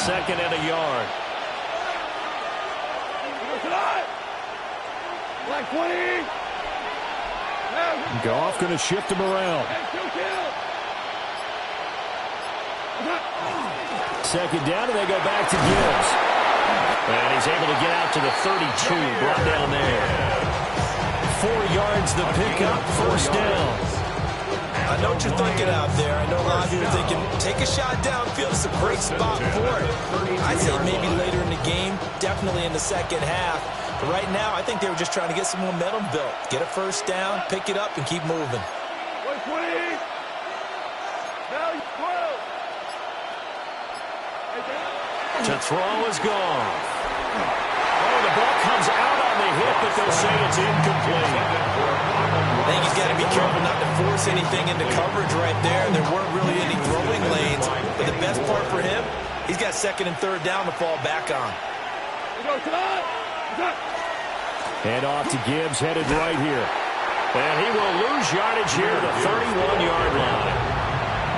2nd and a yard. Goff going to shift him around. 2nd down, and they go back to Gibbs. And he's able to get out to the 32, brought down there. 4 yards the pickup, 1st down. I know what you're thinking out there. I know a lot of you are thinking, take a shot downfield. It's a great spot for it. I'd say maybe later in the game, definitely in the 2nd half. But right now, I think they were just trying to get some momentum built. Get a 1st down, pick it up, and keep moving. To throw is gone. Oh, the ball comes out on the hit, but they'll say it's incomplete. I think he's got to be careful not to force anything into coverage right there. There weren't really any throwing lanes. But the best part for him, he's got 2nd and 3rd down to fall back on. Hand off to Gibbs, headed right here. And he will lose yardage here at the 31-yard line.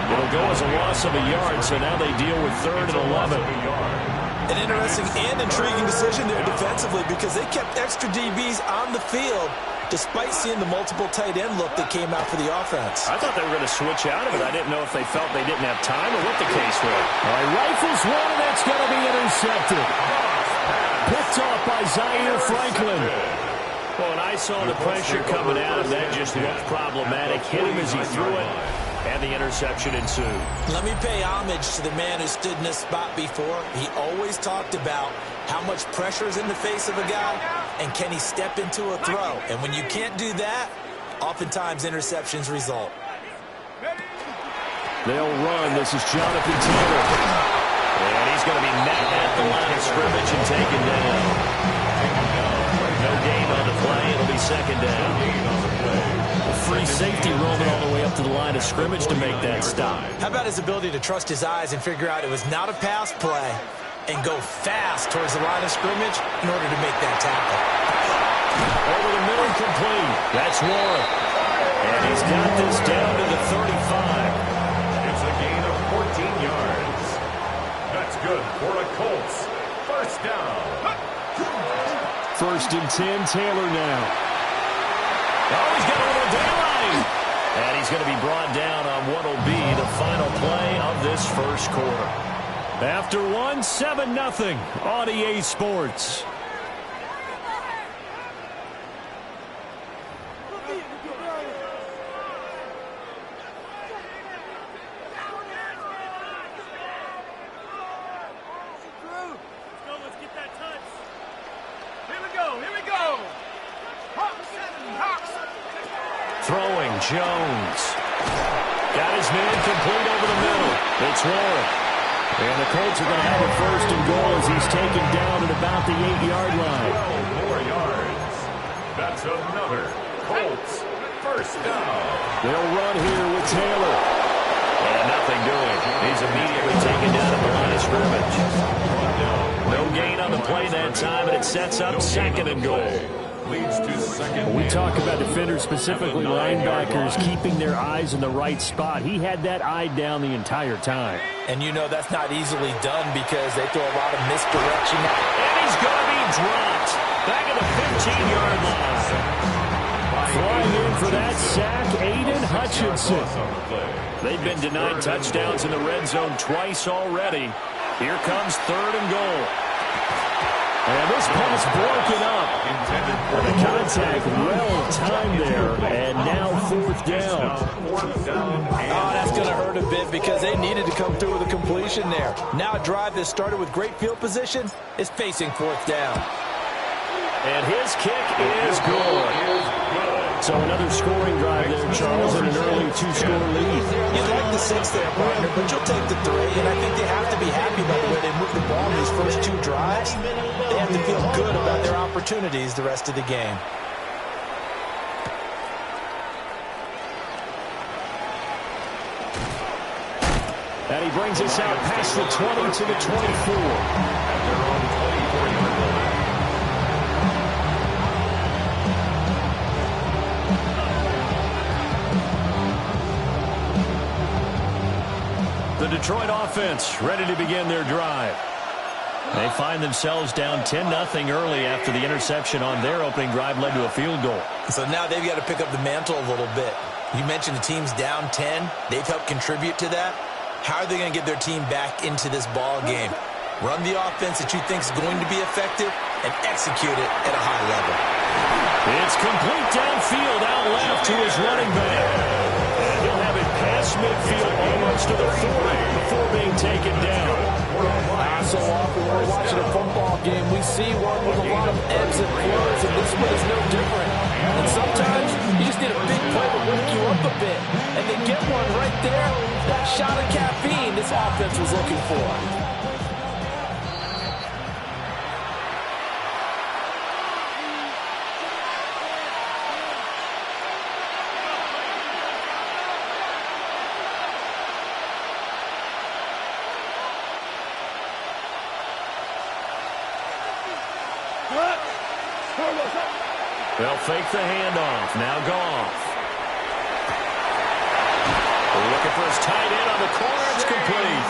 It'll go as a loss of a yard, so now they deal with 3rd and 11. An interesting and intriguing decision there defensively because they kept extra DBs on the field despite seeing the multiple tight end look that came out for the offense. I thought they were going to switch out of it. I didn't know if they felt they didn't have time or what the case was. All right, rifles one, and that's going to be intercepted. Picked off by Zaire Franklin. Well, and I saw the pressure coming at him. That just looked problematic. Hit him as he threw it. And the interception ensued. Let me pay homage to the man who stood in this spot before. He always talked about how much pressure is in the face of a guy and can he step into a throw. And when you can't do that, oftentimes interceptions result. They'll run. This is Jonathan Taylor. And he's going to be met at the line of scrimmage and taken down. No gain on the play. It'll be 2nd down. Free safety roaming all the way up to the line of scrimmage to make that stop. How about his ability to trust his eyes and figure out it was not a pass play and go fast towards the line of scrimmage in order to make that tackle. Over the middle, complete. That's Warren. And he's got this down to the 35. It's a gain of 14 yards. That's good for the Colts. 1st down. 1st and 10, Taylor now. Oh, he's got a little daylight. And he's going to be brought down on what will be the final play of this 1st quarter. After 7-0 on EA Sports. Throwing, Jones. Got his man complete over the middle. It's Warren. And the Colts are going to have a 1st and goal as he's taken down at about the 8-yard line. 12 more yards. That's another Colts 1st down. They'll run here with Taylor. And nothing doing. He's immediately taken down at the line of scrimmage. No gain on the play that time, and it sets up 2nd and goal. Leads to 2nd. When we talk about defenders, specifically linebackers, keeping their eyes in the right spot. He had that eye down the entire time. And you know that's not easily done because they throw a lot of misdirection. And he's going to be dropped back at the 15-yard line. Flying in for that sack, Aiden Hutchinson. They've been denied touchdowns in the red zone twice already. Here comes 3rd and goal. And this pass broken up. The contact well timed there. And now 4th down. Oh, that's going to hurt a bit because they needed to come through with a completion there. Now a drive that started with great field position is facing 4th down. And his kick is good. So another scoring drive there, Charles, and an early 2-score lead. You'd like the 6 there, partner, but you'll take the 3. And I think they have to be happy by the way they moved the ball in these first 2 drives. They have to feel good about their opportunities the rest of the game. And he brings us out past the 20 to the 24. At their own 24-yard line. The Detroit offense ready to begin their drive. They find themselves down 10-0 early after the interception on their opening drive led to a field goal. So now they've got to pick up the mantle a little bit. You mentioned the team's down 10. They've helped contribute to that. How are they going to get their team back into this ball game? Run the offense that you think is going to be effective and execute it at a high level. It's complete downfield out left to his running back. And he'll have it past midfield almost to the 40 before being taken down. So often when we're watching a football game, we see one with a lot of ebbs and flows, and this one is no different. And sometimes you just need a big play to wake you up a bit. And they get one right there. That shot of caffeine this offense was looking for. They'll fake the handoff. Now Goff. They're looking for his tight end on the corner. It's complete.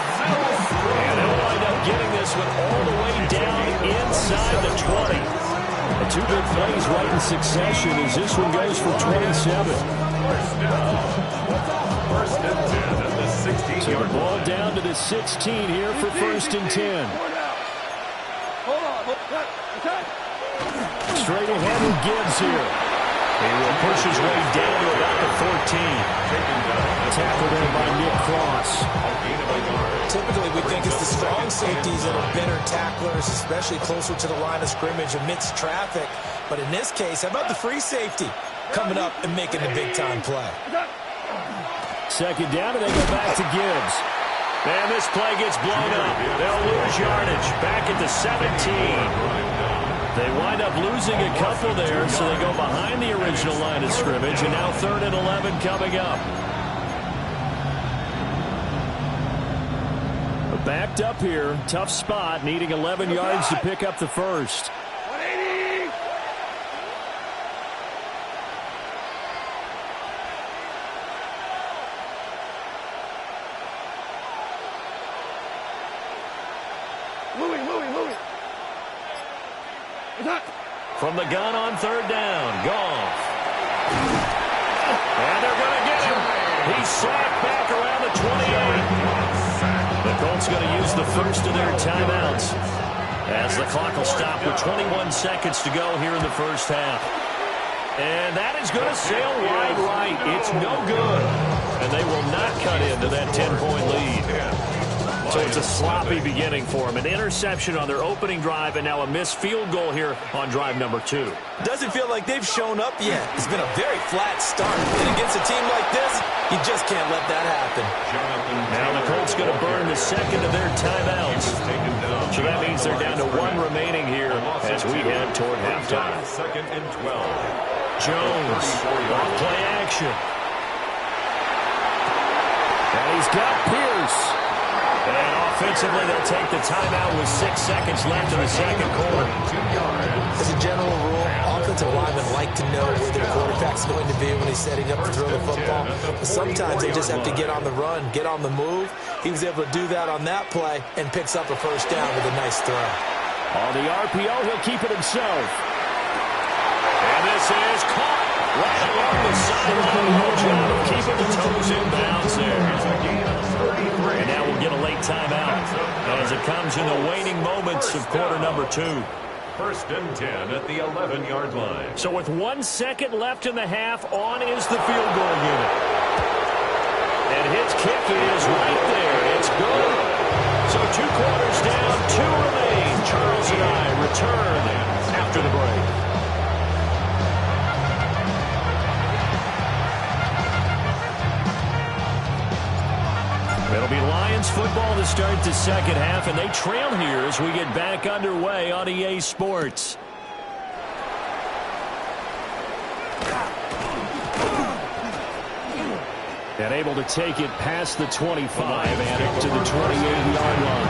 And they'll wind up getting this one all the way down inside the 20. And two big plays right in succession as this one goes for 27. First and 10 at the 16. So the ball down to the 16 here for first and 10. Straight ahead with Gibbs here. He will push his way down to about the 14. Tackled in by Nick Cross. Typically, we think it's the strong safeties that are better tacklers, especially closer to the line of scrimmage amidst traffic. But in this case, how about the free safety coming up and making the big-time play? Second down, and they go back to Gibbs. And this play gets blown up. They'll lose yardage back at the 17. They wind up losing a couple there, so they go behind the original line of scrimmage, and now 3rd and 11 coming up. Backed up here, tough spot, needing 11 yards to pick up the first. 180. Louie. From the gun on 3rd down, Goff. And they're going to get him. He's sacked back around the 28. The Colts going to use the first of their timeouts as the clock will stop with 21 seconds to go here in the first half. And that is going to sail wide right. It's no good. And they will not cut into that 10-point lead. So it's a sloppy beginning for them. An interception on their opening drive, and now a missed field goal here on drive number 2. Doesn't feel like they've shown up yet. It's been a very flat start. And against a team like this, you just can't let that happen. Now the Colts going to burn the second of their timeouts. So that means they're down to 1 remaining here as we head toward halftime. 2nd and 12. Jones, off play action. And he's got Pierce. And offensively, they'll take the timeout with 6 seconds left in the second quarter. As a general rule, offensive linemen like to know where their quarterback's going to be when he's setting up to throw the football. But sometimes they just have to get on the run, get on the move. He was able to do that on that play and picks up a first down with a nice throw. On the RPO, he'll keep it himself. And this is caught right along the sideline. No job of keeping the toes in bounds there. And now we'll get a late timeout as it comes in the waning moments of quarter number 2. 1st and 10 at the 11-yard line. So with 1 second left in the half, on is the field goal unit. And his kick is right there. It's good. So 2 quarters down, 2 remain. Charles and I return after the break. It'll be Lions football to start the second half, and they trail here as we get back underway on EA Sports. And able to take it past the 25 and to the 28-yard line.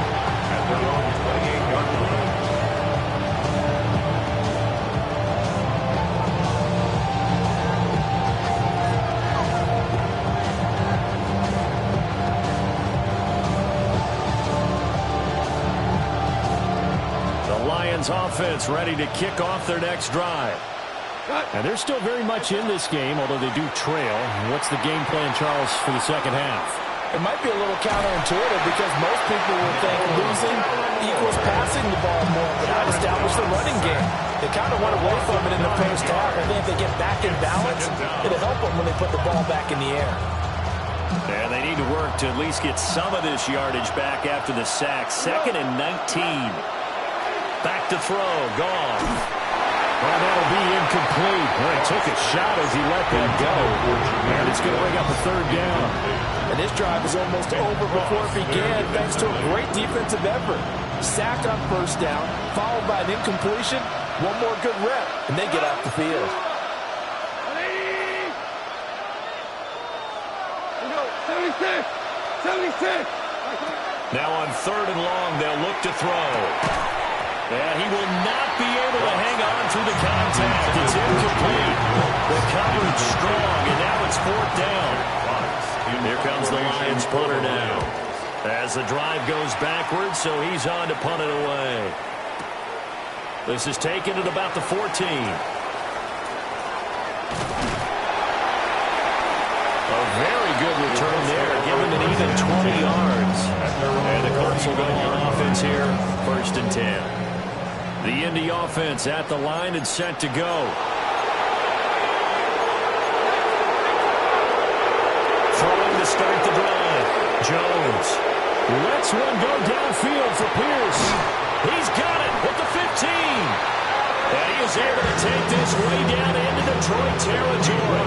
At their own 28-yard line. Lions offense ready to kick off their next drive. And they're still very much in this game, although they do trail. What's the game plan, Charles, for the second half? It might be a little counterintuitive because most people will think losing equals passing the ball more, but I'd establish the running game. They kind of went away from it in the first half. I think if they get back in balance, it'll help them when they put the ball back in the air. And they need to work to at least get some of this yardage back after the sack. 2nd and 19. Back to throw. Gone. Well, that'll be incomplete. Well, he took a shot as he let that go. And it's going to bring up a 3rd down. And this drive is almost over before it began thanks to a great defensive effort. Sack on 1st down, followed by an incompletion. One more good rep, and they get off the field. 76. Now on 3rd and long, they'll look to throw. And he will not be able to hang on through the contact. It's incomplete. The coverage strong, and now it's 4th down. Here comes the Lions punter now. As the drive goes backwards, so he's on to punt it away. This is taken at about the 14. A very good return there, giving it even 20 yards. And the Colts will go on offense here, 1st and 10. The Indy offense at the line and set to go. Throwing to start the drive. Jones lets one go downfield for Pierce. He's got it at the 15. And he is able to take this way down into Detroit territory.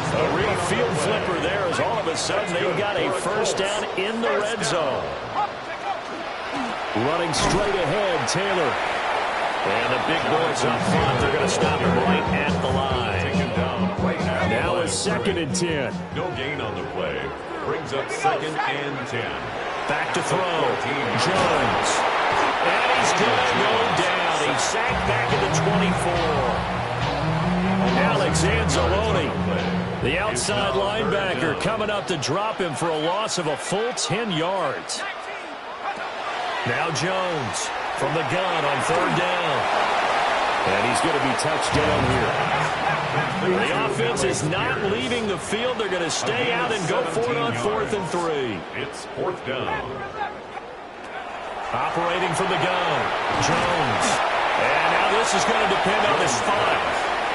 A real field flipper there as all of a sudden they've got a 1st down in the red zone. Running straight ahead, Taylor. And the big boys up front, they're going to stop him right at the line. Now it's 2nd and 10. No gain on the play. Brings up 2nd and 10. Back to throw. Jones. And he's going to go down. He's sacked back at the 24. Alex Anzalone, the outside linebacker, coming up to drop him for a loss of a full 10 yards. Now Jones from the gun on 3rd down. And he's going to be touched down here. The offense is not leaving the field. They're going to stay out and go for it on 4th and 3. It's 4th down. Operating from the gun, Jones. And now this is going to depend on the spot.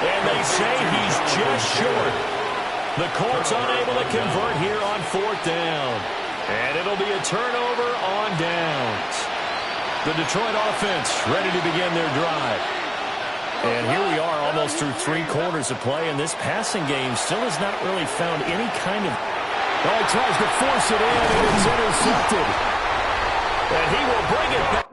And they say he's just short. The Colts unable to convert here on 4th down. And it'll be a turnover on downs. The Detroit offense ready to begin their drive. And here we are almost through 3 quarters of play, and this passing game still has not really found any kind of... Oh, he tries to force it in, and it's intercepted. And he will bring it back.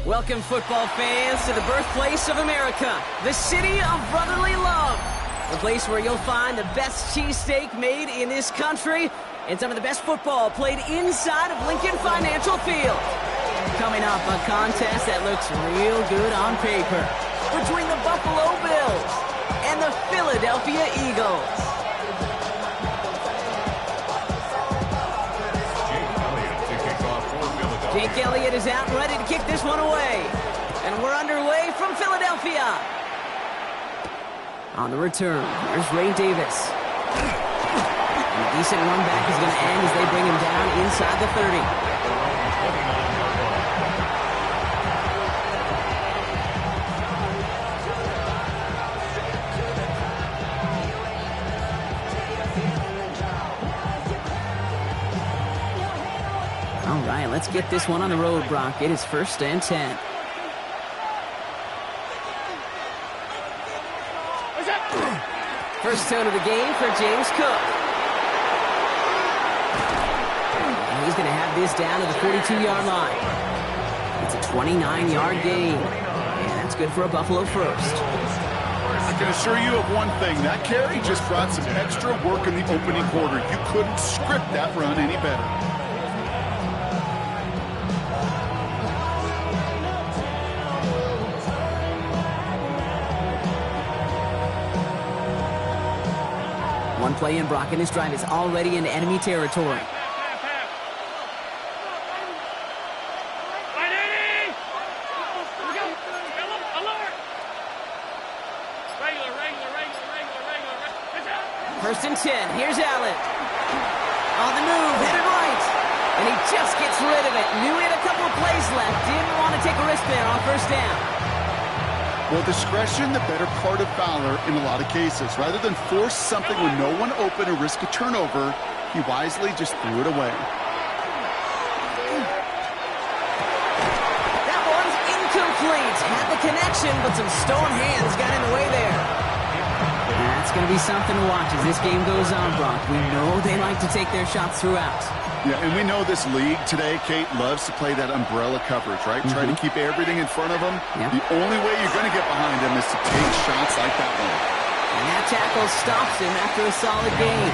Welcome, football fans, to the birthplace of America, the city of brotherly love. The place where you'll find the best cheesesteak made in this country and some of the best football played inside of Lincoln Financial Field. Coming up, a contest that looks real good on paper between the Buffalo Bills and the Philadelphia Eagles. Jake Elliott is out and ready to kick this one away. And we're underway from Philadelphia. On the return, here's Ray Davis. And a decent run back is going to end as they bring him down inside the 30. let's get this one on the road, Brock. It is 1st and 10. First tone of the game for James Cook. And he's going to have this down to the 42-yard line. It's a 29-yard gain. And that's good for a Buffalo first. I can assure you of one thing. That carry just brought some extra work in the opening quarter. You couldn't script that run any better. One play in, Brock, and his drive is already into enemy territory. First and 10. Here's Allen. On the move, headed right. And he just gets rid of it. Knew he had a couple of plays left. Didn't want to take a risk there on first down. Well, discretion, the better part of valor in a lot of cases. Rather than force something when no one open and risk a turnover, he wisely just threw it away. That one's incomplete. Had the connection, but some stone hands got in the way there. That's going to be something to watch as this game goes on, Brock. We know they like to take their shots throughout. Yeah, and we know this league today, Kate, loves to play that umbrella coverage, right? Try to keep everything in front of them. Yep. The only way you're going to get behind them is to take shots like that one. And that tackle stops him after a solid gain.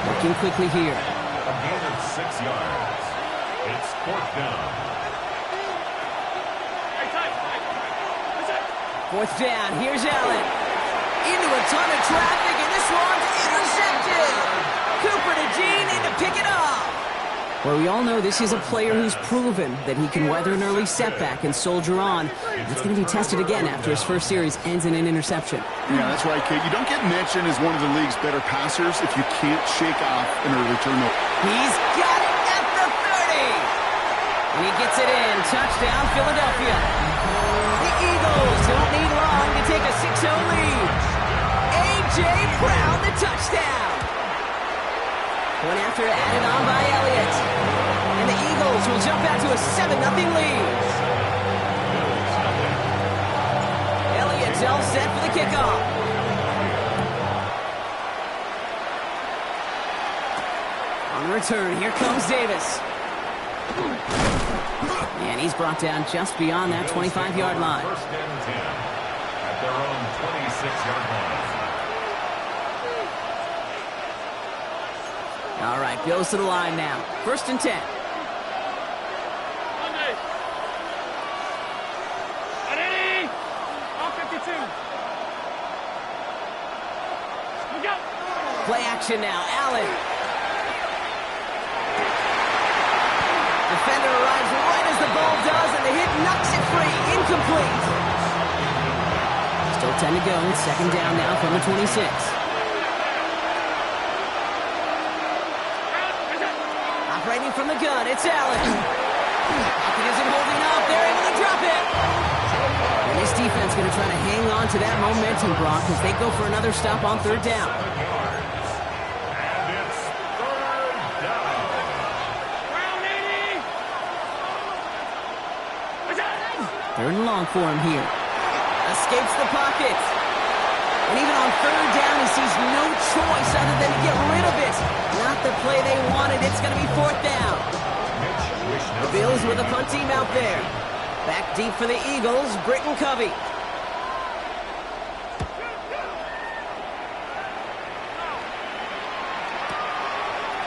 Working quickly here. A gain of 6 yards. It's 4th down. 4th down. Here's Allen. Into a ton of traffic, and this one's intercepted. Cooper to Jean in to pick it up. Well, we all know this is a player who's proven that he can weather an early setback and soldier on. It's going to be tested again after his first series ends in an interception. Yeah, that's right, Kate. You don't get mentioned as one of the league's better passers if you can't shake off an early turnover. He's got it at the 30. And he gets it in. Touchdown, Philadelphia. The Eagles don't need long to take a 6-0 lead. A.J. Brown, the touchdown. One after added on by Elliott. And the Eagles will jump out to a 7-0 lead. Elliott's all set for the kickoff. On the return, here comes Davis. And he's brought down just beyond that 25-yard line. 1st and 10 at their own 26-yard line. All right, goes to the line now. 1st and 10. Play action now, Allen. Defender arrives right as the ball does, and the hit knocks it free. Incomplete. Still 10 to go. 2nd down now from the 26. Operating from the gun, it's Allen. Pocket isn't holding up. They're able to drop it. And this defense going to try to hang on to that momentum, Brock, as they go for another stop on 3rd down. And it's 3rd down. 3rd and long for him here. Escapes the pocket. And even on 3rd down, he sees no choice other than to get rid of it. Not the play they wanted. It's going to be 4th down. The Bills with a punt team out there. Back deep for the Eagles, Britton Covey.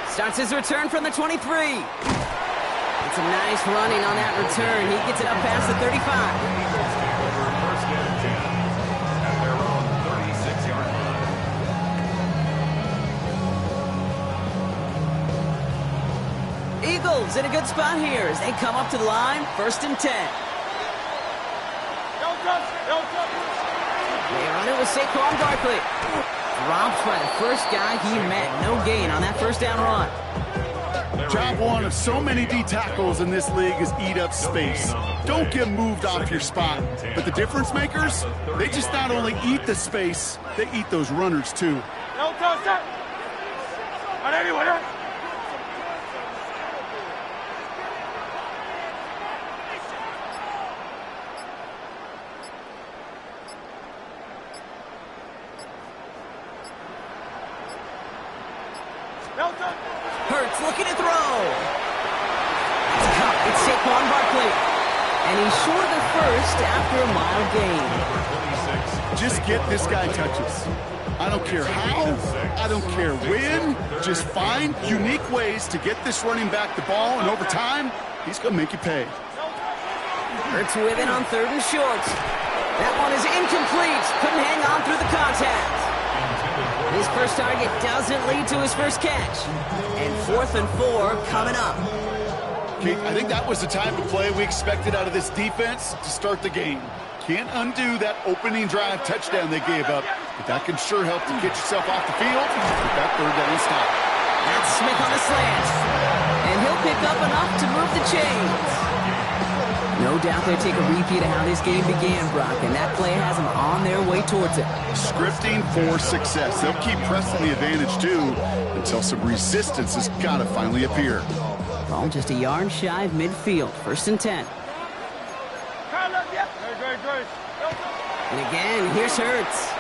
Starts his return from the 23. It's a nice running on that return. He gets it up past the 35. 1st and 10 at their own 36-yard line. Eagles in a good spot here as they come up to the line. 1st and 10. They run it with Saquon Barkley. Dropped by the first guy he met. No gain on that 1st down run. Job one of so many D tackles in this league is eat up space. Don't get moved off your spot. But the difference makers, they just not only eat the space, they eat those runners too. Hurts looking to throw. It's Saquon Barkley. And he's short of the first after a mild gain. Just get this guy touches. I don't care how, I don't care when. Just find unique ways to get this running back the ball, and over time, he's going to make you pay. Hurts with it on 3rd and short. That one is incomplete. Couldn't hang on through the contact. His first target doesn't lead to his first catch. And 4th and 4 coming up. Keith, I think that was the type of play we expected out of this defense to start the game. Can't undo that opening drive touchdown they gave up, but that can sure help to get yourself off the field with that 3rd down stop. That's Smith on the slant. And he'll pick up enough to move the chains. No doubt they'll take a repeat of how this game began, Brock, and that play has them on their way towards it. Scripting for success. They'll keep pressing the advantage, too, until some resistance has got to finally appear. Ball just a yard shy of midfield. 1st and 10. And again, here's Hurts.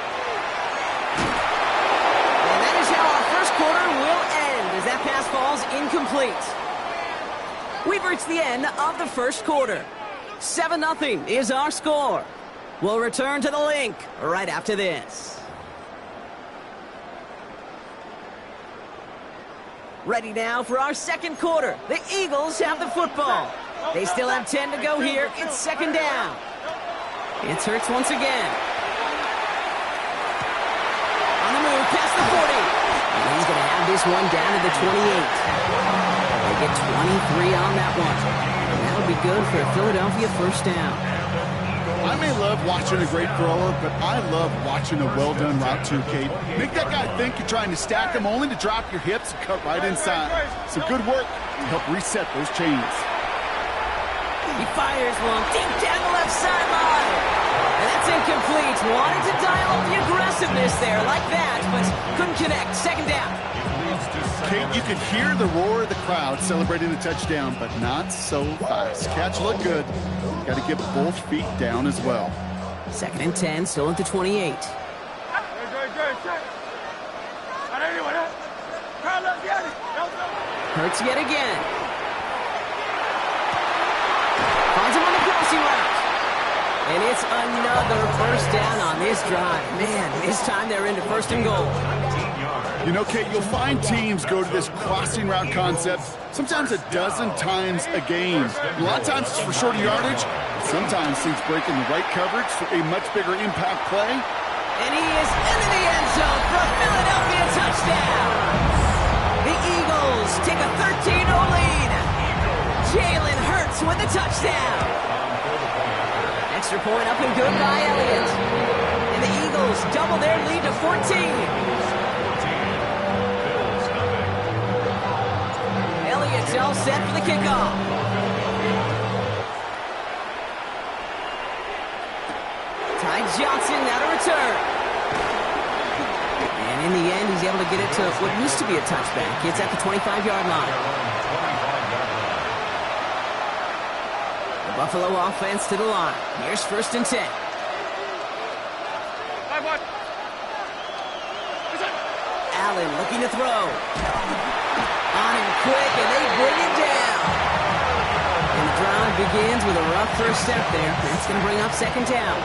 And that is how our first quarter will end as that pass falls incomplete. We've reached the end of the first quarter. 7-0 is our score. We'll return to the link right after this. Ready now for our second quarter. The Eagles have the football. They still have 10 to go here. It's 2nd down. It's Hurts once again. On the move, past the 40. And he's going to have this one down to the 28. They get 23 on that one. And that would be good for a Philadelphia 1st down. I may love watching a great thrower, but I love watching a well-done route too, Kate. Make that guy think you're trying to stack him only to drop your hips and cut right inside. Some good work to help reset those chains. He fires one deep down the left sideline. And that's incomplete. Wanted to dial up the aggressiveness there like that, but couldn't connect. 2nd down. Kate, you could hear the roar of the crowd celebrating the touchdown, but not so fast. Catch looked good. Got to get both feet down as well. 2nd and 10, still at the 28. Hurts yet again. Finds him on the crossing route. And it's another 1st down on this drive. Man, this time they're into 1st and goal. You know, Kate, you'll find teams go to this crossing route concept sometimes a dozen times a game. A lot of times it's for shorter yardage. Sometimes teams break in the right coverage for a much bigger impact play. And he is into the end zone for a Philadelphia touchdown. The Eagles take a 13-0 lead. Jalen Hurts with the touchdown. Extra point up and good by Elliott. And the Eagles double their lead to 14. Elliott's all set for the kickoff. Ty Johnson now to return. And in the end, he's able to get it to what used to be a touchback. It's at the 25-yard line. The Buffalo offense to the line. Here's 1st and 10. Allen looking to throw. On him quick, and they bring it down. And the drive begins with a rough first step there. That's going to bring up 2nd down.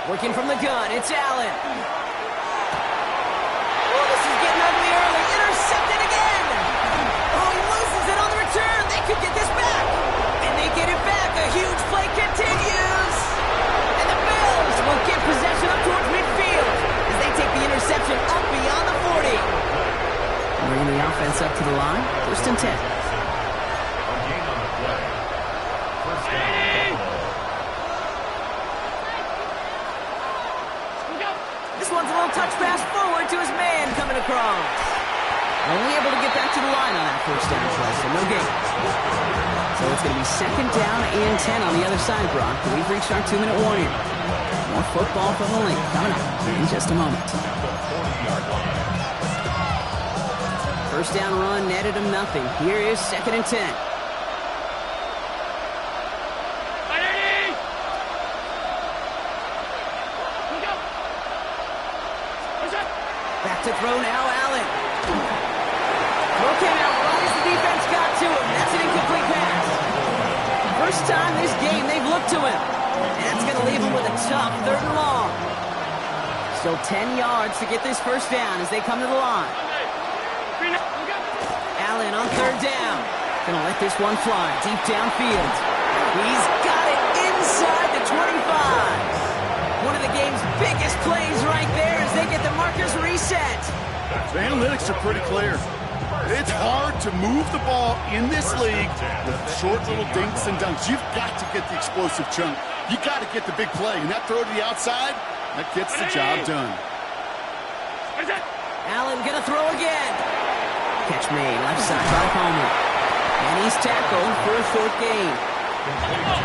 Working from the gun, it's Allen. Oh, this is getting ugly early. Intercepted again. Oh, he loses it on the return. They could get this back. And they get it back. A huge play continues. And the Bills will get possession up towards midfield as they take the interception up beyond the 40. Bringing the offense up to the line. 1st and 10. This one's a little touch pass forward to his man coming across. Only able to get back to the line on that 1st down try, so no gain. So it's going to be 2nd down and 10 on the other side, Brock. We've reached our 2-minute warning. More football from the link coming up in just a moment. 1st down run netted him nothing. Here is 2nd and 10. to throw now, Allen. Throw came out right as the defense got to him. That's an incomplete pass. First time this game they've looked to him. And that's going to leave him with a tough 3rd and long. Still 10 yards to get this first down as they come to the line. Allen on 3rd down. Going to let this one fly deep downfield. He's got it inside the 25. One of the game's biggest plays right there as they get the markers reset. The analytics are pretty clear. It's hard to move the ball in this league with short little dinks and dunks. You've got to get the explosive chunk. You got to get the big play. And that throw to the outside, that gets the job done. Allen gonna throw again. Catch made, left side by Palmer. And he's tackled for a 4th gain.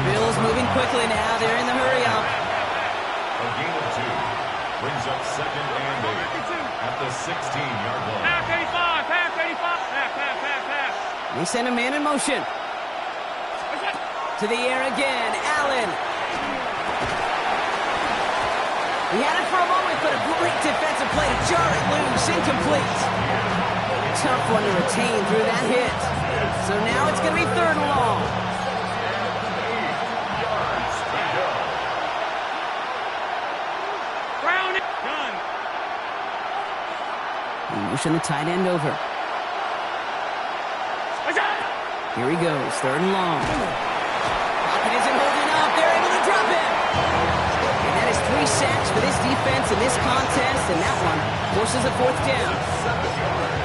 Bills moving quickly now. They're in the hurry-up. A gain of 2 brings up 2nd and 8 at the 16-yard line. Pass 85, pass 85, pass. They send a man in motion. To the air again, Allen. He had it for a moment, but a great defensive play to jar it loose, incomplete. Tough one to retain through that hit. So now it's going to be 3rd and long. Brown, done. Motion the tight end over. Here he goes, 3rd and long. Pocket isn't holding up. They're able to drop him. And that is 3 sacks for this defense in this contest, and that one forces a 4th down.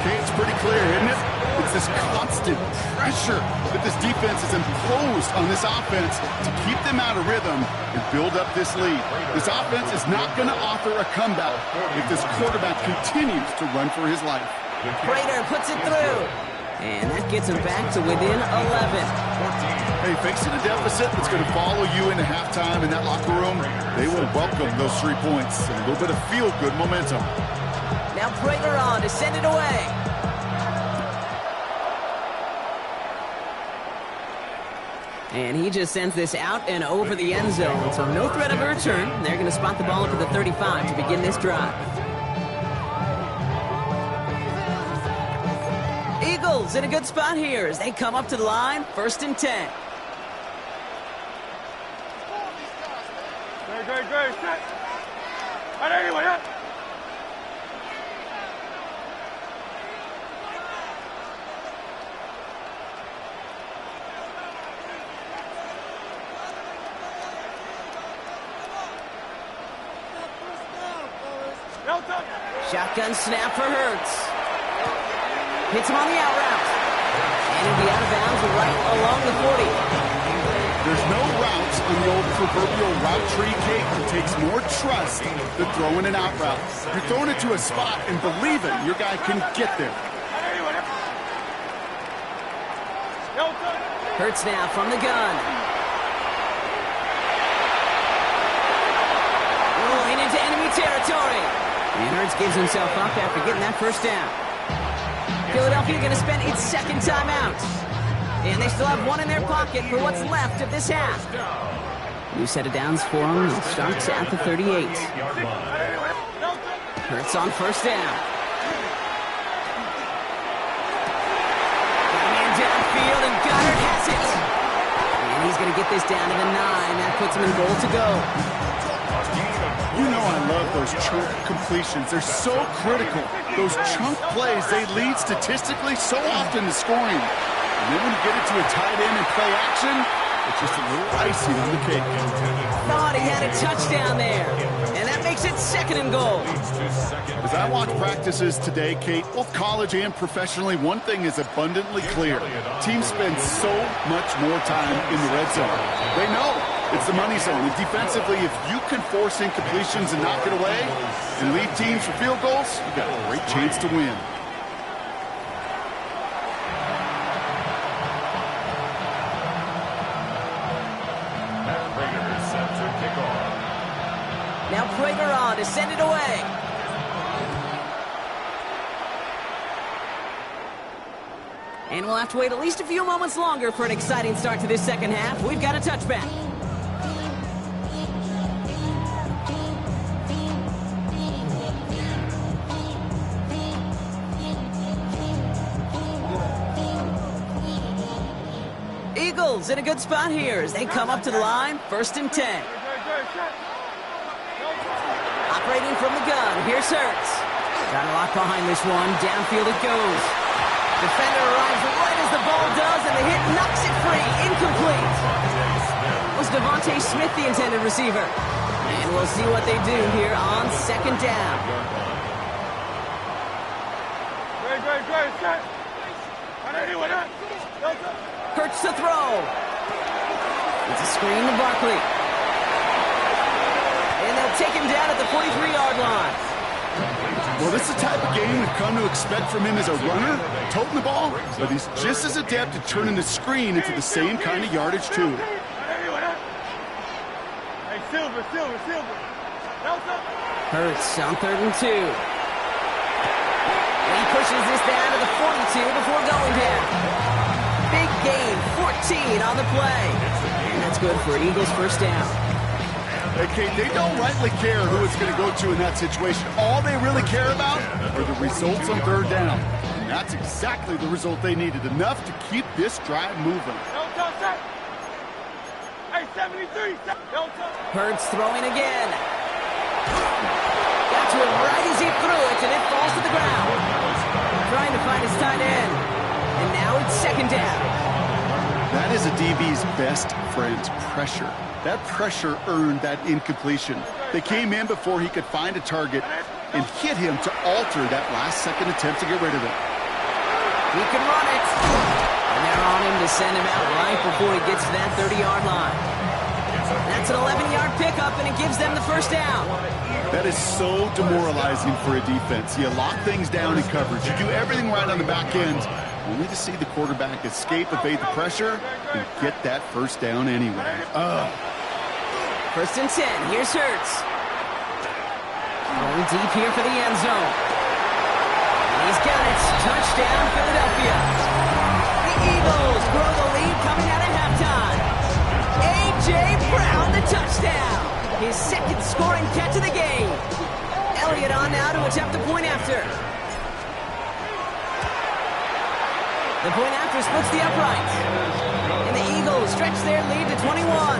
Okay, it's pretty clear, isn't it? It's this constant pressure that this defense has imposed on this offense to keep them out of rhythm and build up this lead. This offense is not going to offer a comeback if this quarterback continues to run for his life. Prater puts it through. And that gets him back to within 11. Hey, facing a deficit that's going to follow you into halftime in that locker room, they will welcome those 3 points and a little bit of feel-good momentum. Now Prater on to send it away. And he just sends this out and over the end zone. So no threat of a return. They're going to spot the ball up at the 35 to begin this drive. Eagles in a good spot here as they come up to the line. 1st and 10. Great. Anyway, Shotgun snap for Hurts. Hits him on the out route. And he'll be out of bounds right along the 40. There's no routes on the old proverbial route tree, Kate. It takes more trust than throwing an out route. You're throwing it to a spot and believing your guy can get there. Hurts now from the gun. Rolling into enemy territory. And Hurts gives himself up after getting that first down. Philadelphia going to spend its 2nd timeout. And they still have 1 in their pocket for what's left of this half. New set of downs for them. It starts at the 38. Hurts on 1st down. Got a man downfield, and Goddard has it. And he's going to get this down to the 9. That puts him in goal to go. You know I love those chunk completions. They're so critical. Those chunk plays, they lead statistically so often to scoring. And then when you get it to a tight end and play action, it's just a little icing on the cake. Thought he had a touchdown there. And that makes it 2nd and goal. As I watch practices today, Kate, both college and professionally, one thing is abundantly clear. Teams spend so much more time in the red zone. They know it's the money zone. And defensively, if you can force incompletions and knock it away and lead teams for field goals, you've got a great chance to win. Now Prater on to send it away. And we'll have to wait at least a few moments longer for an exciting start to this 2nd half. We've got a touchback. Eagles in a good spot here as they come up to the line, 1st and 10. Operating from the gun, here's Hurts. Trying to lock behind this one, downfield it goes. Defender arrives right as the ball does, and the hit knocks it free, incomplete. Was Devontae Smith the intended receiver? And we'll see what they do here on 2nd down. Hurts to throw. It's a screen to Barkley. And they'll take him down at the 43-yard line. Well, this is the type of game we've come to expect from him as a runner, toting the ball, but he's just as adept at turning the screen into the same kind of yardage, too. Hurts on 3rd and 2. And he pushes this down to the 42 before going down. Big gain, 14 on the play. And that's good for Eagles' 1st down. Hey, Kate, they don't rightly care who it's going to go to in that situation. All they really care about are the results on 3rd down. And that's exactly the result they needed, enough to keep this drive moving. Hurts throwing again. Got to him right as he threw it, and it falls to the ground. Trying to find his tight end. And now it's 2nd down. That is a DB's best friend, pressure. That pressure earned that incompletion. They came in before he could find a target and hit him to alter that last-second attempt to get rid of it. He can run it. And they're on him to send him out right before he gets to that 30-yard line. That's an 11-yard pickup, and it gives them the 1st down. That is so demoralizing for a defense. You lock things down in coverage. You do everything right on the back end, only to see the quarterback escape, evade the pressure, and get that 1st down anyway. 1st and 10. Here's Hurts. Going deep here for the end zone. And he's got it. Touchdown, Philadelphia. The Eagles grow the lead coming out at halftime. A.J. Brown, the touchdown. His 2nd scoring catch of the game. Elliott on now to attempt the point after. The point after splits the uprights. And the Eagles stretch their lead to 21.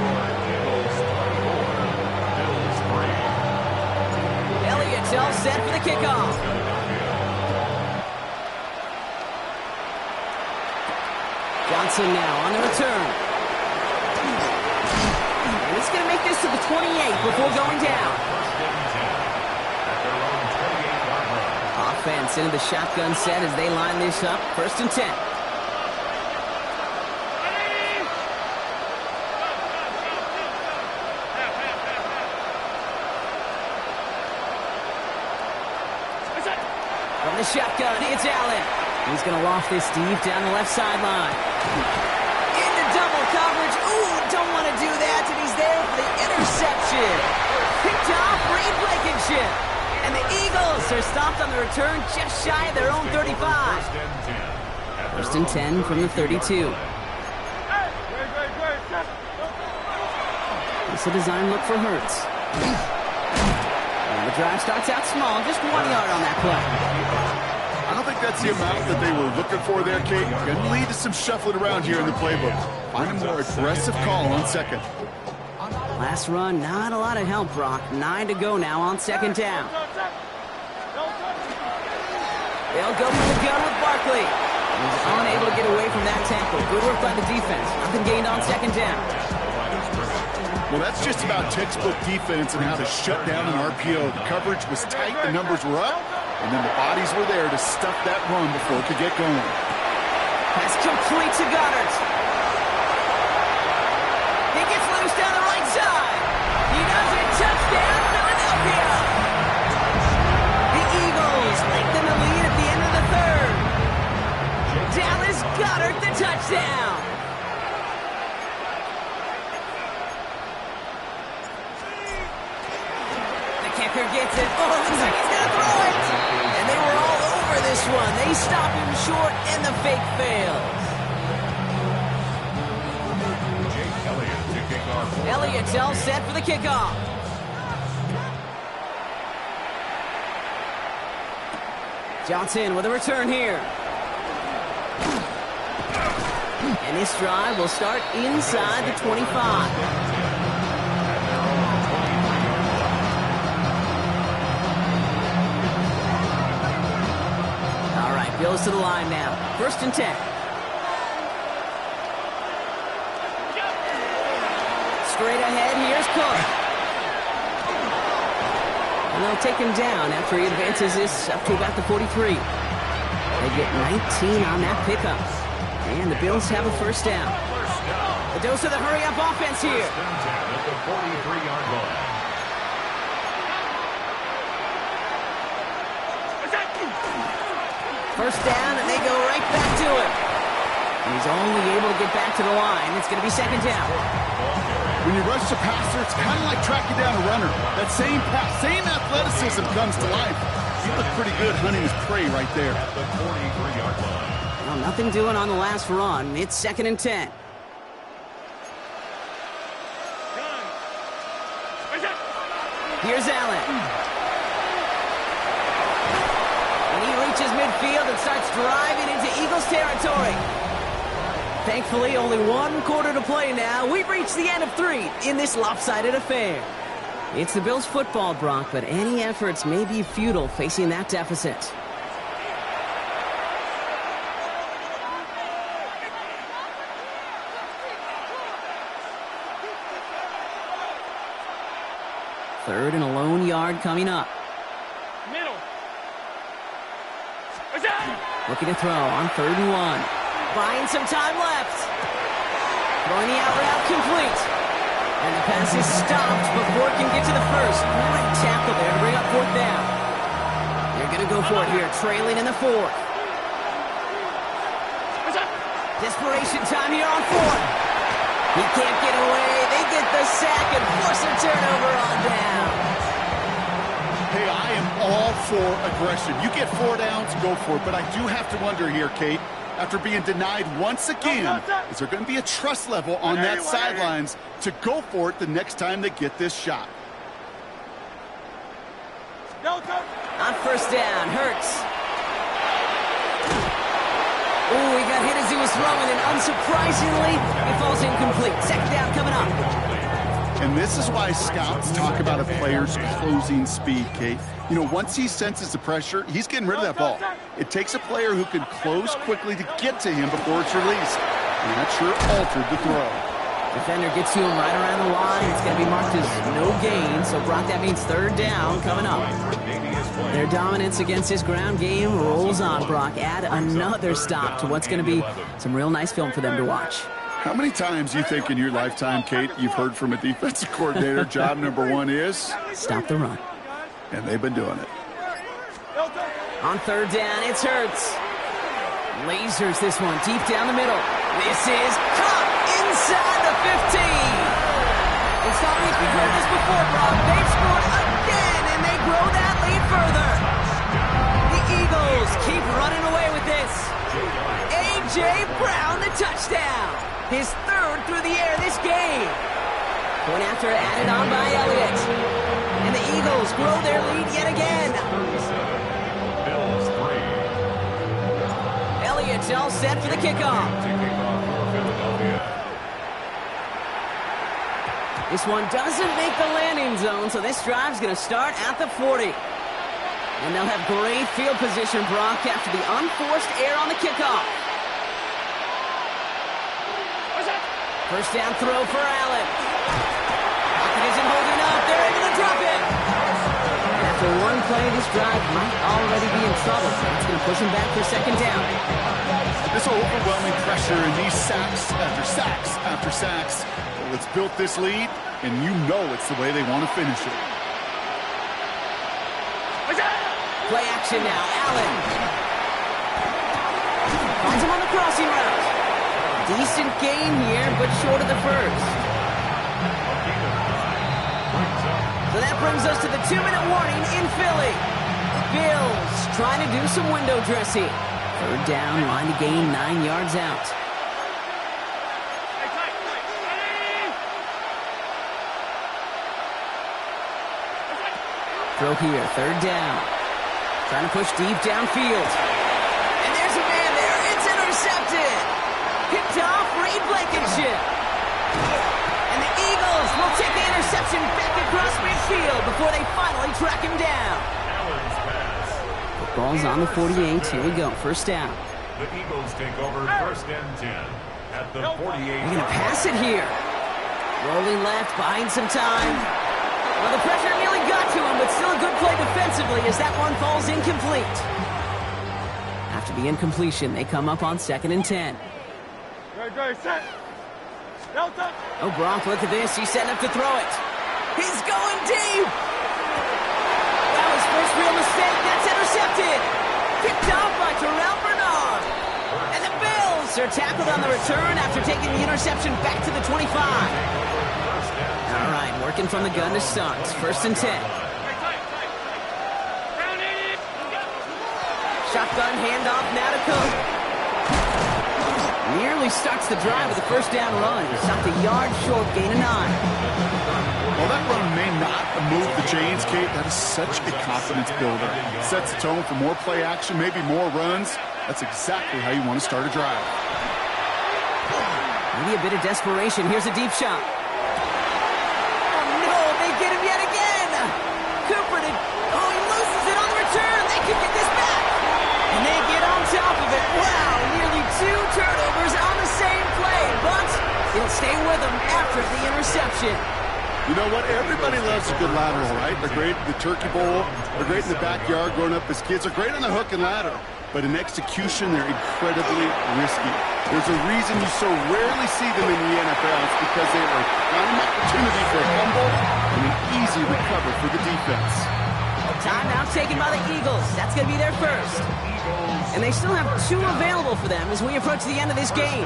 Elliott's all set for the kickoff. Johnson now on the return. And he's going to make this to the 28 before going down. Offense into the shotgun set as they line this up. 1st and 10. From the shotgun, it's Allen. He's going to loft this deep down the left sideline. Into double coverage. Ooh, don't want to do that. And he's there for the interception. Picked off Reed Blankenship. And the Eagles are stopped on the return just shy of their own 35. 1st and 10 from the 32. It's a design look for Hurts. And the drive starts out small, just 1 yard on that play. I don't think that's the amount that they were looking for there, Kate. Going to lead to some shuffling around here in the playbook. Find a more aggressive call on 2nd. Last run, not a lot of help, Brock. 9 to go now on 2nd down. They'll go for the gun with Barkley. He's unable to get away from that tackle. Good work by the defense. Nothing gained on 2nd down. Well, that's just about textbook defense and how to shut down an RPO. The coverage was tight, the numbers were up, and then the bodies were there to stuff that run before it could get going. Pass complete to Goddard. He gets loose down the right side. He does it. Touchdown, Philadelphia. The Eagles lengthen the lead at the end of the 3rd. Dallas Goddard, the touchdown. The kicker gets it. Oh, it looks like he's going to throw it. And they were all over this one. They stop him short, and the fake fails. Elliott's all set for the kickoff. Johnson with a return here. And this drive will start inside the 25. All right, Bills to the line now. 1st and 10. Straight ahead, here's Cook. And they'll take him down after he advances this up to about the 43. They get 19 on that pickup. And the Bills have a 1st down. The dose of the hurry-up offense here. At the 43-yard line. 1st down, and they go right back to him. And he's only able to get back to the line. It's going to be 2nd down. When you rush the passer, it's kind of like tracking down a runner. That same pass, same athleticism comes to life. He looked pretty good hunting his prey right there. At the 43-yard line. Well, nothing doing on the last run. It's 2nd and 10. Here's Allen. And he reaches midfield and starts driving into Eagles territory. Thankfully, only 1 quarter to play now. We've reached the end of 3 in this lopsided affair. It's the Bills' football, Brock, but any efforts may be futile facing that deficit. Third and a lone yard coming up. Middle. Looking to throw on 3rd and 1. Buying some time left. Throwing the out route complete. And the pass is stopped before it can get to the 1st. Great tackle there to bring up 4th down. They're going to go for it here, trailing in the 4th. Desperation time here on 4th. He can't get away. They get the sack and force a turnover on down. Hey, I am all for aggression. You get 4 downs, go for it. But I do have to wonder here, Kate, after being denied once again, is there going to be a trust level on that sidelines to go for it the next time they get this shot? On 1st down, Hurts. Ooh, he got hit as he was throwing, and unsurprisingly, it falls incomplete. 2nd down coming up. And this is why scouts talk about a player's closing speed, Kate. You know, once he senses the pressure, he's getting rid of that ball. It takes a player who can close quickly to get to him before it's released. And that sure altered the throw. Defender gets to him right around the line. It's going to be marked as no gain. So, Brock, that means 3rd down coming up. Their dominance against this ground game rolls on, Brock. Add another stop to what's going to be some real nice film for them to watch. How many times do you think in your lifetime, Kate, you've heard from a defensive coordinator, job number 1 is? Stop the run. And they've been doing it. On 3rd down, it's Hurts. Lasers this one deep down the middle. This is caught inside the 15. It's not like we've heard this before, Brock. They've scored again, and they grow that lead further. The Eagles keep running away with this. A.J. Brown, the touchdown. His 3rd through the air this game. Point after added on by Elliott. And the Eagles grow their lead yet again. Bills 3. Elliott all set for the kickoff. This one doesn't make the landing zone, so this drive's going to start at the 40. And they'll have great field position, Brock, after the unforced error on the kickoff. 1st down throw for Allen. Pocket isn't holding up. They're able to drop it. And after one play, this drive might already be in trouble. It's going to push him back for 2nd down. This overwhelming pressure and these sacks after sacks after sacks. Well, it's built this lead, and you know it's the way they want to finish it. Play action now. Allen. Finds him on the crossing route. Decent gain here, but short of the 1st. So that brings us to the 2-minute warning in Philly. Bills trying to do some window dressing. 3rd down, line to gain 9 yards out. Throw here, 3rd down. Trying to push deep downfield. And there's a man there. It's intercepted. Picked off Blankenship. And the Eagles will take the interception back across midfield before they finally track him down. Ball's on the 48. Here we go. First down. The Eagles take over first and 10 at the 48. They're going to pass it here. Rolling left, buying some time. Well, the pressure nearly got to him, but still a good play defensively as that one falls incomplete. After the incompletion, they come up on 2nd and 10. Ready, set. Delta. Oh, Gronk, look at this. He's setting up to throw it. He's going deep. That was first real mistake. That's intercepted. Picked off by Terrell Bernard. And the Bills are tackled on the return after taking the interception back to the 25. All right, working from the gun to start. First and 10. Shotgun handoff, now to Cook. Nearly starts the drive with a first down run. He stopped a yard short, gain of 9. Well, that run may not move the chains, Kate. That is such a confidence builder. Sets the tone for more play action, maybe more runs. That's exactly how you want to start a drive. Maybe a bit of desperation. Here's a deep shot. Oh, no, they get him yet again. Cooper, he loses it on the return. They can get this back. And they get on top of it. Wow, nearly 2 turnovers on the same play, but he'll stay with them after the interception. You know what? Everybody loves a good lateral, right? They're great at the turkey bowl. They're great in the backyard growing up as kids. They're great on the hook and ladder. But in execution, they're incredibly risky. There's a reason you so rarely see them in the NFL. It's because they are a prime opportunity for a fumble and an easy recover for the defense. Timeout taken by the Eagles. That's going to be their first. And they still have 2 available for them as we approach the end of this game.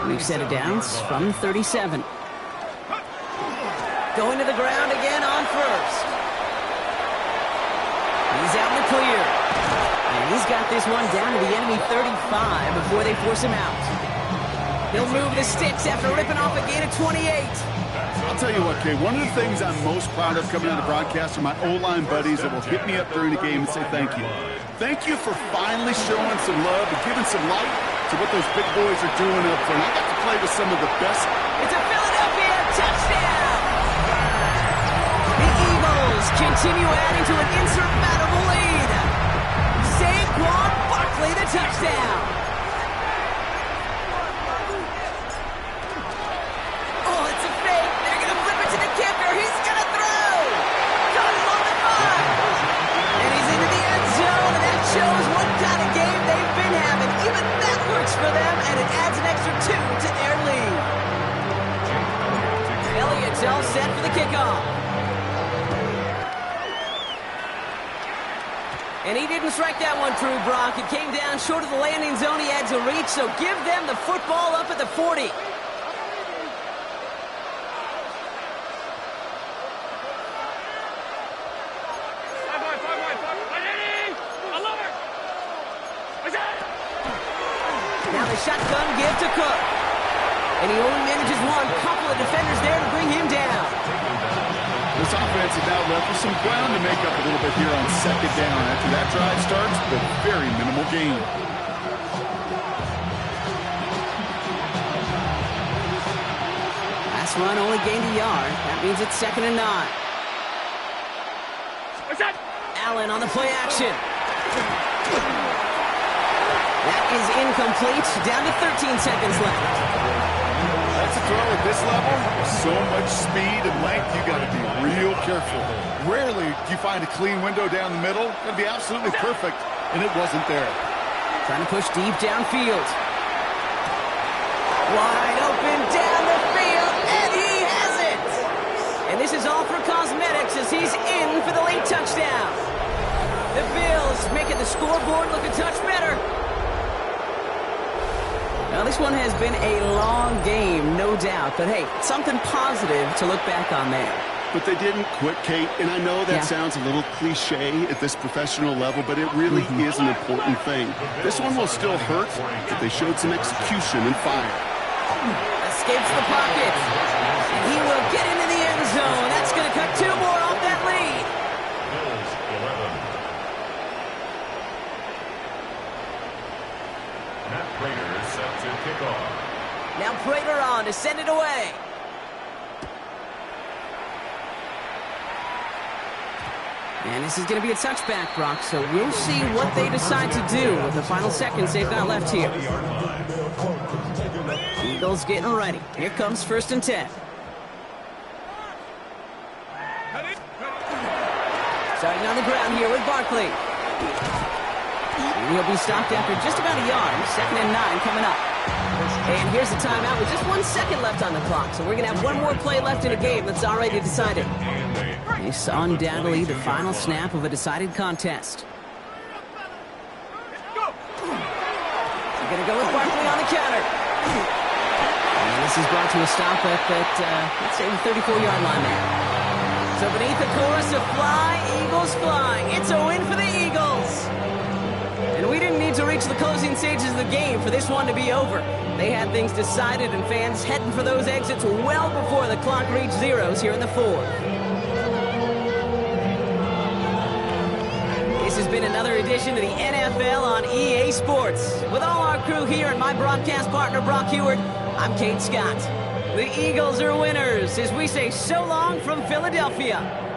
We've set it down from 37. Going to the ground again on first. He's out in the clear. And he's got this one down to the enemy 35 before they force him out. He'll move the sticks after ripping off a gain of 28. I'll tell you what, Kay, one of the things I'm most proud of coming out of broadcast are my O-line buddies that will hit me up during the game and say thank you. Thank you for finally showing some love and giving some light to what those big boys are doing up front. I got to play with some of the best. It's a Philadelphia touchdown! The Eagles continue adding to an insurmountable lead. Saquon Barkley, the touchdown. Oh, it's a fake. They're going to flip it to the kicker. He's going to throw. Caught him on the 5. And he's into the end zone, and that shows what kind of game they've been having. Even that works for them, and it adds an extra 2 to their lead. Elliott's all set for the kickoff. And he didn't strike that one true, Brock. It came down short of the landing zone. He had to reach, so give them the football up at the 40. Now the shotgun give to Cook. And he only manages one. Couple of defenders there to bring him down. This offense is now left with some ground to make up a little bit here on 2nd down. After that drive starts, but very minimal gain. Last run only gained a yard. That means it's 2nd and 9. Allen on the play action. That is incomplete. Down to 13 seconds left. That's a throw at this level. So much speed and length, you got to be real careful. Rarely do you find a clean window down the middle. It's going to be absolutely perfect, and it wasn't there. Trying to push deep downfield. Wide open down the field, and he has it! And this is all for cosmetics as he's in for the late touchdown. The Bills making the scoreboard look a touch better. Now, this one has been a long game, no doubt. But, hey, something positive to look back on there. But they didn't quit, Kate. And I know that sounds a little cliche at this professional level, but it really is an important thing. This one will still hurt, but they showed some execution and fire. Escapes the pocket. And he will get into the end zone. That's going to cut 2 more off that lead. Now Prater to send it away. And this is going to be a touchback, Brock, so we'll see what they decide to do with the final seconds they've got left here. Eagles getting ready. Here comes 1st and 10. Starting on the ground here with Barkley. And he'll be stopped after just about a yard. 2nd and 9 coming up. And here's the timeout with just 1 second left on the clock. So we're going to have one more play left in a game that's already decided. It's undoubtedly the final snap of a decided contest. They're going to go with Barkley on the counter. And this is brought to a stop at that, let's say, the 34-yard line there. So beneath the chorus of Fly, Eagles flying. It's a win for the Eagles. And we didn't need to reach the closing stages of the game for this one to be over. They had things decided and fans heading for those exits well before the clock reached zeros here in the 4th. This has been another edition of the NFL on EA Sports. With all our crew here and my broadcast partner, Brock Heward, I'm Kate Scott. The Eagles are winners as we say so long from Philadelphia.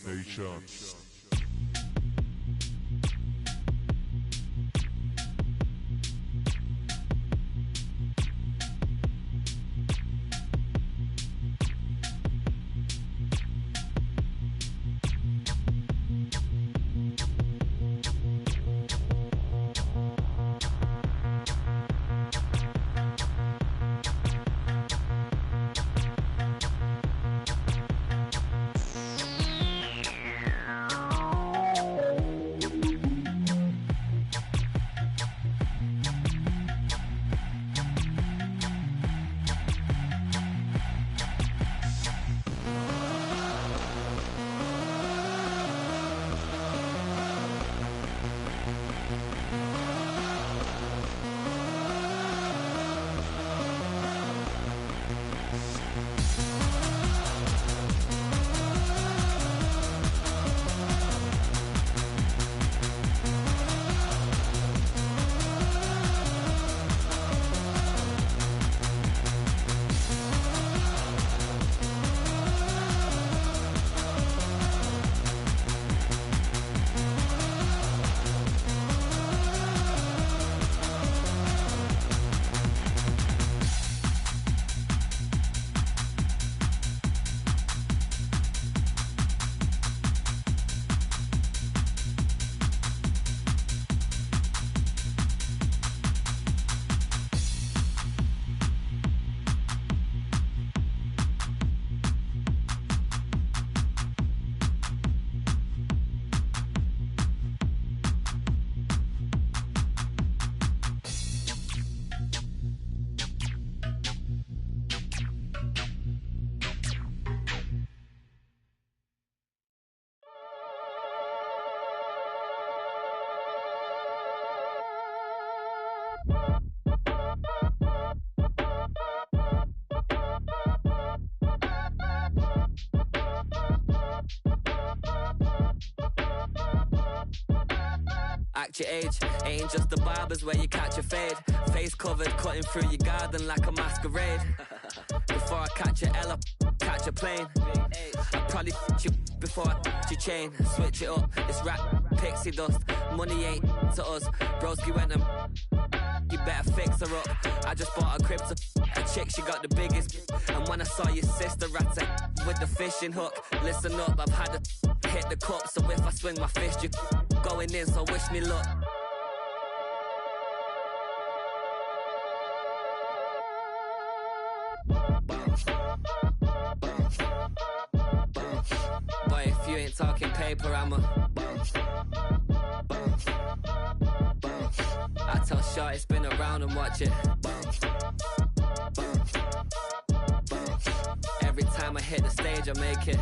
Nation. Act your age, ain't just the barbers where you catch a fade. Face covered, cutting through your garden like a masquerade. Before I catch a L, catch a plane. I probably you before I your chain. Switch it up, it's rap, pixie dust. Money ain't to us. Broski went and you better fix her up. I just bought a crib to a chick, she got the biggest. And when I saw your sister at it with the fishing hook, listen up, I've had to hit the cup. So if I swing my fist, you going in, so wish me luck. Boy, if you ain't talking paper, I'm a I tell Shorty spin around and watch it. Every time I hit the stage, I make it.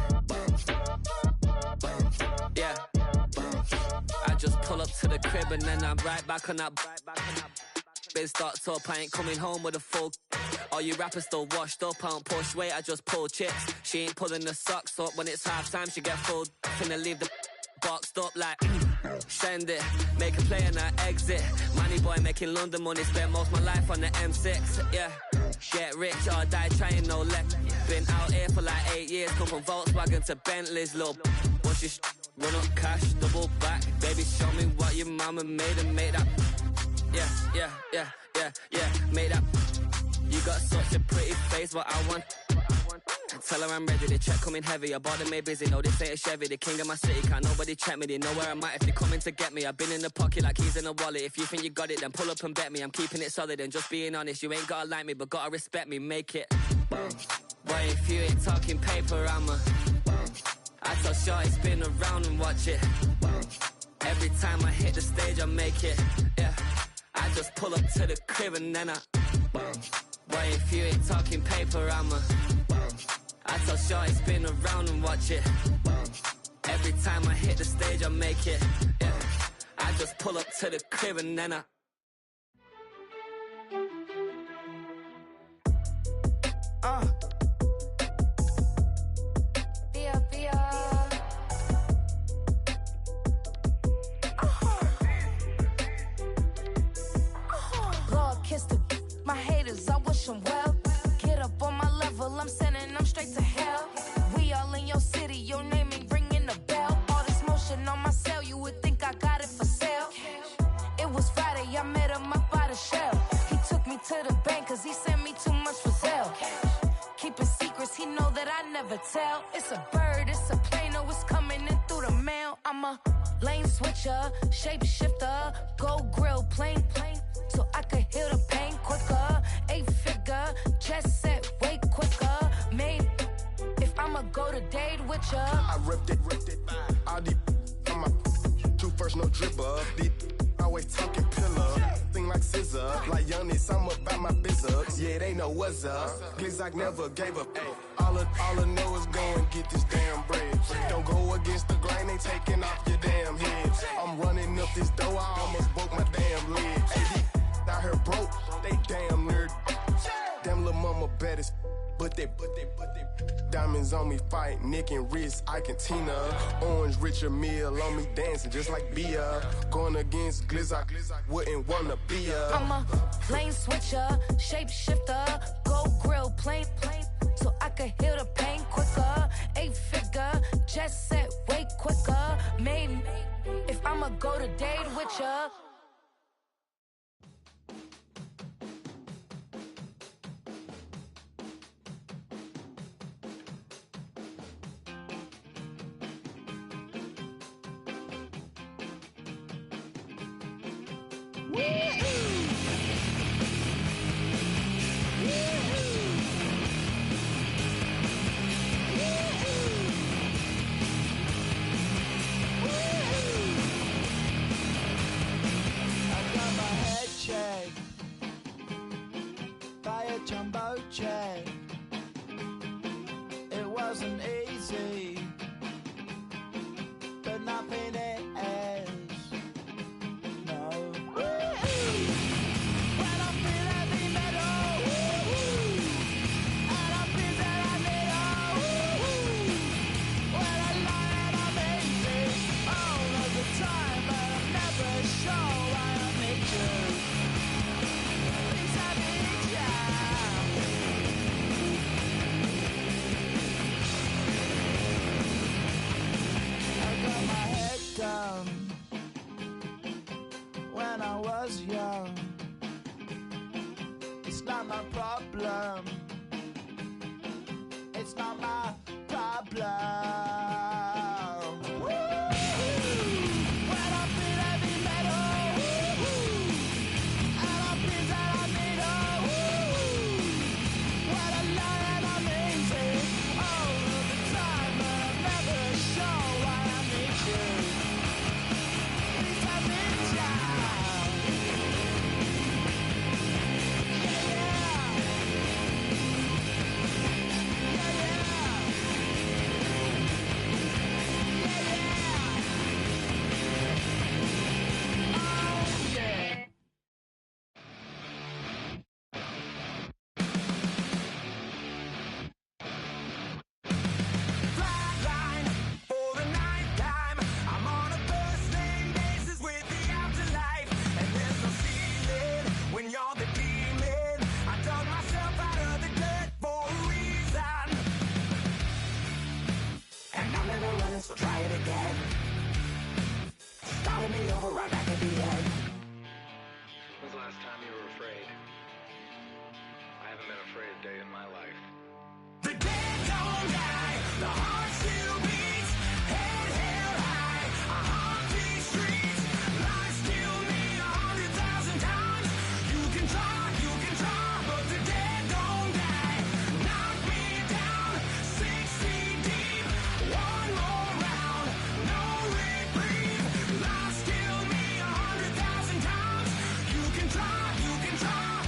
Yeah. I just pull up to the crib and then I'm right back on that. Biz starts up, I ain't coming home with a full. All you rappers still washed up, I don't push weight, I just pull chips. She ain't pulling the socks up, when it's half time she get full. Finna leave the boxed up like send it, make a play and I exit. Money boy making London money, spent most of my life on the M6. Yeah, get rich or die trying, no leg. Been out here for like 8 years, come from Volkswagen to Bentley's. Little what's your run up cash, double back. Baby show me what your mama made and make that. Yeah, make that. You got such a pretty face, what I want. Tell her I'm ready, the check coming heavy. I bought them made busy, no this ain't a Chevy. The king of my city, can't nobody check me. They know where I'm at if they coming to get me. I've been in the pocket like keys in a wallet. If you think you got it, then pull up and bet me. I'm keeping it solid and just being honest. You ain't gotta like me, but gotta respect me, make it. Boy, if you ain't talking paper, I'm a I tell Shorty spin around and watch it. Every time I hit the stage, I make it. Yeah, I just pull up to the crib and then I boy, if you ain't talking paper, I'm a I tell Shorty spin around and watch it. Every time I hit the stage, I make it. Yeah, I just pull up to the crib and then I My haters, I wish to the bank, cause he sent me too much for sale. Keeping secrets, he know that I never tell. It's a bird, it's a plane, oh, it's coming in through the mail. I'm a lane switcher, shapeshifter, gold grill, plane, so I could heal the pain quicker. 8-figure, chest set way quicker. Maybe if I'ma go to date with ya. I ripped it, all these on my two first, no dribble. These always talking pillar, thing like scissor. Like youngest, I'm about my business. Yeah, they know what's up. Glizak never gave up. All I know is go and get this damn bread. Don't go against the grain, they taking off your damn head. I'm running up this door, I almost broke my damn leg. Hey, out here broke, they damn nerd. Damn little mama bad as but they diamonds on me fight, neck and wrist, I can Tina. Orange Richard Mill on me dancing just like Bia. Going against Glizak, wouldn't wanna be a. I'm a lane switcher, shapeshifter, gold grill, plane, so I could heal the pain quicker. 8-figure, chest set way quicker. Maybe if I'ma go to date with ya. Jumbo check. It wasn't easy, but nothing is. No. When I feel heavy metal, and I feel that I need when I lie and I'm easy all of the time, but I'm never sure why I need you. Please I need you. When I was young, it's not my problem. It's not my problem. When I feel heavy metal, and I feel that I need when I lie and I'm easy all of the time, but I'm never sure why I need you. Please I need you. So try it again. Starting me over right back at the end. When's the last time you were afraid? I haven't been afraid a day in my life. The dead don't die, the heart still beats, head held high, I haunt these streets, lies kill me 100,000 times. You can try, but the dead don't die. Knock me down 6 feet deep, one more round, no reprieve. Lies kill me 100,000 times. You can try,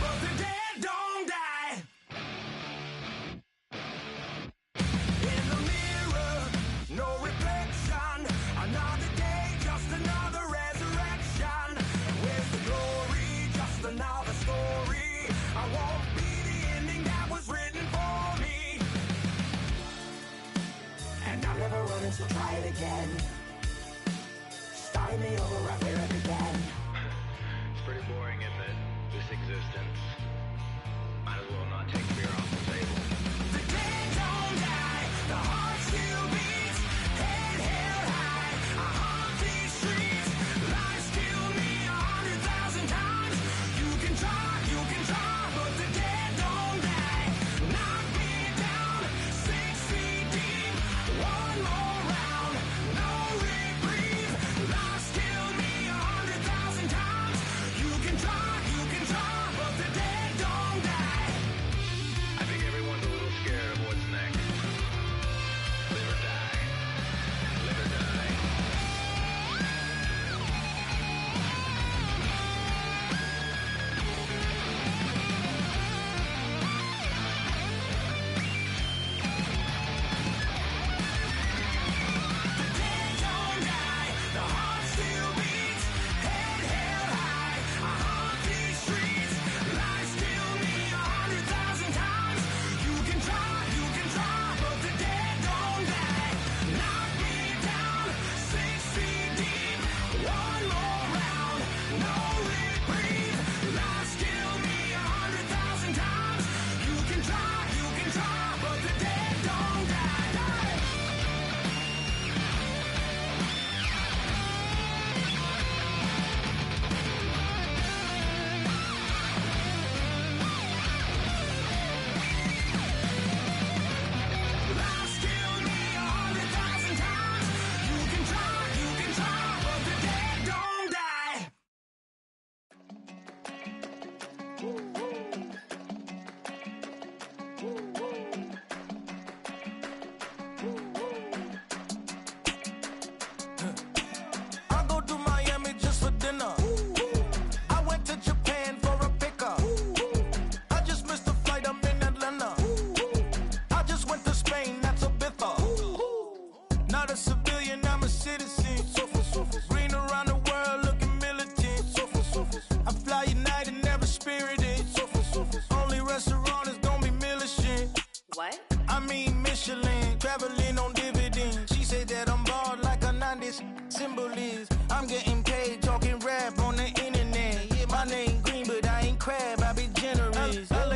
but the dead don't die. In the mirror, no reflection. Another day, just another resurrection. Where's the glory? Just another story. I won't be the ending that was written for me. And I'm never running, so try it again. Starting me over right where it began. It's pretty boring, isn't it? This existence. Might as well not take fear off the table. The dead don't die, the heart still beats, head held high, I haunt these streets, lies kill me 100,000 times. You can try, but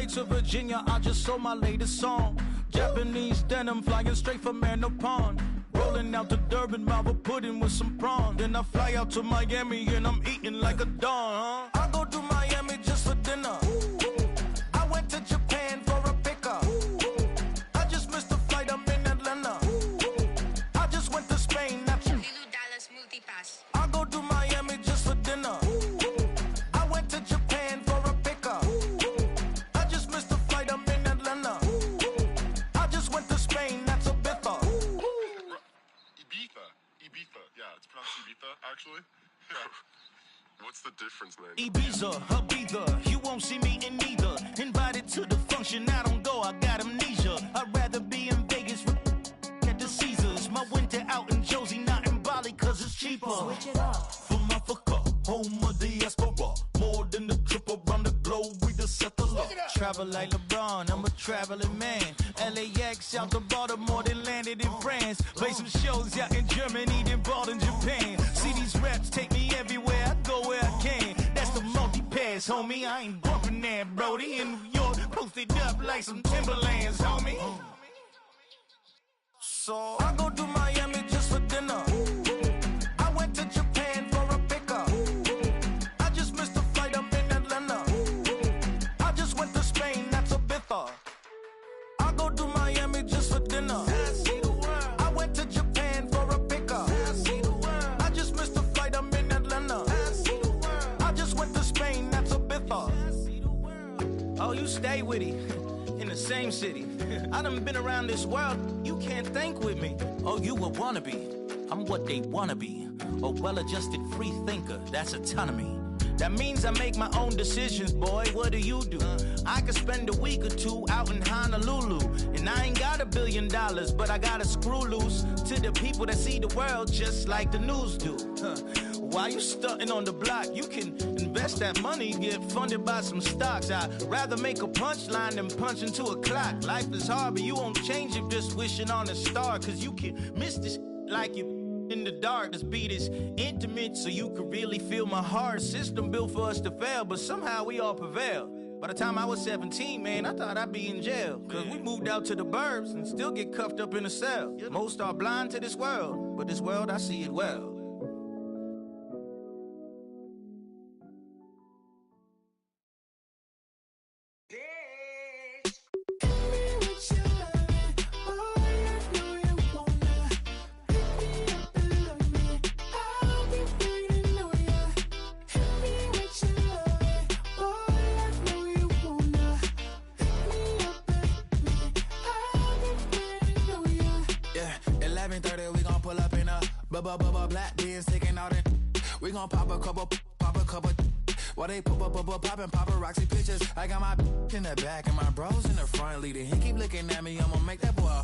to Virginia, I just sold my latest song. Japanese denim flying straight from Manapon. Rolling out to Durban, Malva pudding with some prawn. Then I fly out to Miami and I'm eating like a don. I go to Miami just for dinner. I went to Japan for a pickup. I just missed a flight, I'm in Atlanta. I just went to Spain, not you. I go to Miami just for dinner. I went to Japan for a pickup. I just missed a flight, I'm in Atlanta. I just went to Spain, that's a bitha. Ibiza. Yeah, it's pronounced Ibiza, actually. Yeah. What's the difference, man? Ibiza, Ibiza, you won't see me in neither. Invited to the function, I don't go, I got amnesia. I'd rather be in Vegas at the Caesars. My winter out in Josie, not in Bali, cause it's cheaper. Switch it up. From Africa, home of the diaspora. More than the trip around the globe, we the settler. Travel like LeBron, I'm a traveling man. LAX out to Baltimore, then landed in France. Play some shows out in Germany, then bought in Japan. See these raps take me everywhere, I go where I can. That's the multi-pass, homie, I ain't bumping that, Brody. In New York, posted up like some Timberlands, homie. So I go to Miami just for dinner. I went to Japan for a pickup. I just missed a flight, I'm in Atlanta. I just went to Spain, that's a bitha. I go to Miami just for dinner. I went to Japan for a pickup. I just missed a flight, I'm in Atlanta. I just went to Spain, that's a bitha. Oh, you stay with it. In the same city. I done been around this world, you can't think with me. Oh, you a wannabe. I'm what they wanna be. A well-adjusted free thinker, that's autonomy. That means I make my own decisions, boy, what do you do? I could spend a week or two out in Honolulu. And I ain't got $1 billion, but I got a screw loose to the people that see the world just like the news do. While you stunting on the block, you can invest that money, get funded by some stocks. I'd rather make a punchline than punch into a clock. Life is hard, but you won't change it just wishing on a star. Cause you can miss this like you in the dark. This beat is intimate, so you can really feel my heart. System built for us to fail, but somehow we all prevail. By the time I was 17, man, I thought I'd be in jail. Cause we moved out to the burbs and still get cuffed up in a cell. Most are blind to this world, but this world, I see it well. Black beans taking out it. We gon' pop a couple. While they poppin' paparazzi pictures. I got my in the back and my bros in the front leading. He keep looking at me, I'ma make that boy.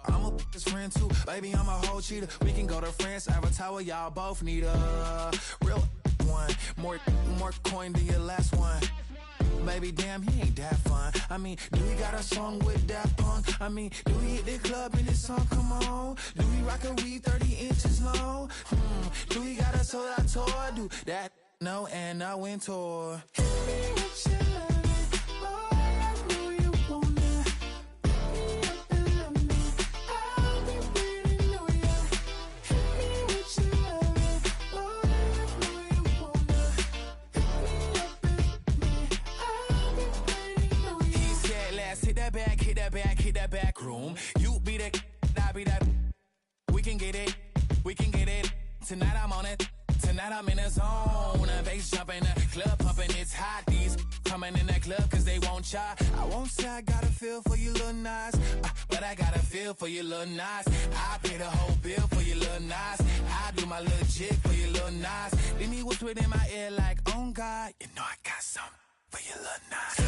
I'm a his friend too, baby, I'm a whole cheater. We can go to France, Avatar, y'all both need a real one. More coin than your last one. Baby, damn, he ain't that fun. I mean, do we got a song with that punk? I mean, do we hit the club in this song? Come on. Do we rock a weed 30 inches long? Do we got a sold out tour? Do that? No, and no win tour. Hit that back room. You be that, I be that. We can get it. Tonight I'm on it. Tonight I'm in a zone. A bass jumping, a club pumping, it's hot. These coming in that club cause they won't try. I won't say I got a feel for you little nice, but I got a feel for you little nice. I pay the whole bill for you little nice. I do my little jig for you little nice. Then he whispered in my ear like, oh God, you know I got something for you little nice.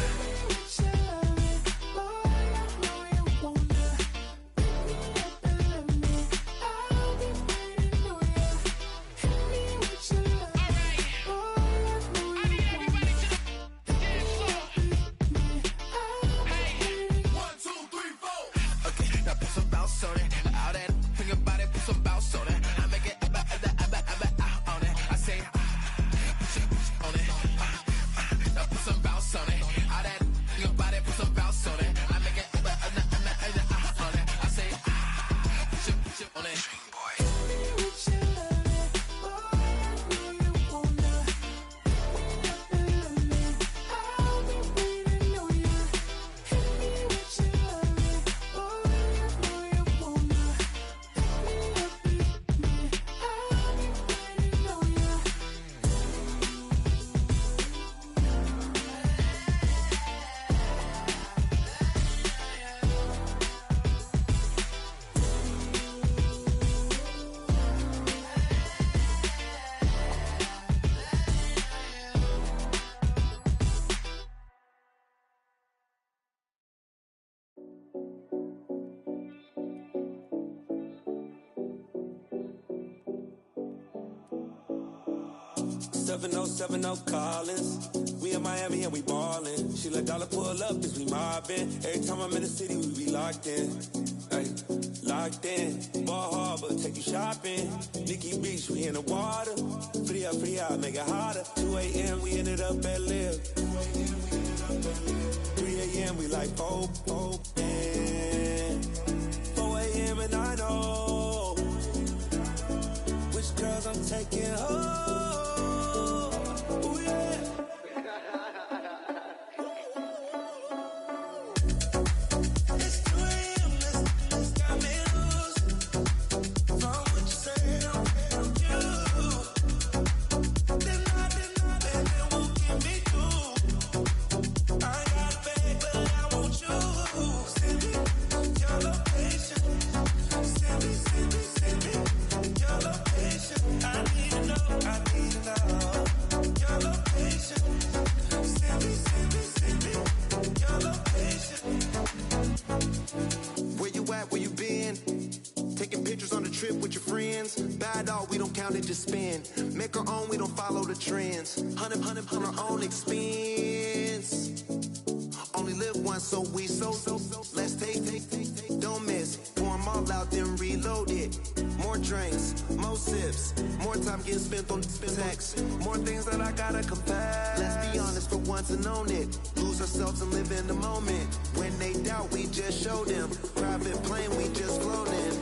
Some bounce on it. All that 7070 Collins. We in Miami and we ballin'. She let dollar pull up as we mobbin'. Every time I'm in the city, we be locked in. Ay, locked in. Ball Harbor, take you shopping. Nikki Beach, we in the water. Free up, make it hotter. 2 a.m. we ended up at Live. 3 a.m. we like oh, and 4 a.m. and I know which girls I'm taking home. Ooh, yeah. Where you at, where you been? Taking pictures on the trip with your friends. Bad dog, we don't count it, just spend. Make our own, we don't follow the trends. 100 on our own expense. Only live once, so we so. Let's take. Don't miss. Pour 'em all out, then reload it. More drinks, more sips. More time getting spent on text. More things that I gotta confess. Let's be honest for once and own it. Lose ourselves and live in the moment. When they doubt, we just show them. Private plane, we just flown in.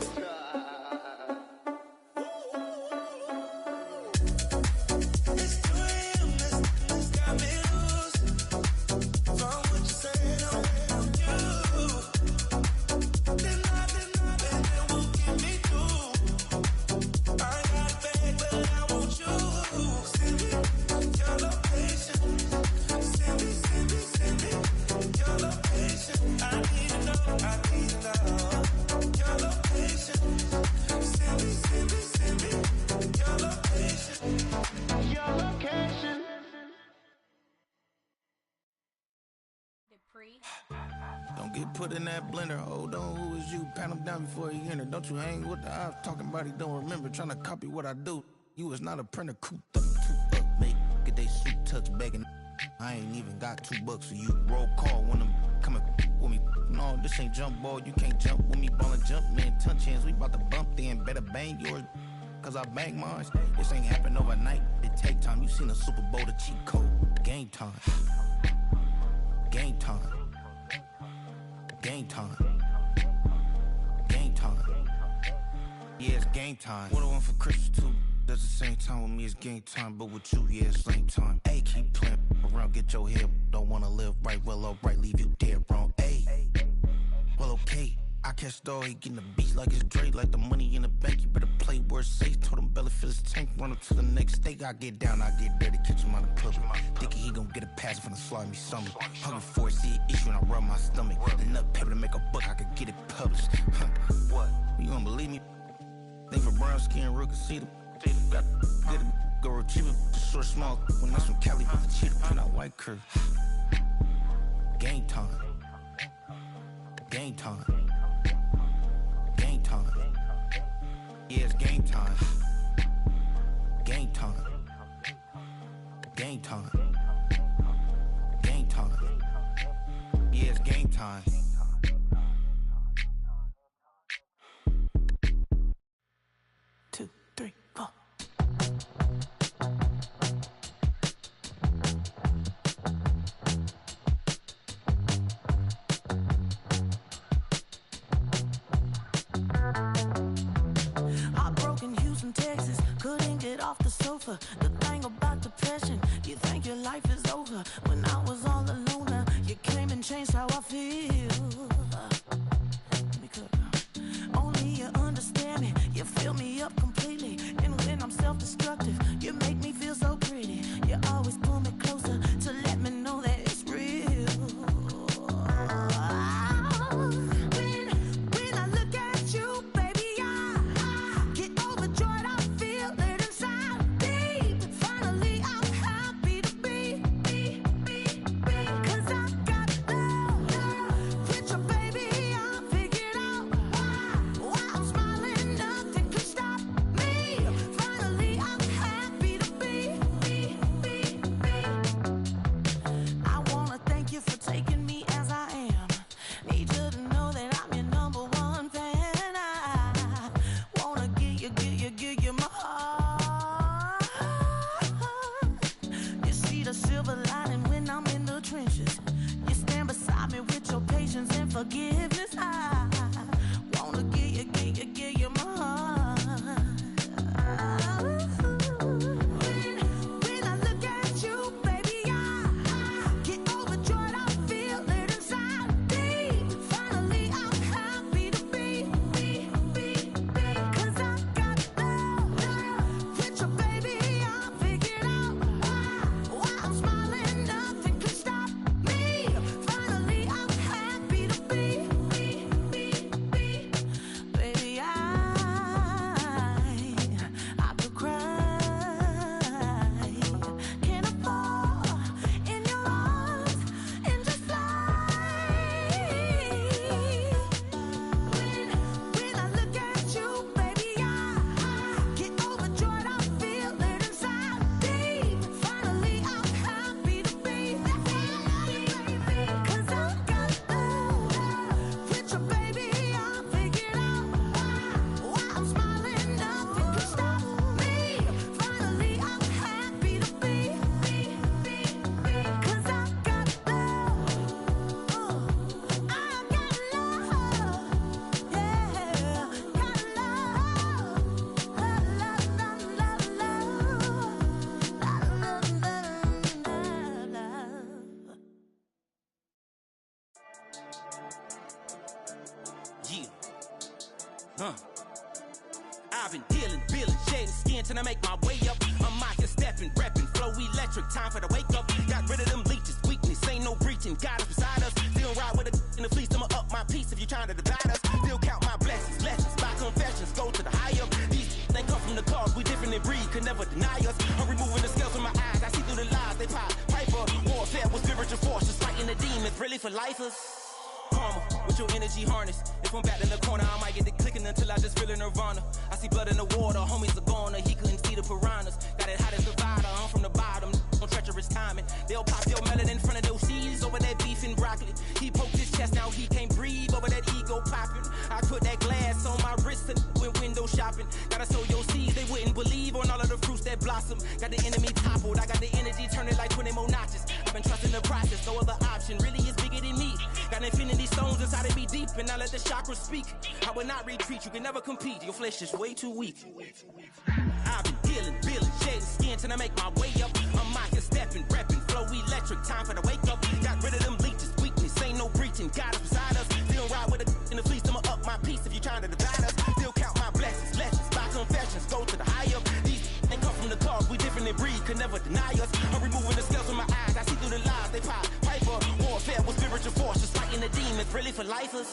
Don't get put in that blender. Hold on, who is you? Pat him down before he enter. Don't you hang with the ops talking about he don't remember. Trying to copy what I do. You is not a printer. Cooped up, make get they suit touch begging. I ain't even got $2 for you. Roll call when I'm coming with me. No, this ain't jump ball. You can't jump with me. Ballin' jump, man. Touch hands. We about to bump then. Better bang yours. Cause I bang mine. This ain't happen overnight. It take time. You seen a Super Bowl, the cheat code. Game time. Game time. Game time. Game time. Yeah, it's game time. What I want for Christmas too. That's the same time with me, it's game time. But with you, yeah, it's same time. Hey, keep playing around, get your head. Don't wanna live right, well, alright, leave you dead wrong. Hey, well, okay. I catch the dog, he getting the beats like it's Dre, like the money in the bank. You better play where it's safe. Told him belly fill his tank, run up to the next state. I get down, I get dirty, catch him on the club. Thinking he gon' get a pass from the slide me something. Hungry for it, see an issue and I rub my stomach. Enough paper to make a book, I could get it published. What? You don't believe me? Think for brown skin, real can see the got get it, go retrieve it, short small. When that's from Cali, but the cheetah print out white curve. Game time. Game time. Game time. Yeah, it's game time. Game time. Game time. Game time. Yeah, it's game time. Texas, couldn't get off the sofa. The thing about depression, you think your life is over. When I was all alone, you came and changed how I feel. Only you understand me, you fill me up completely. And when I'm self-destructive, you make me feel so pretty. You always pull me closer to let me know that it's real. When I look at you, baby, I get overjoyed. I feel it inside me. Finally, I'm happy to be. 'Cause I got love forgiveness. I wanna give you my heart. When I look at you, baby, I get overjoyed. I feel it inside me. Finally, I'm happy to be. 'Cause I got love with your baby. I figured out why I'm smiling. Nothing can stop me. Finally, I'm happy to be. Baby, I could cry. Can I fall in your arms and just fly? When I look at you, baby, I get overjoyed. I feel it inside me. Finally, I'm happy to be. 'Cause I got love with your baby. I figured out why I'm smiling. Nothing can stop me. Finally, I'm happy to be. 'Cause I got love. I got love. Yeah, got love. Yeah. I've been dealing, shedding skin till I make my way up. I'm out here stepping, repping, flow electric, time for the wake up. Got rid of them leeches, weakness, ain't no breaching. God is beside us, still ride with a in the fleece. I'ma up my piece if you trying to divide us. Still count my blessings, lessons, my confessions, go to the higher. These they come from the cause, we different in breed, could never deny us. I'm removing the scales from my eyes, I see through the lies they pop. Piper, warfare with spiritual force, just fighting the demons, really for lifers. Karma, with your energy harness. If I'm back in the corner, I might get it clicking until I just feel a nirvana. I see blood in the water, homies are gone, he couldn't see the piranhas. Got it hot as Nevada, I'm from the bottom, on treacherous timing. They'll pop your melon in front of those seeds over that beef and broccoli. He poked his chest, now he can't breathe over that ego popping. I put that glass on my wrist and went window shopping. Gotta sow your seeds, they wouldn't believe on all of the fruits that blossom. Got the enemy toppled, I got the energy turning like 20 more notches. I've been trusting the process, no other option really is bigger than me. Got infinity stones inside of me deep, and I let the chakras speak. I will not retreat, you can never compete, your flesh is way too weak. I've been dealing, shedding skin till I make my way up. I'm out here stepping, repping, flow electric, time for the wake up. Got rid of them leeches, weakness, ain't no breaching. God is beside us, still ride with a in the fleece. I'ma up my piece if you trying to divide us. Still count my blessings, lessons, my confessions, go to the higher. These ain't come from the cause, we different in breed, could never deny us. I'm removing the scales from my eyes, I see through the lies they pop. Piper, warfare with spiritual force, just fighting the demons, really for lifers.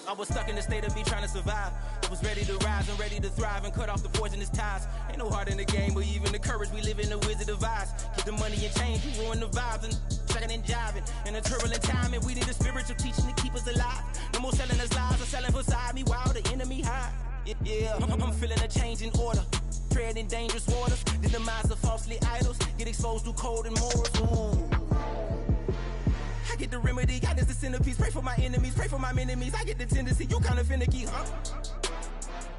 I was stuck in the state of me trying to survive. I was ready to rise and ready to thrive and cut off the poisonous ties. Ain't no heart in the game, but even the courage we live in the wizard of Oz. Keep the money and change, we ruin the vibes and checking and jiving. In a turbulent time, and we need a spiritual teaching to keep us alive. No more selling us lies or selling beside me while the enemy hide. Yeah, I'm feeling a change in order. Treading dangerous waters, the demise of falsely idols. Get exposed through code and morals. Ooh. I get the remedy, God is the centerpiece. Pray for my enemies, pray for my enemies. I get the tendency, you kinda finicky, huh?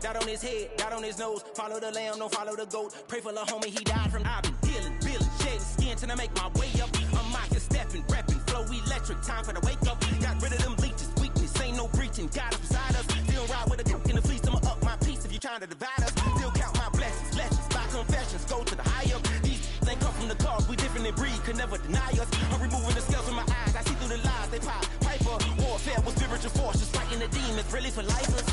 Dot on his head, dot on his nose. Follow the lamb, don't follow the goat. Pray for the homie, he died from. I've been dealing, shedding skin till I make my way up. I'm out here stepping, repping, flow electric, time for the wake up. Got rid of them leeches, weakness, ain't no breaching. God is beside us, still ride with a in the fleece. I'ma up my piece if you trying to divide us. Still count my blessings, lessons, my confessions, go to the higher. These ain't come from the cause, we different in breed, could never deny us. I'm removing the scales from my eyes, I see through the lies they pop. Piper, warfare with spiritual force, just fighting the demons, really for lifers.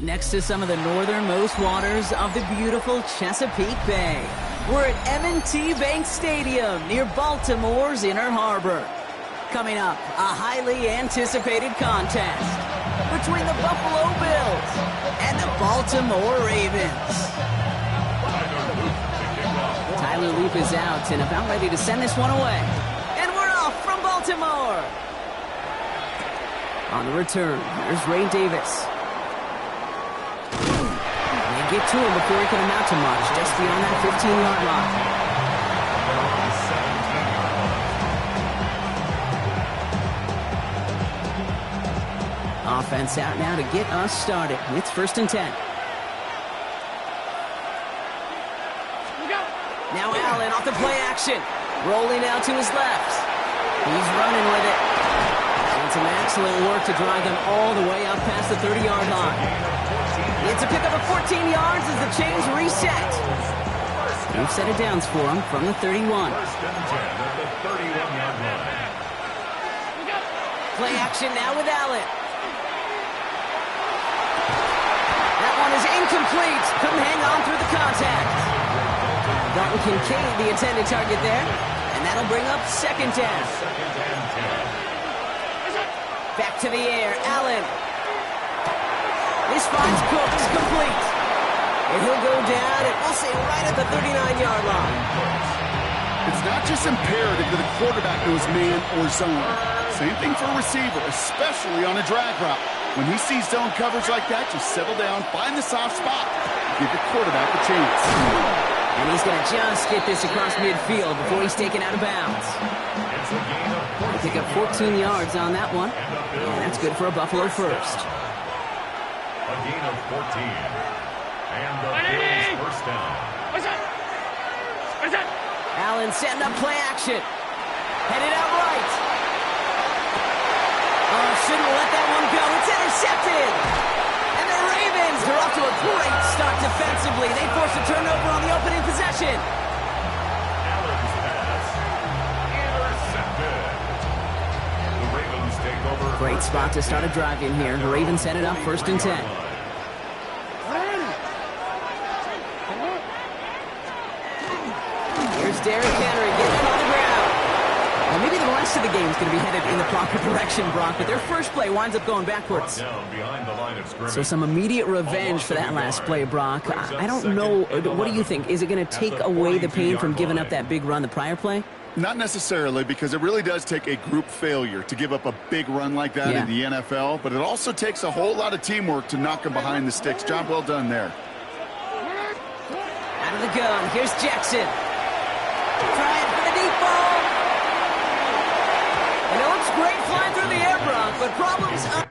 next to some of the northernmost waters of the beautiful Chesapeake Bay. We're at M&T Bank Stadium near Baltimore's Inner Harbor. Coming up, a highly anticipated contest between the Buffalo Bills and the Baltimore Ravens. Tyler Loop is out and about ready to send this one away. And we're off from Baltimore. On the return, here's Ray Davis. They get to him before he can amount to much, just beyond that 15-yard line. Offense out now to get us started. It's 1st and 10. Now Allen off the play action. Rolling out to his left. He's running with it. And some excellent work to drive them all the way up past the 30-yard line. It's a pickup of 14 yards as the chains reset. New set of downs for him from the 31. Play action now with Allen. That one is incomplete. Couldn't hang on through the contact. Dalton Kincaid, the intended target there. And that'll bring up 2nd down. Back to the air, Allen. This finds Cooks complete. And he'll go down, and we'll say right at the 39-yard line. It's not just imperative that a quarterback knows man or zone. Same thing for a receiver, especially on a drag route. When he sees zone coverage like that, just settle down, find the soft spot, give your quarterback a chance. And he's going to just get this across midfield before he's taken out of bounds. He'll pick up 14 yards on that one. And that's good for a Buffalo first. A gain of 14. And the Bills first down. Allen setting up play action. Headed out right. Oh, shouldn't let that one go. It's intercepted. And the Ravens are off to a great start defensively. They force a turnover on the opening possession. Allen's pass. Intercepted. The Ravens take over. Great spot to start a drive in here. The Ravens set it up 1st and 10. Here's Derrick Henry getting on the ground. Well, maybe the rest of the game is going to be headed in the proper direction, Brock, but their first play winds up going backwards. So some immediate revenge for that last play, Brock. I don't know. What do you think? Is it going to take away the pain from giving up that big run the prior play? Not necessarily, because it really does take a group failure to give up a big run like that in the NFL, but it also takes a whole lot of teamwork to knock them behind the sticks. Job well done there. Out of the gun, here's Jackson. Trying for the deep ball. And it looks great flying through the air, Brock, but problems up.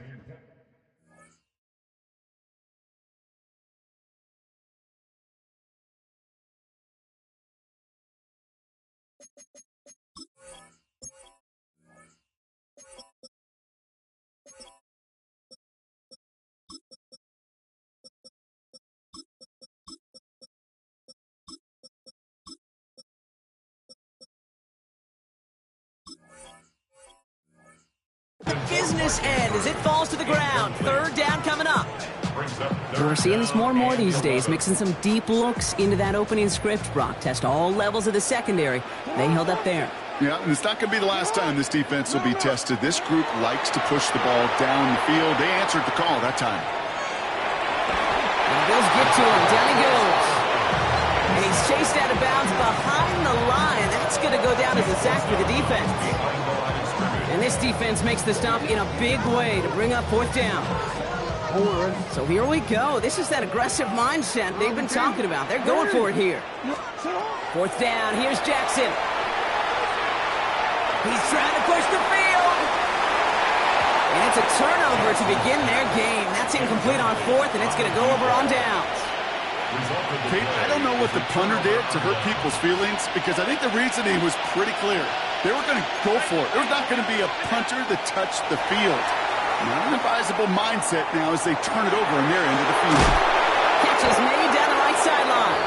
Business end as it falls to the ground. 3rd down coming up. We're seeing this more and more these days, mixing some deep looks into that opening script, Brock. Test all levels of the secondary. They held up there. Yeah, and it's not going to be the last time this defense will be tested. This group likes to push the ball down the field. They answered the call that time. And the Bills get to him. Down he goes. And he's chased out of bounds behind the line. That's going to go down as a sack for the defense. And this defense makes the stop in a big way to bring up 4th down. So here we go. This is that aggressive mindset they've been talking about. They're going for it here. 4th down. Here's Jackson. He's trying to push the field. And it's a turnover to begin their game. That's incomplete on 4th, and it's going to go over on downs. Kate, I don't know what the punter did to hurt people's feelings, because I think the reasoning was pretty clear. They were going to go for it. There's not going to be a punter that touched the field. Not an advisable mindset now as they turn it over on their end of the field. Catch is made down the right sideline.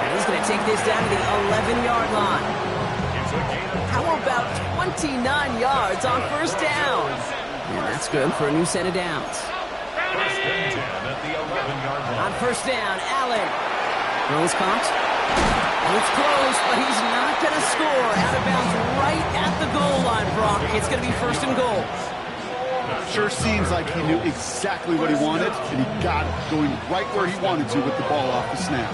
And he's going to take this down to the 11-yard line. How about 29 yards on 1st down? And that's good for a new set of downs. First and 10 at the 11-yard line. On first down, Allen. Throws caught. It's close, but he's not going to score. Out of bounds right at the goal line, Brock. It's going to be first and goal. Sure seems like he knew exactly what he wanted, and he got it, going right where he wanted to with the ball off the snap.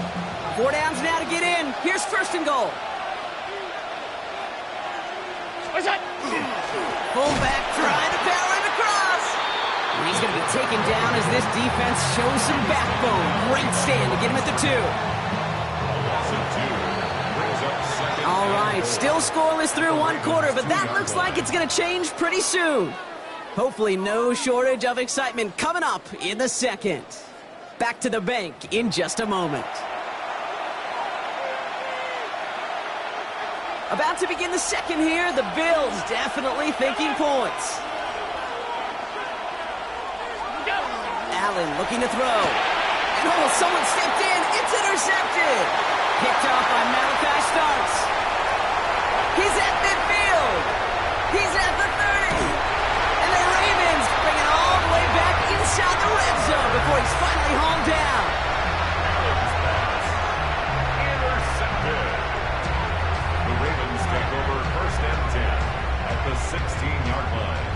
4 downs now to get in. Here's first and goal. Fullback trying to power it across. And he's going to be taken down as this defense shows some backbone. Great stand to get him at the 2. All right, still scoreless through 1 quarter, but that looks like it's going to change pretty soon. Hopefully no shortage of excitement coming up in the second. Back to the bank in just a moment. About to begin the second here, the Bills definitely thinking points. Allen looking to throw. And someone stepped in. It's intercepted. Picked off by Malachi Starks. He's at midfield. He's at the 30. And the Ravens bring it all the way back inside the red zone before he's finally hauled down. Take over first and 10 at the 16-yard line.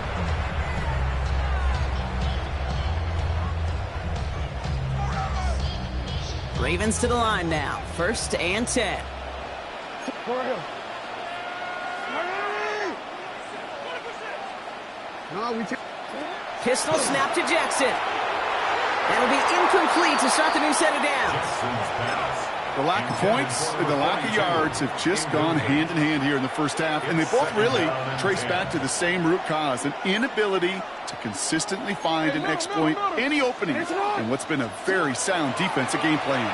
Ravens to the line now. First and 10. Pistol snap to Jackson. That'll be incomplete to start the new set of downs. The lack of points and the lack of yards have just gone hand in hand here in the first half, and they both really trace back to the same root cause, an inability to consistently find and exploit any openings in what's been a very sound defensive game plan.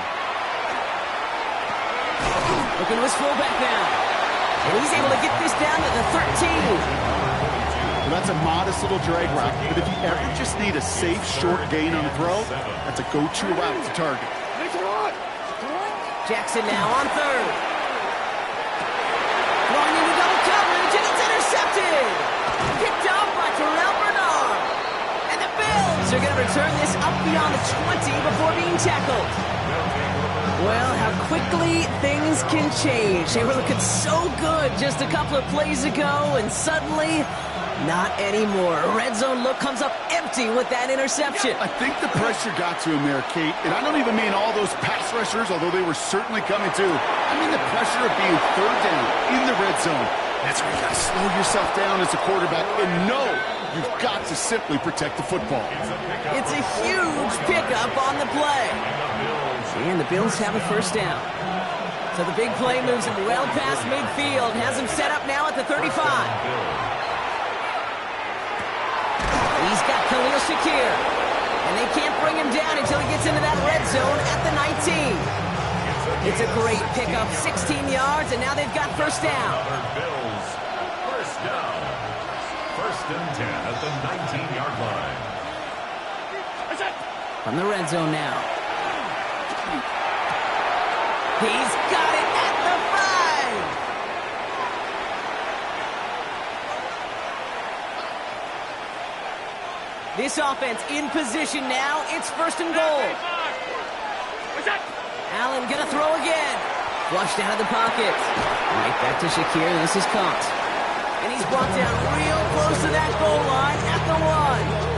Looking to his fullback now. And he's able to get this down to the 13. Well, that's a modest little drag route, but if you ever just need a safe, short gain on a throw, that's a go-to route to target. Jackson now on third. Throwing into double coverage, and it's intercepted. Picked off by Terrell Bernard. And the Bills are going to return this up beyond the 20 before being tackled. Well, how quickly things can change. They were looking so good just a couple of plays ago, and suddenly, not anymore. A red zone look comes up empty with that interception. I think the pressure got to him there, Kate. And I don't even mean all those pass rushers, although they were certainly coming too. I mean the pressure of being third down in the red zone. That's where you got to slow yourself down as a quarterback and know you've got to simply protect the football. It's a huge pickup on the play. And the Bills have a first down. So the big play moves him well past midfield. Has him set up now at the 35. He's got Khalil Shakir. And they can't bring him down until he gets into that red zone at the 19. It's a great pickup, 16 yards, and now they've got first down. Bills, first down. First and 10 at the 19-yard line. From the red zone now. He's got it at the 5. This offense in position now. It's first and goal. Allen gonna throw again. Flushed out of the pocket. Right back to Shakir. This is caught. And he's brought down real close to that goal line at the 1.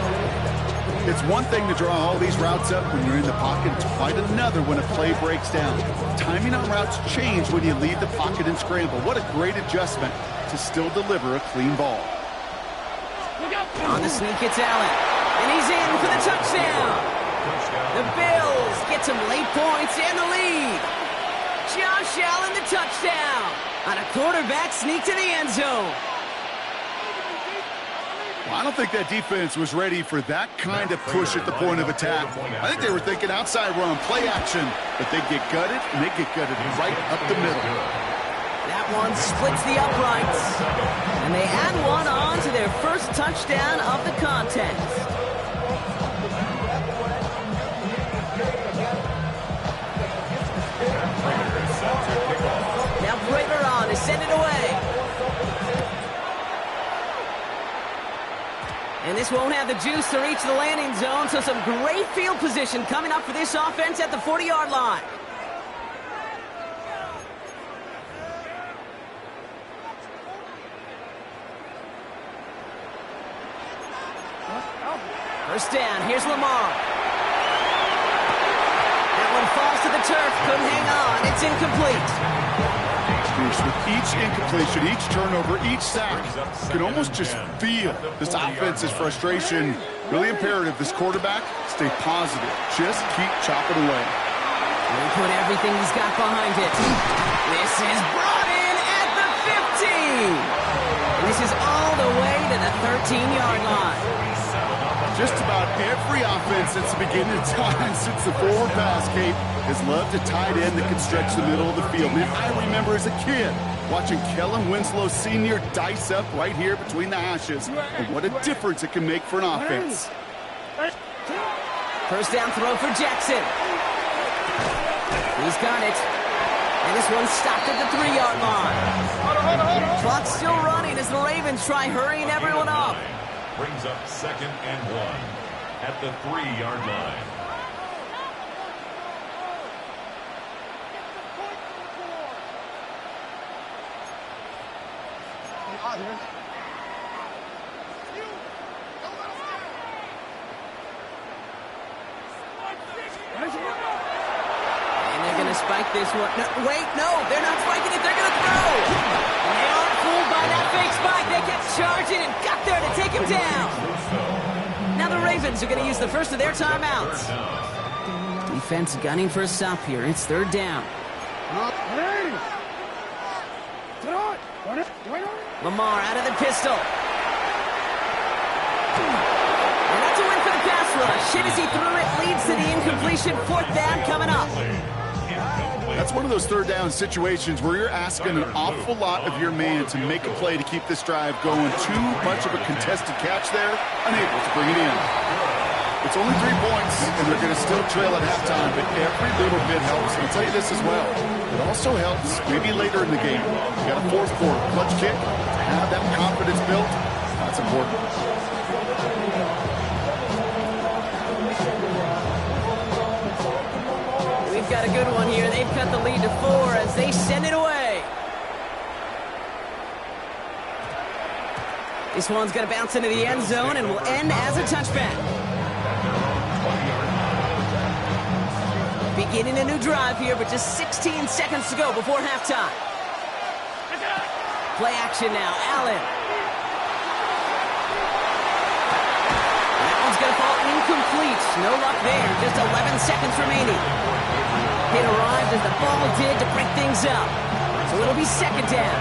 It's one thing to draw all these routes up when you're in the pocket. It's quite another when a play breaks down. Timing on routes change when you leave the pocket and scramble. What a great adjustment to still deliver a clean ball. On the sneak, it's Allen. And he's in for the touchdown. The Bills get some late points and the lead. Josh Allen, the touchdown. On a quarterback sneak to the end zone. Well, I don't think that defense was ready for that kind of push at the point of attack. I think they were thinking outside run, play action, but they get gutted, and they get gutted right up the middle. That one splits the uprights, and they add one on to their first touchdown of the contest. Now Prater on to send it away. And this won't have the juice to reach the landing zone, so some great field position coming up for this offense at the 40-yard line. First down, here's Lamar. That one falls to the turf, couldn't hang on, it's incomplete. With each incompletion, each turnover, each sack, you can almost just feel this offense's frustration. Really imperative this quarterback stay positive. Just keep chopping away. He'll put everything he's got behind it. This is brought in at the 15. And this is all the way to the 13-yard line. Just about every offense since the beginning of time, since the forward pass, Kate, has loved a tight end that can stretch the middle of the field. Man, I remember as a kid watching Kellen Winslow Sr. dice up right here between the hashes. And what a difference it can make for an offense. First down throw for Jackson. He's got it. And this one stopped at the 3-yard line. Clock's still running as the Ravens try hurrying everyone up. Brings up 2nd and 1 at the 3-yard line. And they're going to spike this one. No, wait, no, they're not spiking it. They're going to throw. And they aren't fooled by that fake spike. They kept charging and got there to take him down. Now the Ravens are going to use the first of their timeouts. Defense gunning for a stop here. It's 3rd down. Lamar out of the pistol. And that's a win for the pass rush. Shit as he threw it leads to the incompletion. 4th down coming up. That's one of those 3rd down situations where you're asking an awful lot of your man to make a play to keep this drive going. Too much of a contested catch there, unable to bring it in. It's only 3 points, and they're going to still trail at halftime, but every little bit helps. I'll tell you this as well. It also helps maybe later in the game. You got a 4th quarter clutch kick. To have that confidence built, that's important. We've got a good one here. They've cut the lead to 4 as they send it away. This one's going to bounce into the end zone and will end as a touchback. Beginning a new drive here, but just 16 seconds to go before halftime. Play action now. Allen. That one's going to fall incomplete. No luck there. Just 11 seconds remaining. It arrived as the ball did to break things up. So it'll be 2nd down.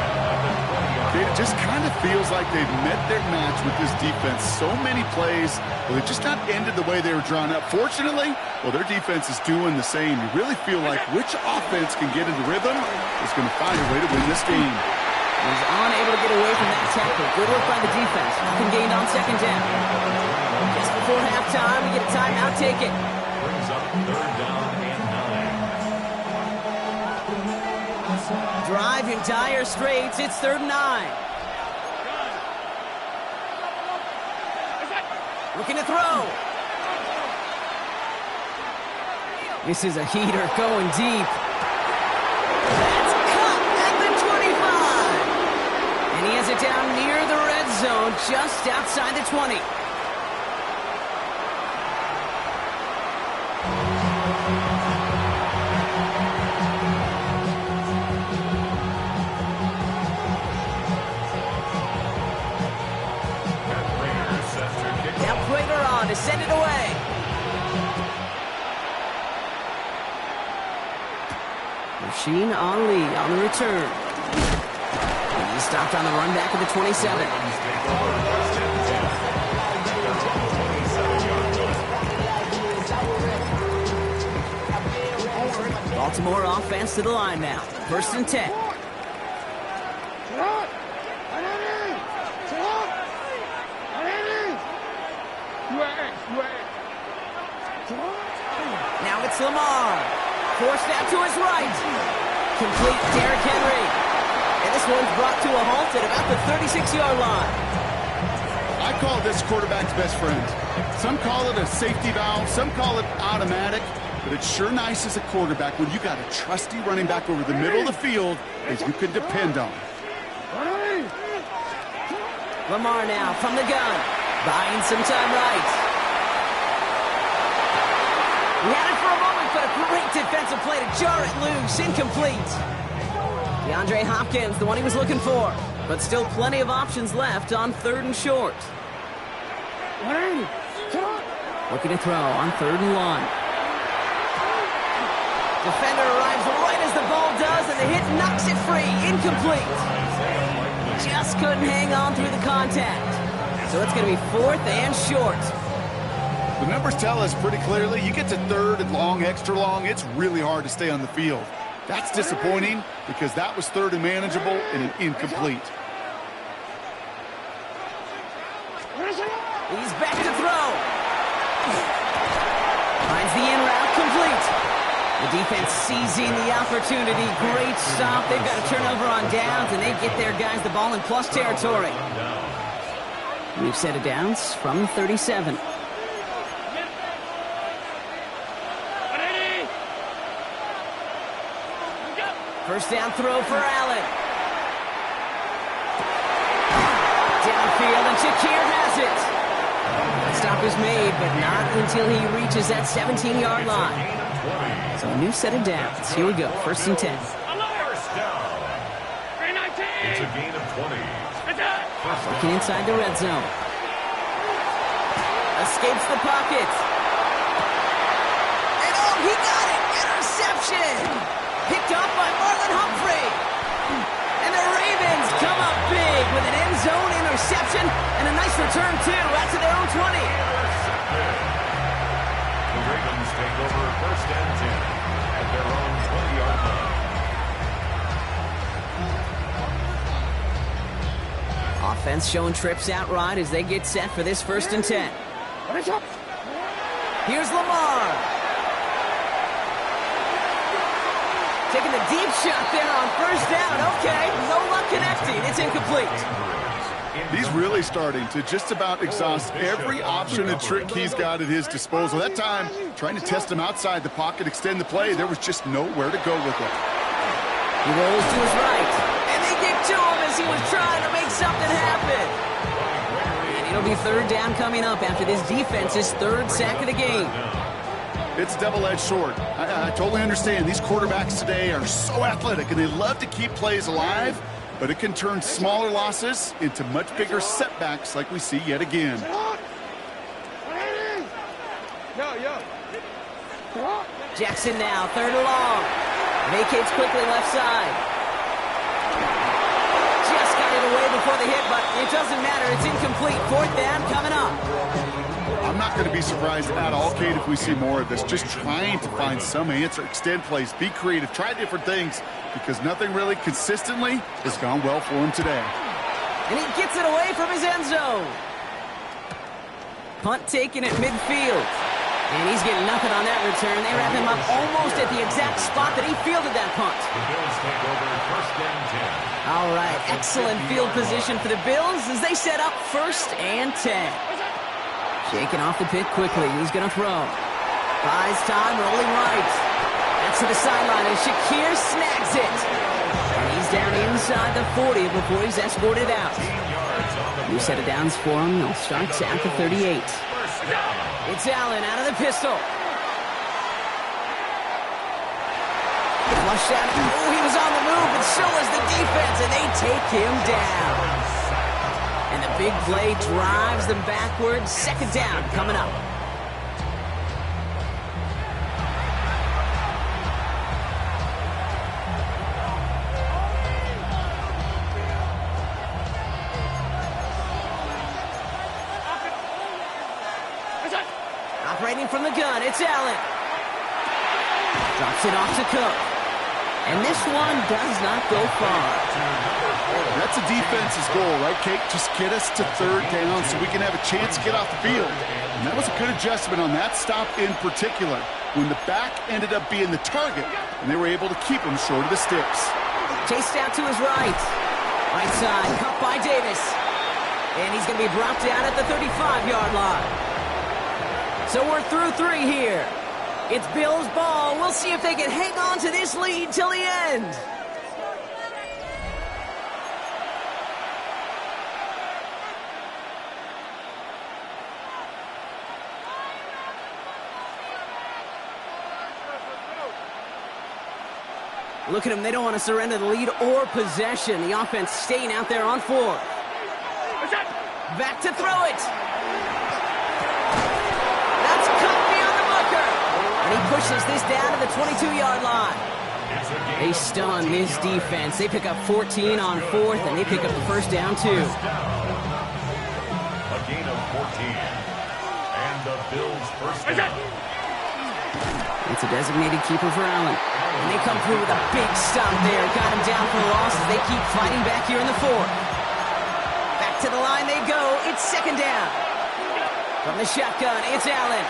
It just kind of feels like they've met their match with this defense. So many plays, well, they just not ended the way they were drawn up. Fortunately, well, their defense is doing the same. You really feel like which offense can get into rhythm is going to find a way to win this game. He's unable to get away from that tackle. Good work by the defense. Nothing gained on 2nd down. Just before halftime, we get a timeout taken. Brings up 3rd down and 9. Drive in dire straits. It's 3rd and 9. Looking to throw. This is a heater going deep. That's cut at the 25. And he has it down near the red zone, just outside the 20. To send it away. Machine Ali on the return. He stopped on the run back at the 27. Baltimore offense to the line now. 1st and 10. Now it's Lamar. Forced out to his right. Complete Derrick Henry. And this one's brought to a halt at about the 36-yard line. I call this quarterback's best friend. Some call it a safety valve, some call it automatic, but it's sure nice as a quarterback when you got a trusty running back over the middle of the field that you can depend on. Lamar now from the gun, buying some time right. He had it for a moment, but a great defensive play to jar it loose, incomplete. DeAndre Hopkins, the one he was looking for, but still plenty of options left on 3rd and short. Looking to throw on 3rd and 1. Defender arrives right as the ball does, and the hit knocks it free. Incomplete. Just couldn't hang on through the contact. So it's going to be 4th and short. The numbers tell us pretty clearly, you get to 3rd and long, extra long, it's really hard to stay on the field. That's disappointing because that was 3rd and manageable and an incomplete. He's back to throw. Finds the in route complete. The defense seizing the opportunity. Great stop. They've got a turnover on downs, and they get their guys the ball in plus territory. We've set it downs from 37. First down throw for Allen. Downfield, and Shakir has it. Stop is made, but not until he reaches that 17-yard line. So a new set of downs. Here we go, 1st and 10. First down. It's a gain of 20. Looking inside the red zone. Escapes the pocket. And oh, he got it! Interception! Picked up by Marlon Humphrey. And the Ravens come up big with an end zone interception and a nice return, too, out to their own 20. The Ravens take over 1st and 10 at their own 20-yard line. Offense showing trips out right as they get set for this 1st and 10. Here's Lamar. Taking the deep shot there on 1st down. Okay, no luck connecting. It's incomplete. He's really starting to just about exhaust every option and trick he's got at his disposal. That time, trying to test him outside the pocket, extend the play, there was just nowhere to go with it. He rolls to his right, and they get to him as he was trying to make something happen. And it'll be 3rd down coming up after this defense's 3rd sack of the game. It's double-edged sword. I totally understand. These quarterbacks today are so athletic, and they love to keep plays alive, but it can turn smaller losses into much bigger setbacks like we see yet again. Jackson now, 3rd and long. Vacates quickly left side. Just got it away before the hit, but it doesn't matter. It's incomplete. 4th down coming up. I'm not going to be surprised at all, Kate, if we see more of this. Just trying to find some answer, extend plays, be creative, try different things, because nothing really consistently has gone well for him today. And he gets it away from his end zone. Punt taken at midfield. And he's getting nothing on that return. They wrap him up almost at the exact spot that he fielded that punt. The Bills take over 1st and 10. All right, excellent field position for the Bills as they set up 1st and 10. Shaking off the pick quickly. Who's going to throw? Buys time, rolling right. That's to the sideline, and Shakir snags it. And he's down inside the 40 before he's escorted out. New set of downs for him. He'll start at the 38. It's Allen out of the pistol. Flushed out. Oh, he was on the move, but so was the defense, and they take him down. And the big play drives them backwards. 2nd down coming up. Operating from the gun, it's Allen. Drops it off to Cook. And this one does not go far. That's a defense's goal, right, Kate? Just get us to 3rd down so we can have a chance to get off the field. And that was a good adjustment on that stop in particular, when the back ended up being the target, and they were able to keep him short of the sticks. Chased out to his right. Right side, caught by Davis. And he's going to be brought down at the 35-yard line. So we're through 3 here. It's Bills' ball. We'll see if they can hang on to this lead till the end. Look at them. They don't want to surrender the lead or possession. The offense staying out there on 4. Back to throw it. That's caught beyond the bunker. And he pushes this down to the 22-yard line. They stun this defense. They pick up 14 on 4th, and they pick up the first down, too. A gain of 14. And the Bills' first down. It's a designated keeper for Allen. And they come through with a big stop there. Got him down for the loss as they keep fighting back here in the 4th. Back to the line they go. It's second down. From the shotgun, it's Allen.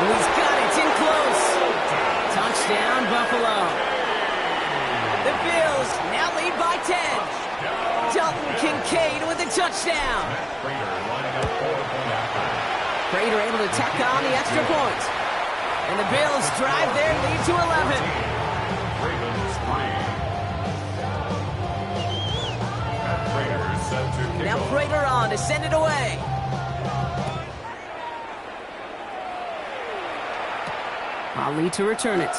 Oh, he's got it in close. Touchdown, Buffalo. The Bills now lead by 10. Dalton Kincaid with a touchdown. Prater able to tack on the extra point. And the Bills drive their lead to 11. Now Prater on to send it away. Ali to return it.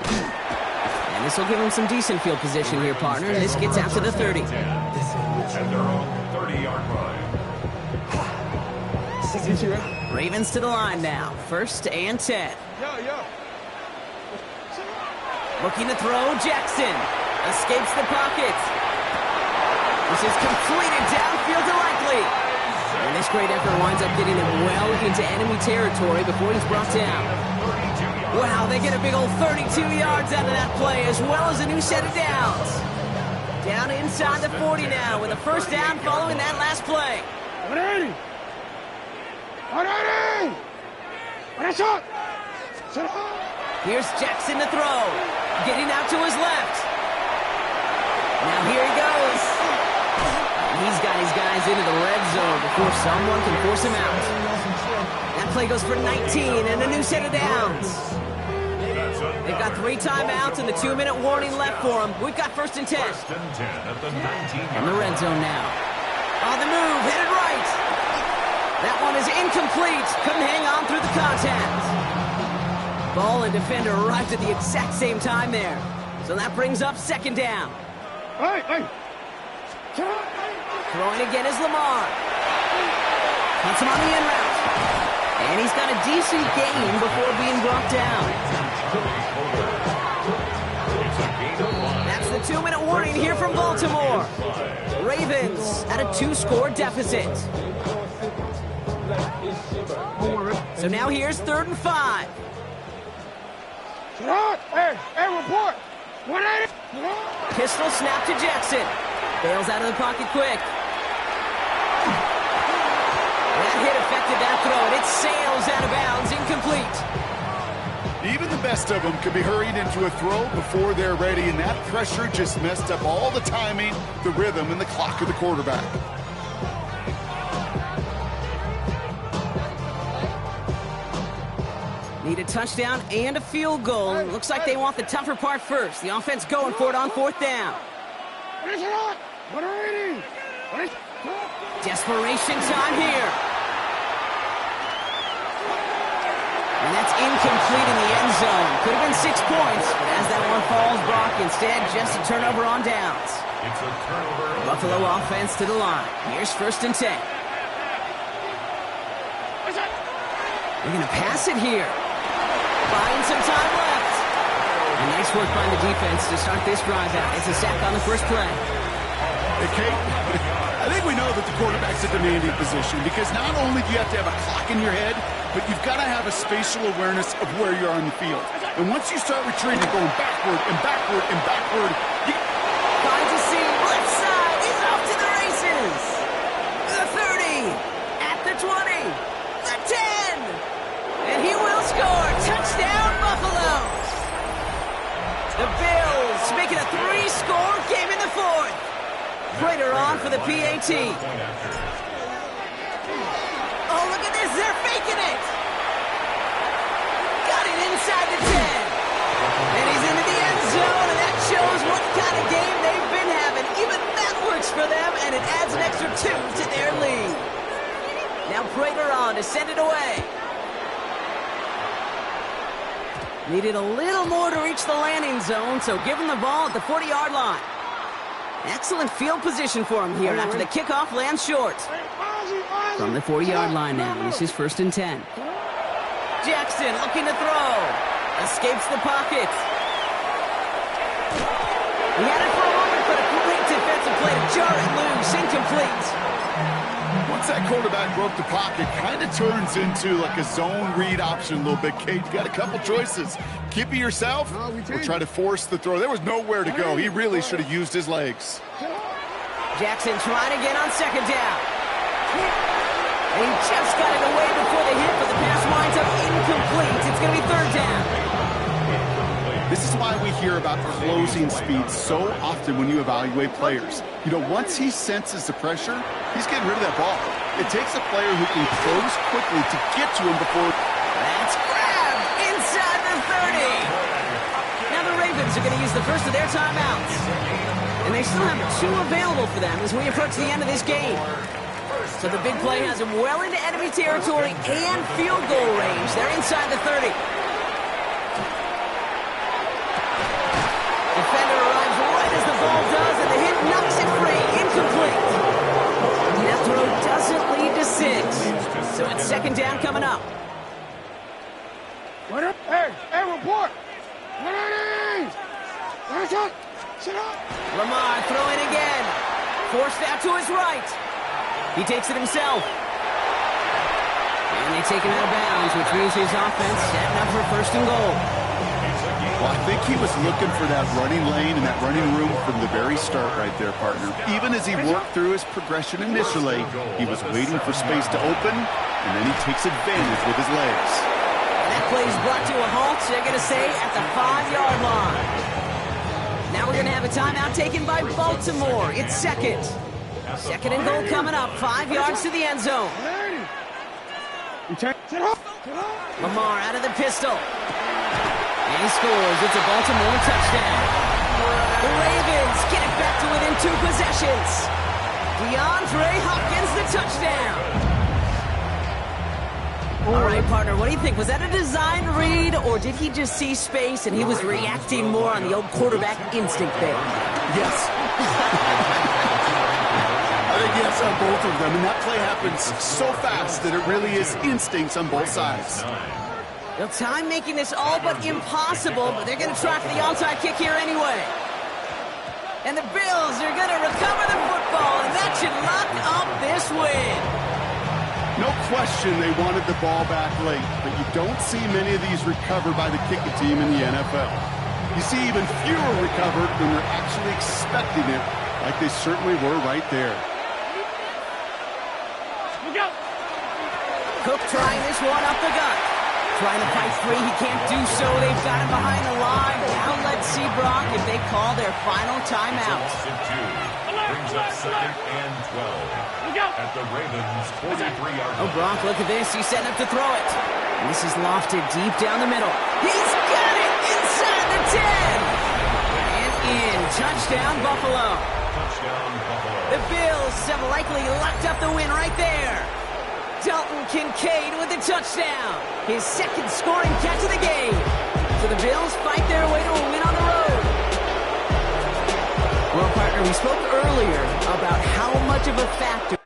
And this will give him some decent field position here, partner. This gets out to the 30. And their own 30-yard line. Ravens to the line now. 1st and 10. Looking to throw, Jackson. Escapes the pocket. This is completed downfield to Likely. And this great effort winds up getting him well into enemy territory before he's brought down. Wow, they get a big old 32 yards out of that play, as well as a new set of downs. Down inside the 40 now with a first down following that last play. 180! 180! What a shot! Here's Jackson to throw. Getting out to his left. Now here he goes. And he's got his guys into the red zone before someone can force him out. That play goes for 19 and a new set of downs. They've got 3 timeouts and the 2-minute warning left for them. We've got 1st and 10. In the red zone now. On the move, headed right. That one is incomplete. Couldn't hang on through the contact. Ball and defender arrived at the exact same time there. So that brings up 2nd down. Throwing again is Lamar. Puts him on the in route. And he's got a decent gain before being brought down. That's the 2-minute warning here from Baltimore. Ravens at a 2-score deficit. So now here's 3rd and 5. Hey, report! 180! Pistol snap to Jackson. Bails out of the pocket quick. That hit affected that throw, and it sails out of bounds, incomplete. Even the best of them can be hurried into a throw before they're ready, and that pressure just messed up all the timing, the rhythm, and the clock of the quarterback. Need a touchdown and a field goal. Looks like they want the tougher part first. The offense going for it on 4th down. Desperation time here. And that's incomplete in the end zone. Could have been 6 points, but as that one falls, Brock, instead just a turnover on downs. It's a turnover. Buffalo offense to the line. Here's 1st and 10. They're going to pass it here. Buying some time left. And nice work by the defense to start this drive out. It's a sack on the first play. Hey, Kate, I think we know that the quarterback's a demanding position because not only do you have to have a clock in your head, but you've got to have a spatial awareness of where you're on the field. And once you start retreating, going backward and backward and backward, Finds a seam, left side, he's off to the races. The 30, at the 20, the 10, and he will score. Touchdown, Buffalo. The Bills make it a 3-score game in the 4th. Prater on for the PAT. Oh, look at this. They're faking it. Got it inside the 10. And he's into the end zone, and that shows what kind of game they've been having. Even that works for them, and it adds an extra 2 to their lead. Now Prater on to send it away. Needed a little more to reach the landing zone, so give him the ball at the 40-yard line. Excellent field position for him here after the kickoff lands short. From the 40-yard line now, this is 1st and 10. Jackson looking to throw. Escapes the pocket. He had it for a moment, but a great defensive play to jar it loose. Incomplete. Once that quarterback broke the pocket, kind of turns into like a zone read option a little bit, Kate. You got a couple choices. Keep it yourself or try to force the throw. There was nowhere to go. He really should have used his legs. Jackson trying again on 2nd down. And he just got it away before the hit, but the pass winds up incomplete. It's going to be 3rd down. This is why we hear about closing speed so often when you evaluate players. You know, once he senses the pressure, he's getting rid of that ball. It takes a player who can close quickly to get to him before... That's grabbed inside the 30. Now the Ravens are going to use the first of their timeouts. And they still have 2 available for them as we approach the end of this game. So the big play has them well into enemy territory and field goal range. They're inside the 30. Defender arrives right as the ball does, and the hit knocks it free. Incomplete. That throw doesn't lead to 6. So it's 2nd down coming up. What up? Hey, report. What are these? Watch out. Sit up. Lamar throwing again. Forced out to his right. He takes it himself. And they take him out of bounds, which means his offense setting up for 1st and goal. Well, I think he was looking for that running lane and that running room from the very start right there, partner. Even as he worked through his progression initially, he was waiting for space to open, and then he takes advantage with his legs. And that play is brought to a halt, they're going to say, at the 5-yard line. Now we're going to have a timeout taken by Baltimore. It's 2nd. 2nd and goal coming up, 5 yards to the end zone. Lamar out of the pistol. And he scores. It's a Baltimore touchdown. The Ravens get it back to within 2 possessions. DeAndre Hopkins, the touchdown. All right, partner, what do you think? Was that a design read, or did he just see space and he was reacting more on the old quarterback instinct there? Yes. I think yes on both of them, and that play happens so fast that it really is instincts on both sides. Well, time making this all but impossible, but they're going to try for the onside kick here anyway. And the Bills are going to recover the football, and that should lock up this win. No question they wanted the ball back late, but you don't see many of these recovered by the kicking team in the NFL. You see even fewer recovered when they're actually expecting it, like they certainly were right there. Cook trying this one up the gut. Trying to fight free, he can't do so. They've got him behind the line. Now let's see, Brock, if they call their final timeout. Brings up 2nd and 12 at the Ravens' 43-yard line. Oh, Brock, look at this. He's setting up to throw it. And this is lofted deep down the middle. He's got it inside the 10. And in. Touchdown, Buffalo. Touchdown, Buffalo. The Bills have likely locked up the win right there. Dalton Kincaid with the touchdown. His 2nd scoring catch of the game. So the Bills fight their way to a win on the road. Well, partner, we spoke earlier about how much of a factor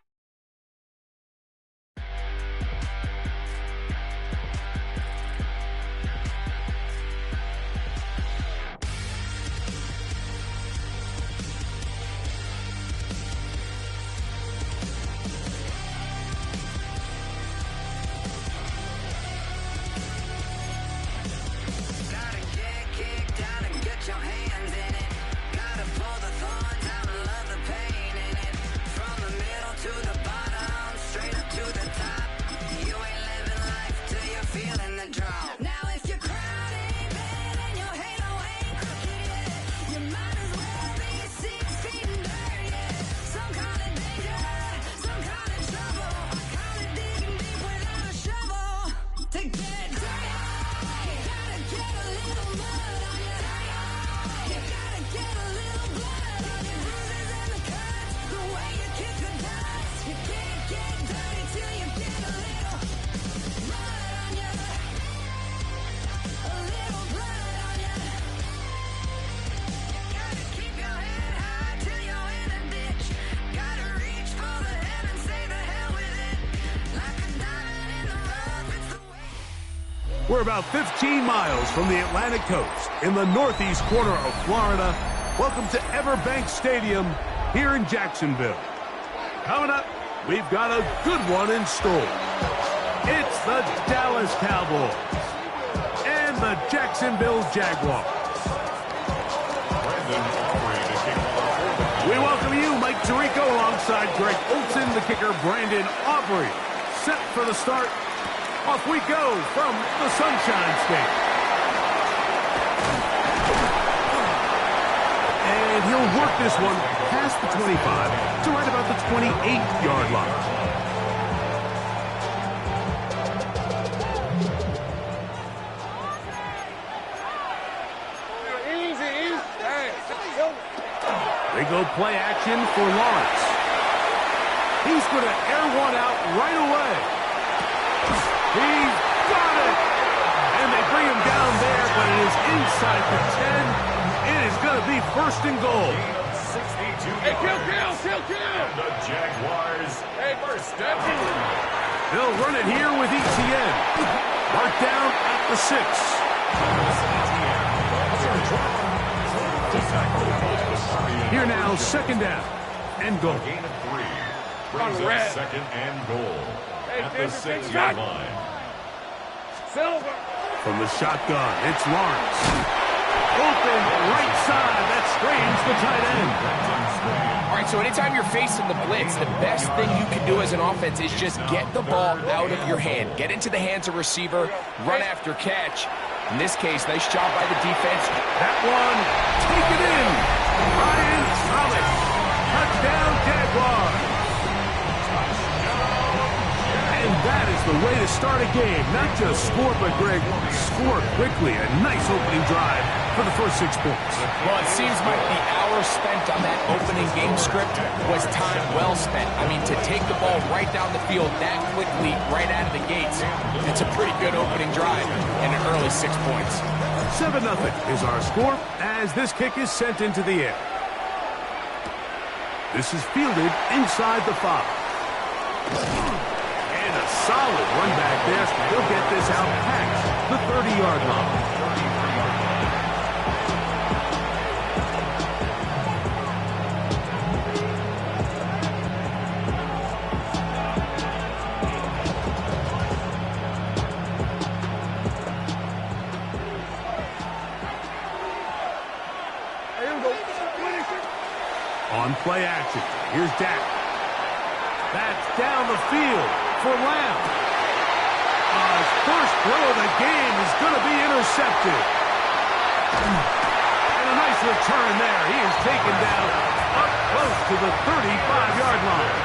We're about 15 miles from the Atlantic coast in the northeast corner of Florida. Welcome to Everbank Stadium here in Jacksonville. Coming up, we've got a good one in store. It's the Dallas Cowboys and the Jacksonville Jaguars. We welcome you, Mike Tirico, alongside Greg Olson, the kicker, Brandon Aubrey. Set for the start. Off we go from the Sunshine State. And he'll work this one past the 25 to right about the 28-yard line. They go play action for Lawrence. He's going to air one out right away. He's got it! And they bring him down there, but it is inside the 10. It is going to be first and goal. Hey, kill! And the Jaguars, first down. They'll run it here with ETN. Mark down at the 6. Here now, second down and goal. Gain of 3. Brings up second and goal at the 6-yard line. Silver. From the shotgun, it's Lawrence. Open right side. That screens the tight end. All right, so anytime you're facing the blitz, the best thing you can do as an offense is just get the ball out of your hand. Get into the hands of receiver, run after catch. In this case, nice job by the defense. That one, take it in. Ryan Thomas. Touchdown, Jaguars. And that is the way to start a game. Not just score, but, Greg, score quickly. A nice opening drive for the first 6 points. Well, it seems like the hour spent on that opening game script was time well spent. I mean, to take the ball right down the field that quickly, right out of the gates, it's a pretty good opening drive and an early 6 points. 7-0 is our score as this kick is sent into the air. This is fielded inside the 5. And a solid run back there. He'll get this out past the 30-yard line. On play action, here's Dak. That's down the field for Lamb. His first throw of the game is going to be intercepted. And a nice return there. He is taken down up close to the 35-yard line.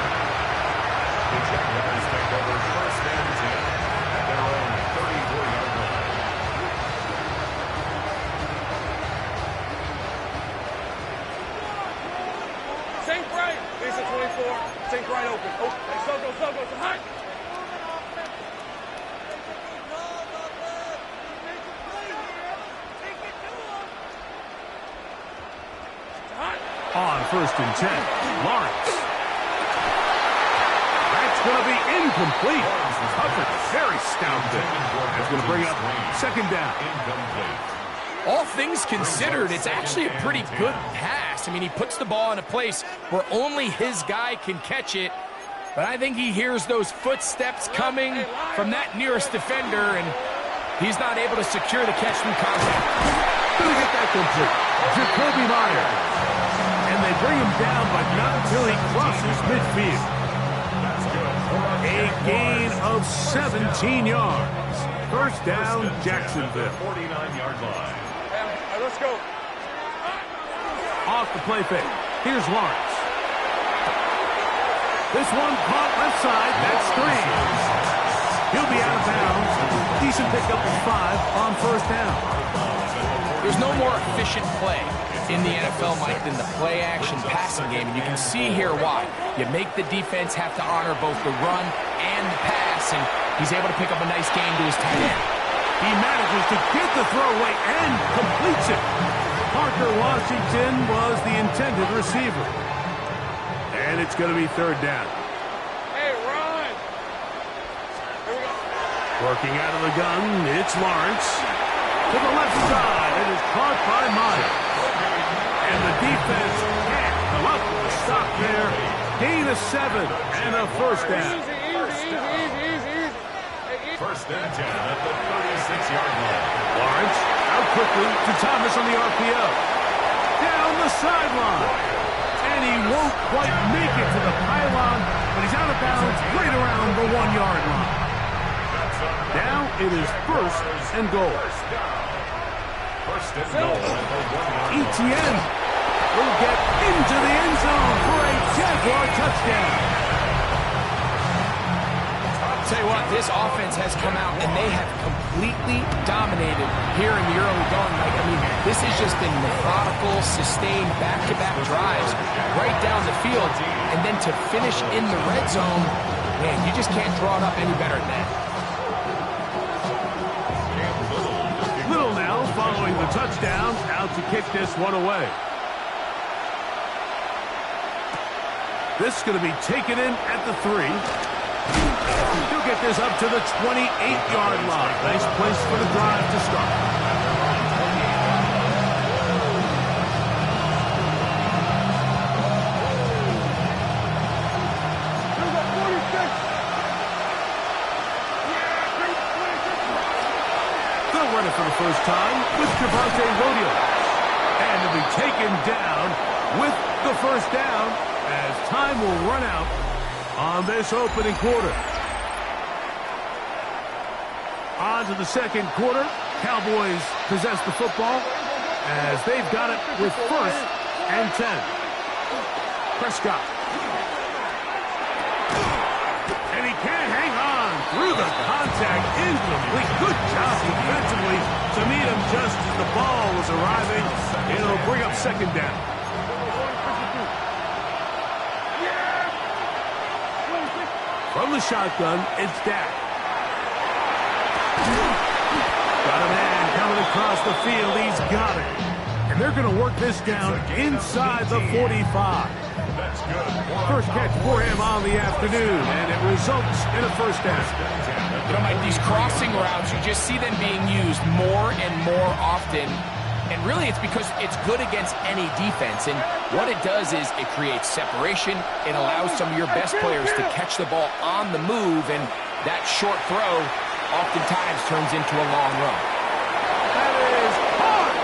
The Jaguars take over first and 10 at their own 34-yard line. Sink right. Lisa 24. Sink right open. Oh, hey, so go. Hot. On first and 10, Lawrence. That's going to be incomplete. Covered very stout there. That's going to bring up second down. All things considered, it's actually a pretty good pass. I mean, he puts the ball in a place where only his guy can catch it. But I think he hears those footsteps coming from that nearest defender, and he's not able to secure the catch through contact. Gonna get that complete. Jacoby Myers. And they bring him down, but not until he crosses midfield. A gain of 17 yards. First down, Jacksonville. 49-yard line. Let's go. Off the play fake. Here's Lawrence. This one caught left side. That's 3. He'll be out of bounds. Decent pickup of 5 on first down. There's no more efficient play in the NFL, Mike, than the play-action passing game, and you can see here why. You make the defense have to honor both the run and the pass, and he's able to pick up a nice gain to his tight end. He manages to get the throwaway and completes it. Parker Washington was the intended receiver. And it's going to be third down. Hey, Ron. Here we go. Working out of the gun, it's Lawrence. To the left side, it is caught by Myers. And the defense can't come up with a stop there. Gain of 7 and a first down. First and 10 at the 36-yard line. Lawrence out quickly to Thomas on the RPO. Down the sideline. And he won't quite make it to the pylon, but he's out of bounds right around the 1-yard line. Now it is first and goal. First and goal. ETN will get into the end zone for a Jaguar touchdown. Tell you what, this offense has come out and they have completely dominated here in the early going. Like, I mean, this has just been methodical, sustained, back-to-back drives right down the field. And then to finish in the red zone, man, you just can't draw it up any better than that. Little now following the touchdown, out to kick this one away. This is going to be taken in at the 3. He'll get this up to the 28-yard line. Nice place for the drive to start. They'll run it for the first time with Javonte Williams. And he'll be taken down with the first down as time will run out on this opening quarter. On to the second quarter. Cowboys possess the football as they've got it with first and 10. Prescott. And he can't hang on through the contact. Incomplete. Good job defensively to meet him just as the ball was arriving. It'll bring up second down. From the shotgun, it's Dak. Got a man coming across the field. He's got it. And they're going to work this down inside the 45. That's good. First catch for him on the afternoon, and it results in a first down. You know, Mike, these crossing routes, you just see them being used more and more often. And really, it's because it's good against any defense. And what it does is it creates separation. It allows some of your best players to catch the ball on the move. And that short throw oftentimes turns into a long run. That is hard.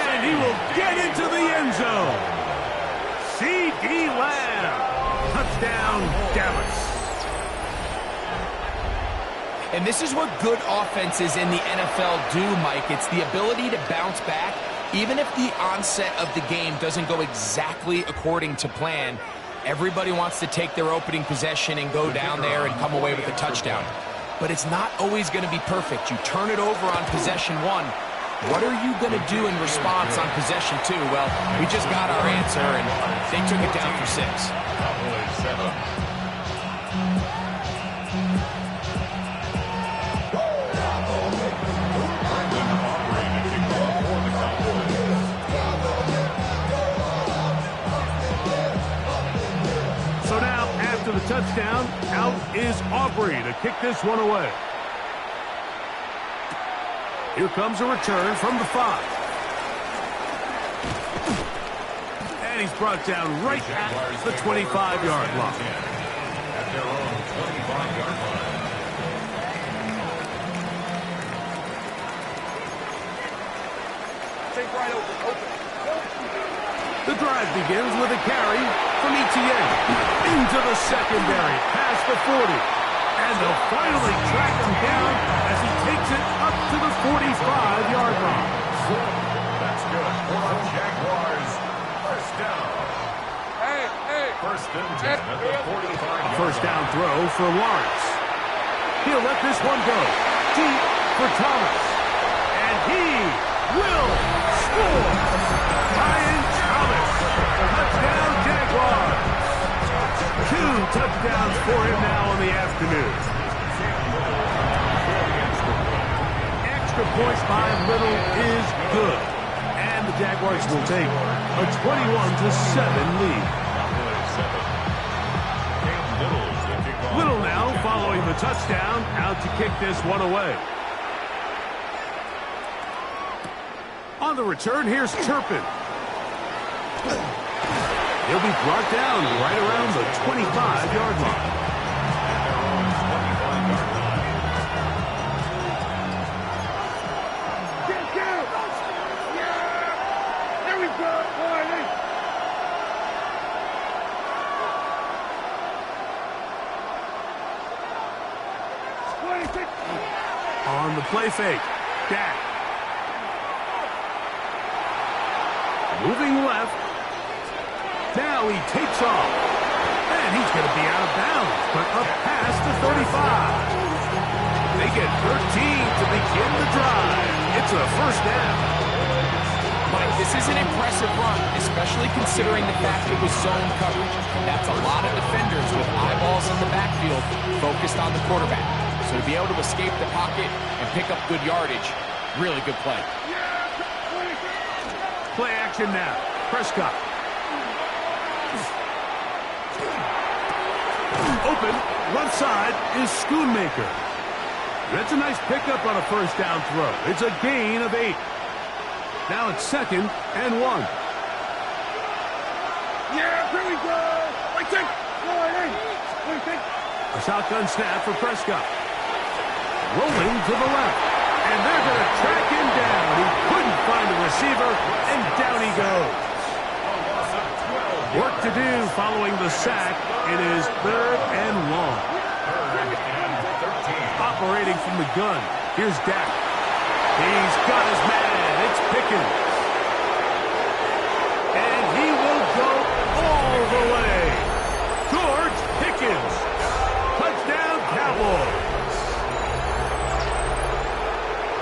And he will get into the end zone. C.D. Lamb. Touchdown, Dallas. And this is what good offenses in the NFL do, Mike. It's the ability to bounce back, even if the onset of the game doesn't go exactly according to plan. Everybody wants to take their opening possession and go down there and come away with a touchdown. But it's not always going to be perfect. You turn it over on possession 1. What are you going to do in response on possession 2? Well, we just got our answer, and they took it down for 6. The touchdown, out is Aubrey to kick this one away. Here comes a return from the 5. And he's brought down right at the 25-yard line. At their own 25-yard line. Take right open. The drive begins with a carry from ETN into the secondary, past the 40. And they'll finally track him down as he takes it up to the 45-yard line. That's good for the Jaguars. First down. First and 10 at the 45. First down throw for Lawrence. He'll let this one go deep for Thomas. And he will score. Ryan Thomas. Touchdown, Jaguars. 2 touchdowns for him now in the afternoon. Extra points by Little is good. And the Jaguars will take a 21-7 lead. Little now following the the touchdown, out to kick this one away. On the return, here's Turpin. He'll be brought down right around the 25-yard line. On the play fake, Dak. Moving left. Now he takes off. And he's going to be out of bounds, but up past the 35. They get 13 to begin the drive. It's a first down. Mike, this is an impressive run, especially considering the fact it was zone coverage. That's a lot of defenders with eyeballs in the backfield focused on the quarterback. So to be able to escape the pocket and pick up good yardage, really good play. Play action now. Prescott. Open, left side is Schoonmaker. That's a nice pickup on a first down throw. It's a gain of 8. Now it's 2nd and 1. Yeah, here we go. A shotgun snap for Prescott. Rolling to the left. And they're going to track him down. He couldn't find a receiver, and down he goes. Work to do following the sack. It is 3rd and long. Operating from the gun. Here's Dak. He's got his man. It's Pickens. And he will go all the way. George Pickens. Touchdown, Cowboys.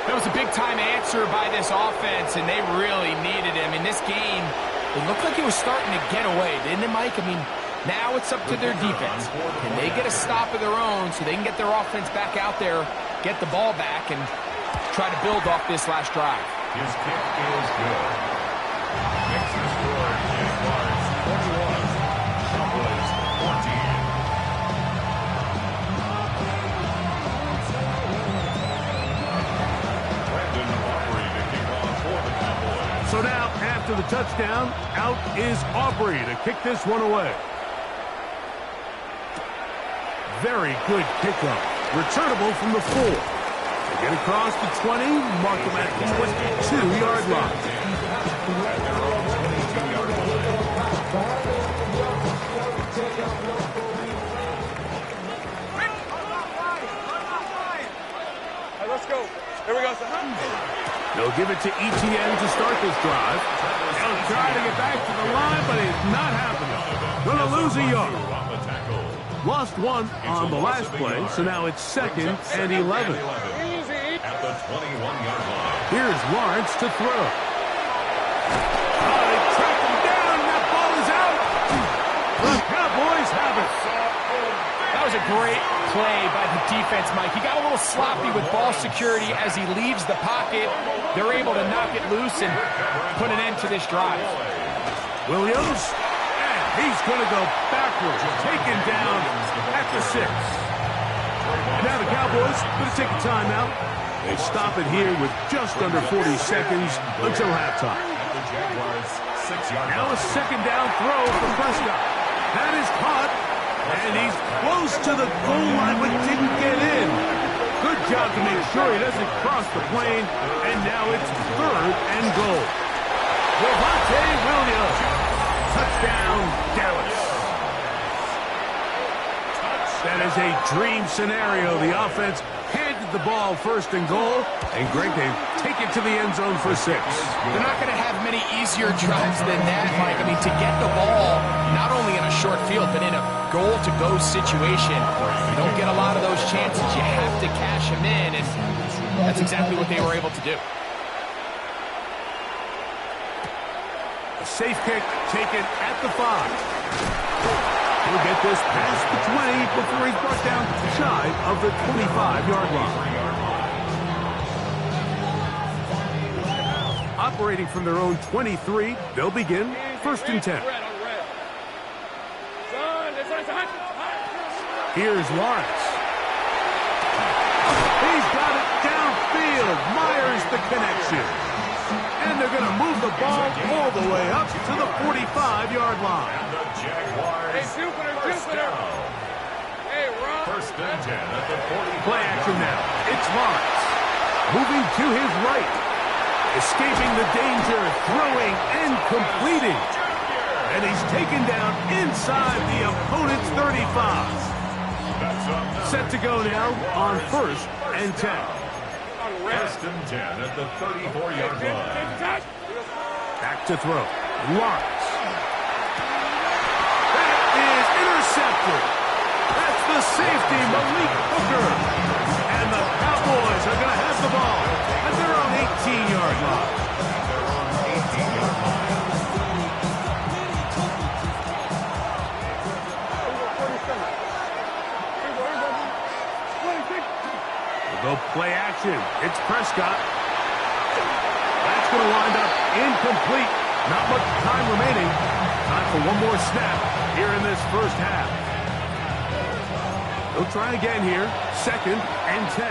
That was a big-time answer by this offense, and they really needed him. In this game, it looked like he was starting to get away, didn't it, Mike? I mean, now it's up to their defense. Can they get a stop of their own so they can get their offense back out there, get the ball back, and try to build off this last drive? His kick is good. Mixer scored Jaguars 21, Cowboys 14. So now, after the touchdown, out is Aubrey to kick this one away. Very good pickup. Returnable from the 4. They get across the 20, mark them at the 22-yard line. Let's go. Here we go, son. They'll give it to Etienne to start this drive. They'll try to get back to the line, but it's not happening. Going to lose a yard. Lost 1 on the last play, so now it's 2nd and 11. At the 21-yard line. Here's Lawrence to throw. Oh, they track him down, and that ball is out. The Cowboys have it. That was a great play by the defense, Mike. He got a little sloppy with ball security as he leaves the pocket. They're able to knock it loose and put an end to this drive. Williams, and he's going to go backwards, taken down at the 6. And now the Cowboys going to take a timeout. They stop it here with just under 40 seconds until halftime. Now a 2nd down throw for Prescott. That is caught. And he's close to the goal line, but didn't get in. Good job to make sure he doesn't cross the plane. And now it's 3rd and goal. Javonte Williams. Touchdown, Dallas. That is a dream scenario. The offense handed the ball 1st and goal. And Greg, they take it to the end zone for 6. They're not going to have many easier drives than that, Mike. I mean, to get the ball, not only in a short field, but in a goal-to-go situation, you don't get a lot of those chances. You have to cash them in, and that's exactly what they were able to do. A safe kick taken at the 5. He'll get this past the 20 before he's brought down shy of the 25-yard line. Operating from their own 23, they'll begin 1st and 10. Here's Lawrence. He's got it downfield. Myers the connection. And they're going to move the ball all the way up to the 45-yard line. And the Jaguars first down. First and 10 at the 45. Play action now. It's Lawrence. Moving to his right. Escaping the danger, throwing and completing. And he's taken down inside the opponent's 35. Set to go now on first and 10. First and 10 at the 34-yard line. Back to throw. Lawrence. That is intercepted. That's the safety, Malik Hooker. And the Cowboys are going to have the ball at their own 18-yard line. We'll go play action. It's Prescott. That's going to wind up incomplete. Not much time remaining. Time for one more snap here in this first half. They'll try again here. Second and 10.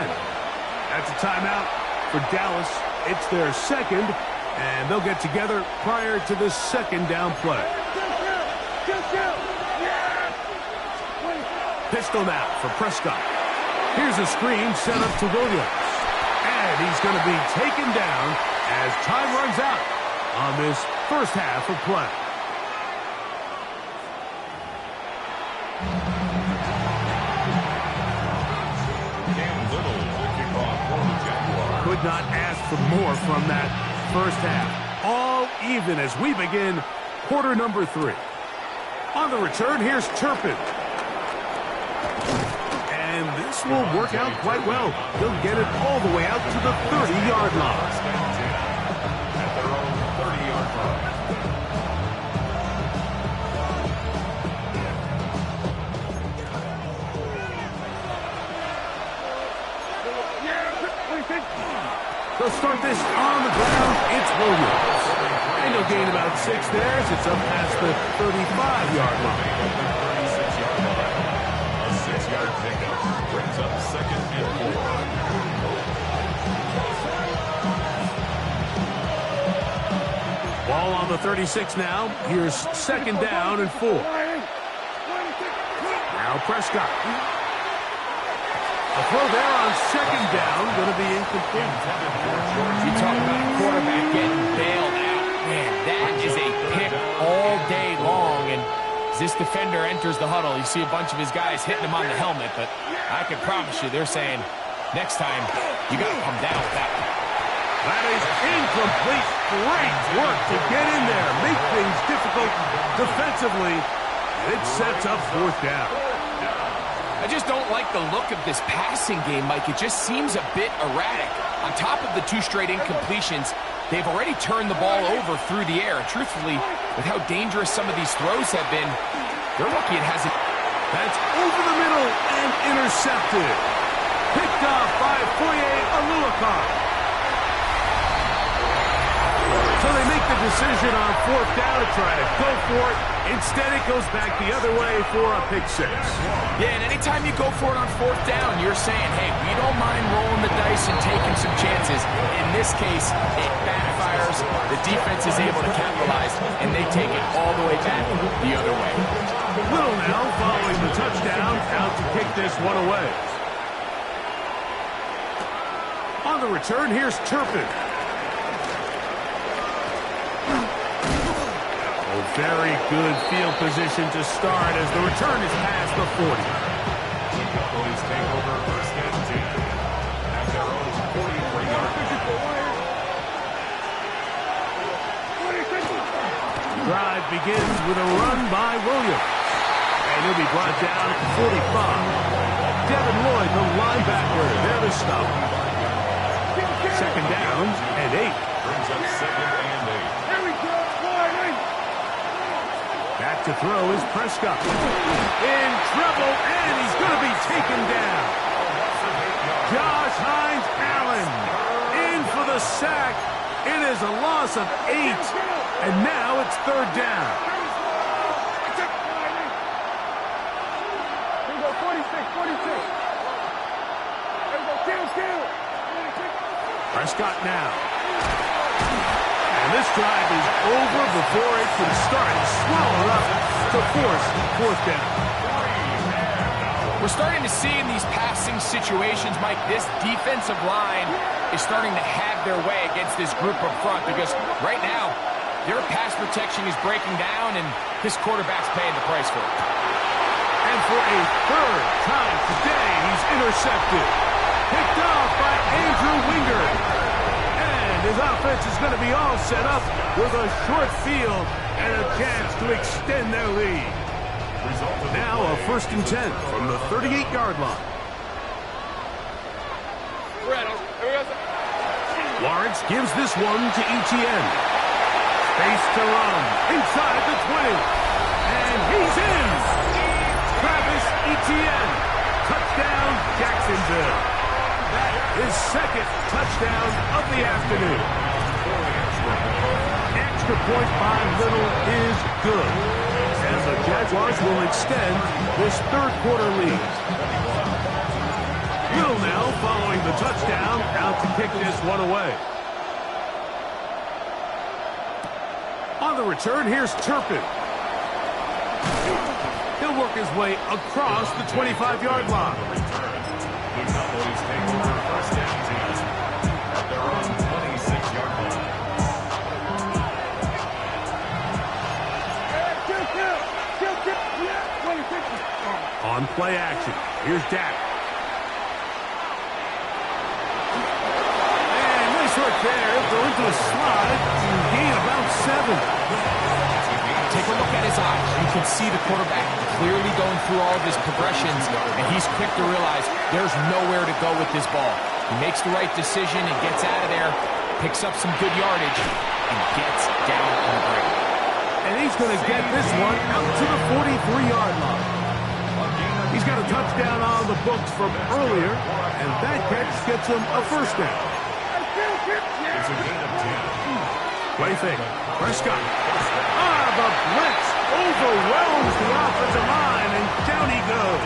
That's a timeout for Dallas. It's their second, and they'll get together prior to the second down play. Pistol now for Prescott. Here's a screen set up to Williams. And he's going to be taken down as time runs out on this first half of play. Could not ask for more from that first half. All even as we begin quarter number 3. On the return, here's Turpin. And this will work out quite well. He'll get it all the way out to the 30-yard line. At their own 30-yard line. They'll start this on the ground. It's Williams. And he'll gain about 6 there. It's up past the 35-yard line. 36-yard line. A 6-yard pickup brings up second and 4. Ball on the 36 now. Here's second down and 4. Now Prescott. A throw there on second down, going to be incomplete. You talk about a quarterback getting bailed out. Man, that is a pick all day long. And as this defender enters the huddle, you see a bunch of his guys hitting him on the helmet. But I can promise you, they're saying, next time, you got to come down with that one. That is incomplete. Great work to get in there, make things difficult defensively. It sets up fourth down. I just don't like the look of this passing game, Mike. It just seems a bit erratic. On top of the 2 straight incompletions, they've already turned the ball over through the air. Truthfully, with how dangerous some of these throws have been, they're lucky it hasn't. That's over the middle and intercepted. Picked off by Foye Aluakar. So they make the decision on fourth down to try to go for it. Instead, it goes back the other way for a pick 6. Yeah, and anytime you go for it on fourth down, you're saying, hey, we don't mind rolling the dice and taking some chances. In this case, it backfires. The defense is able to capitalize, and they take it all the way back the other way. Little now following the touchdown, out to kick this one away. On the return, here's Turpin. Very good field position to start as the return is past the 40. The Cowboys take over first and 10 at their own 43-yard line. Drive begins with a run by Williams. And he'll be brought down at the 45. Devin Lloyd, the linebacker, there to stop. Second down and 8. Brings up second and 8. Back to throw is Prescott. In trouble, and he's going to be taken down. Josh Hines Allen in for the sack. It is a loss of 8, and now it's third down. Prescott now. And this drive is over before it can start. Swallowed up to force fourth down. We're starting to see in these passing situations, Mike, this defensive line is starting to have their way against this group up front because right now, their pass protection is breaking down and this quarterback's paying the price for it. And for a third time today, he's intercepted. Picked off by Andrew Winger. And his offense is going to be all set up with a short field and a chance to extend their lead. Now a 1st and 10 from the 38-yard line. Lawrence gives this one to Etienne. Space to run inside the 20. And he's in. Travis Etienne. Touchdown, Jacksonville. That is second touchdown of the afternoon. Extra point by Little is good, as the Jaguars will extend this third quarter lead. Little now following the touchdown, out to kick this one away. On the return, here's Turpin. He'll work his way across the 25-yard line. The Cowboys take over first and 10 at their own 26-yard line. On play action, here's Dak. And nice right there. He'll go into a slide and gain about 7. Take a look at his eyes. You can see the quarterback clearly going through all of his progressions, and he's quick to realize there's nowhere to go with this ball. He makes the right decision and gets out of there, picks up some good yardage, and gets down on the ground. And he's going to get this one out to the 43-yard line. He's got a touchdown on the books from earlier, and that catch gets him a first down. It's a gain of 10. Play fake. Prescott. The blitz overwhelms the offensive line, and down he goes.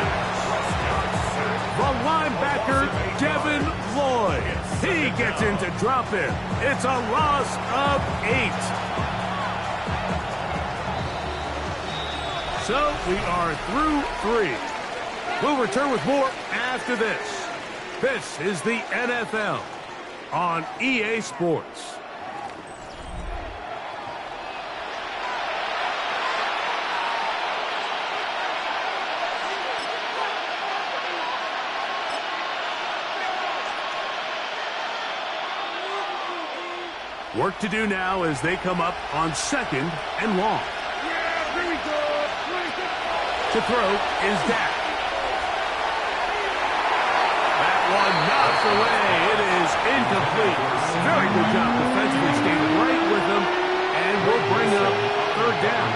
The linebacker, Devin Lloyd. He gets in to drop it. It's a loss of 8. So we are through 3. We'll return with more after this. This is the NFL on EA Sports. Work to do now as they come up on 2nd and long. To throw is Dak. That one knocked away. It is incomplete. Very good job defensively, staying right with them, and we'll bring up 3rd down.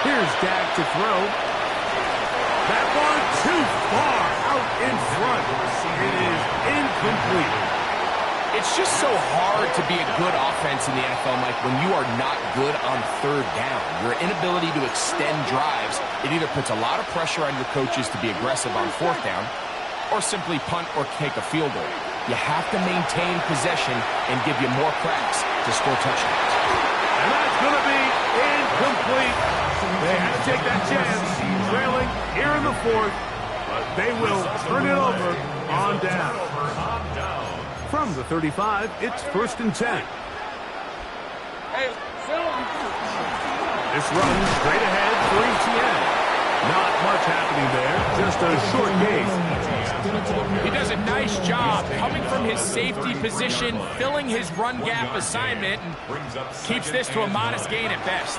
Here's Dak to throw. That one too far out in front. It is incomplete. It's just so hard to be a good offense in the NFL, Mike, when you are not good on 3rd down. Your inability to extend drives, it either puts a lot of pressure on your coaches to be aggressive on 4th down or simply punt or take a field goal. You have to maintain possession and give you more cracks to score touchdowns. And that's going to be incomplete. They had to take that chance, trailing here in the 4th, but they will turn it over on down. From the 35, it's 1st and 10. This run straight ahead for Etienne. Not much happening there, just a short gain. He does a nice job coming from his safety position, filling his run gap assignment, and keeps this to a modest gain at best.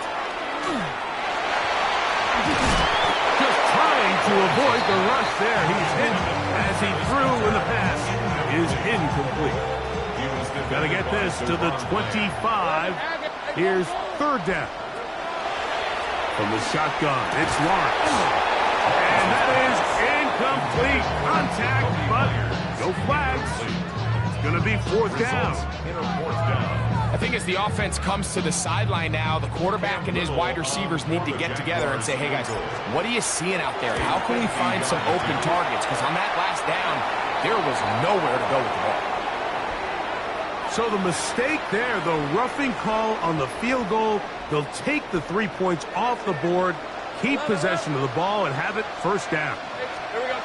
Just trying to avoid the rush there. He's hit as he threw in the pass is incomplete. Got to get this to the 25. Here's 3rd down. From the shotgun, it's Lawrence. And that is incomplete. Contact, but no flags. It's going to be 4th down. I think as the offense comes to the sideline now, the quarterback and his wide receivers need to get together and say, hey, guys, what are you seeing out there? How can we find some open targets? Because on that last down, there was nowhere to go with the ball. So the mistake there, the roughing call on the field goal, they'll take the 3 points off the board, keep possession of the ball, and have it first down. Here we go.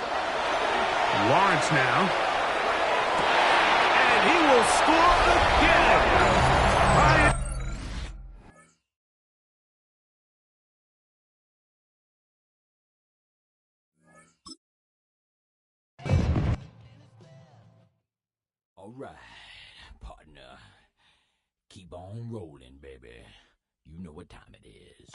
Lawrence now. And he will score again. All right, partner. Keep on rolling, baby. You know what time it is.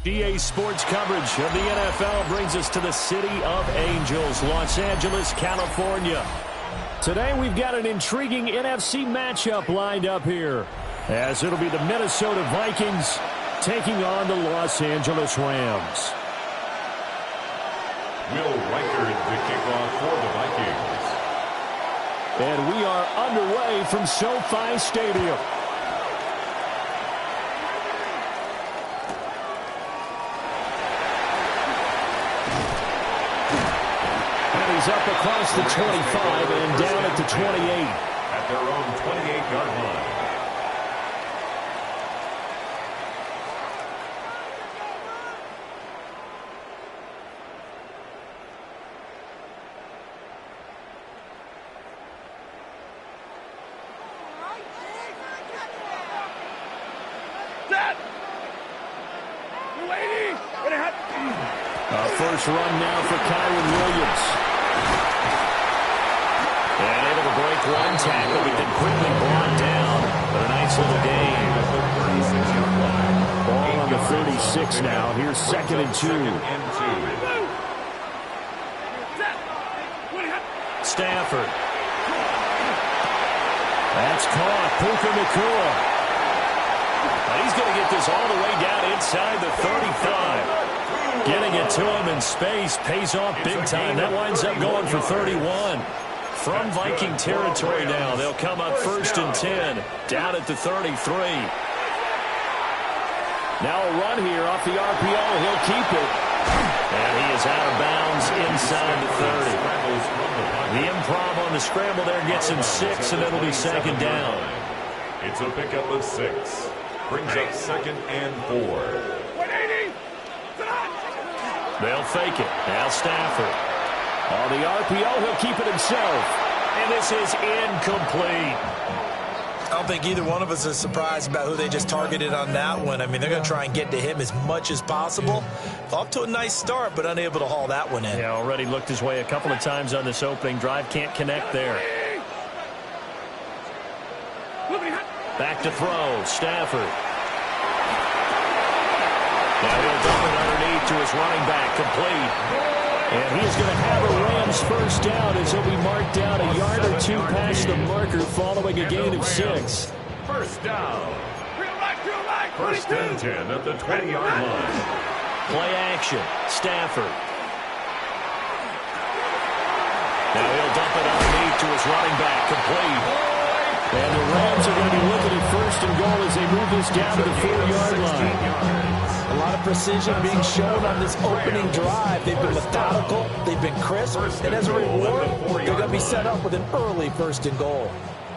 EA Sports coverage of the NFL brings us to the City of Angels, Los Angeles, California. Today we've got an intriguing NFC matchup lined up here, as it'll be the Minnesota Vikings taking on the Los Angeles Rams. Will Reichard to kick off for the Vikings. And we are underway from SoFi Stadium. He's up across the 25 and down at the 28. At their own 28-yard line. First run now for Kyron Williams. And able to break one tackle, but then quickly brought down. But a nice little gain. Ball on the 36 now. Here's 2nd and 2. Stafford. That's caught. Puka Nacua. And he's going to get this all the way down inside the 35. Getting it to him in space pays off big time. That winds up going for 31. From Viking territory now, they'll come up 1st and 10, down at the 33. Now a run here off the RPO. He'll keep it. And he is out of bounds inside the 30. The improv on the scramble there gets him 6, and it'll be 2nd down. It's a pickup of 6. Brings up 2nd and 4. They'll fake it. Now Stafford. On the RPO, he'll keep it himself. And this is incomplete. I don't think either one of us is surprised about who they just targeted on that one. I mean, they're going to try and get to him as much as possible. Off to a nice start, but unable to haul that one in. Yeah, already looked his way a couple of times on this opening drive. Can't connect there. Back to throw. Stafford. Now he'll dump it underneath to his running back, complete. And he's going to have a Rams first down as he'll be marked down a yard or two past the marker following a gain of 6. First down. 1st and 10 at the 20-yard line. Play action. Stafford. Now he'll dump it underneath to his running back, complete. And the Rams are going to be looking at 1st and goal as they move this down to the 4-yard line. A lot of precision being shown on this opening drive. They've been methodical, they've been crisp, and as a reward, they're going to be set up with an early 1st and goal.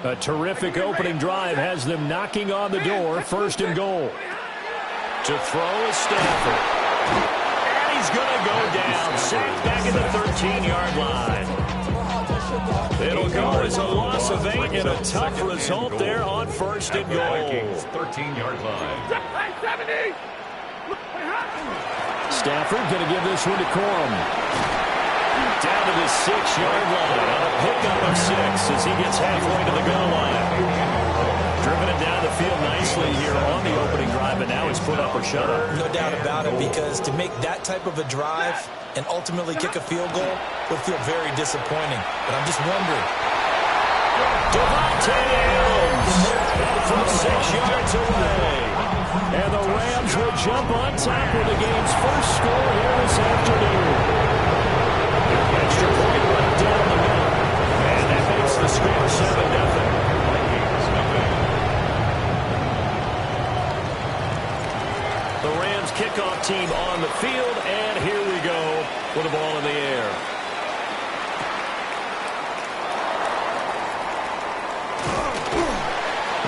A terrific opening drive has them knocking on the door. 1st and goal. To throw is Stafford. And he's going to go down. Sacked back at the 13-yard line. It'll go as a loss of 8 and a tough result there on 1st and goal. 13-yard line. Stafford going to give this one to Corum. Down to the 6-yard line on a pickup of 6 as he gets halfway to the goal line. Driven it down the field nicely here on the opening drive, but now it's put up or shut up. No doubt about it, because to make that type of a drive and ultimately kick a field goal would feel very disappointing. But I'm just wondering. Devontae Adams from 6 yards away. And the Rams will jump on top with the game's first score here this afternoon. Extra point right down the middle. And that makes the score 7-0. The Rams kickoff team on the field, and here we go with the ball in the air.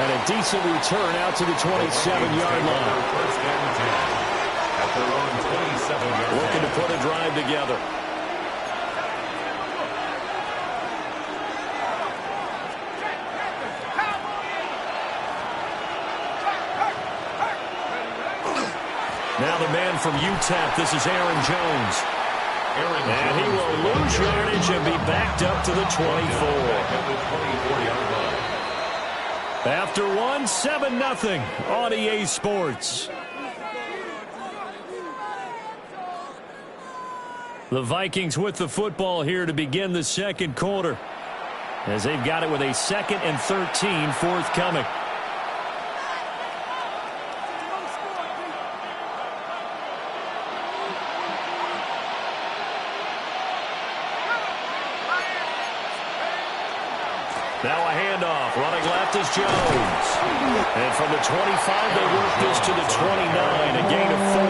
And a decent return out to the 27-yard line. At their own 27-yard line. Looking to put a drive together. Now the man from UTEP, this is Aaron Jones. And he will lose yardage and be backed up to the 24. After one, 7-0 on EA Sports. The Vikings with the football here to begin the second quarter, as they've got it with a 2nd and 13 forthcoming. Now a handoff. Running left is Jones. And from the 25, they work this to the 29, a gain of 4.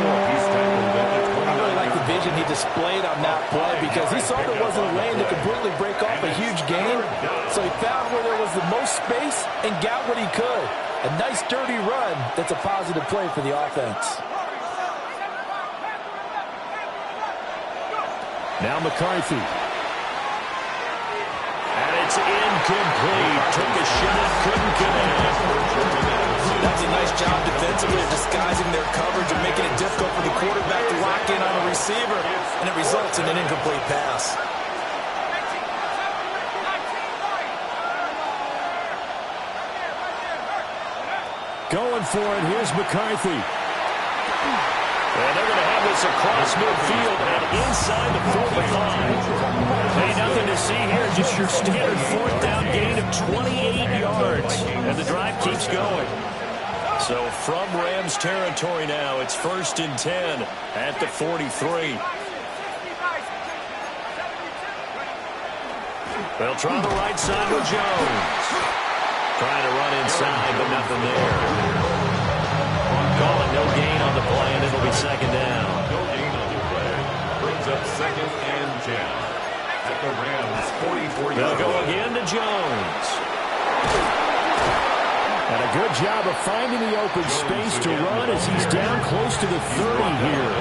I really like the vision he displayed on that play, because he saw there wasn't a lane to completely break off a huge gain. So he found where there was the most space and got what he could. A nice, dirty run that's a positive play for the offense. Now McCarthy. It's incomplete. Took a shot, couldn't connect. That's a nice job defensively of disguising their coverage and making it difficult for the quarterback to lock in on a receiver, and it results in an incomplete pass. Going for it, here's McCarthy. And they're going to have this across midfield and inside the 45. Hey, nothing to see here, just your standard 4th down gain of 28 yards. And the drive keeps going. So from Rams territory now, it's 1st and 10 at the 43. They'll try the right side with Jones. Trying to run inside, but nothing there. Call it no gain on the play, and it'll be 2nd down. No gain on the play. Brings up 2nd and 10. At the Rams 44-yard line. They'll go again to Jones. And a good job of finding the open space to run as he's down close to the 30 here.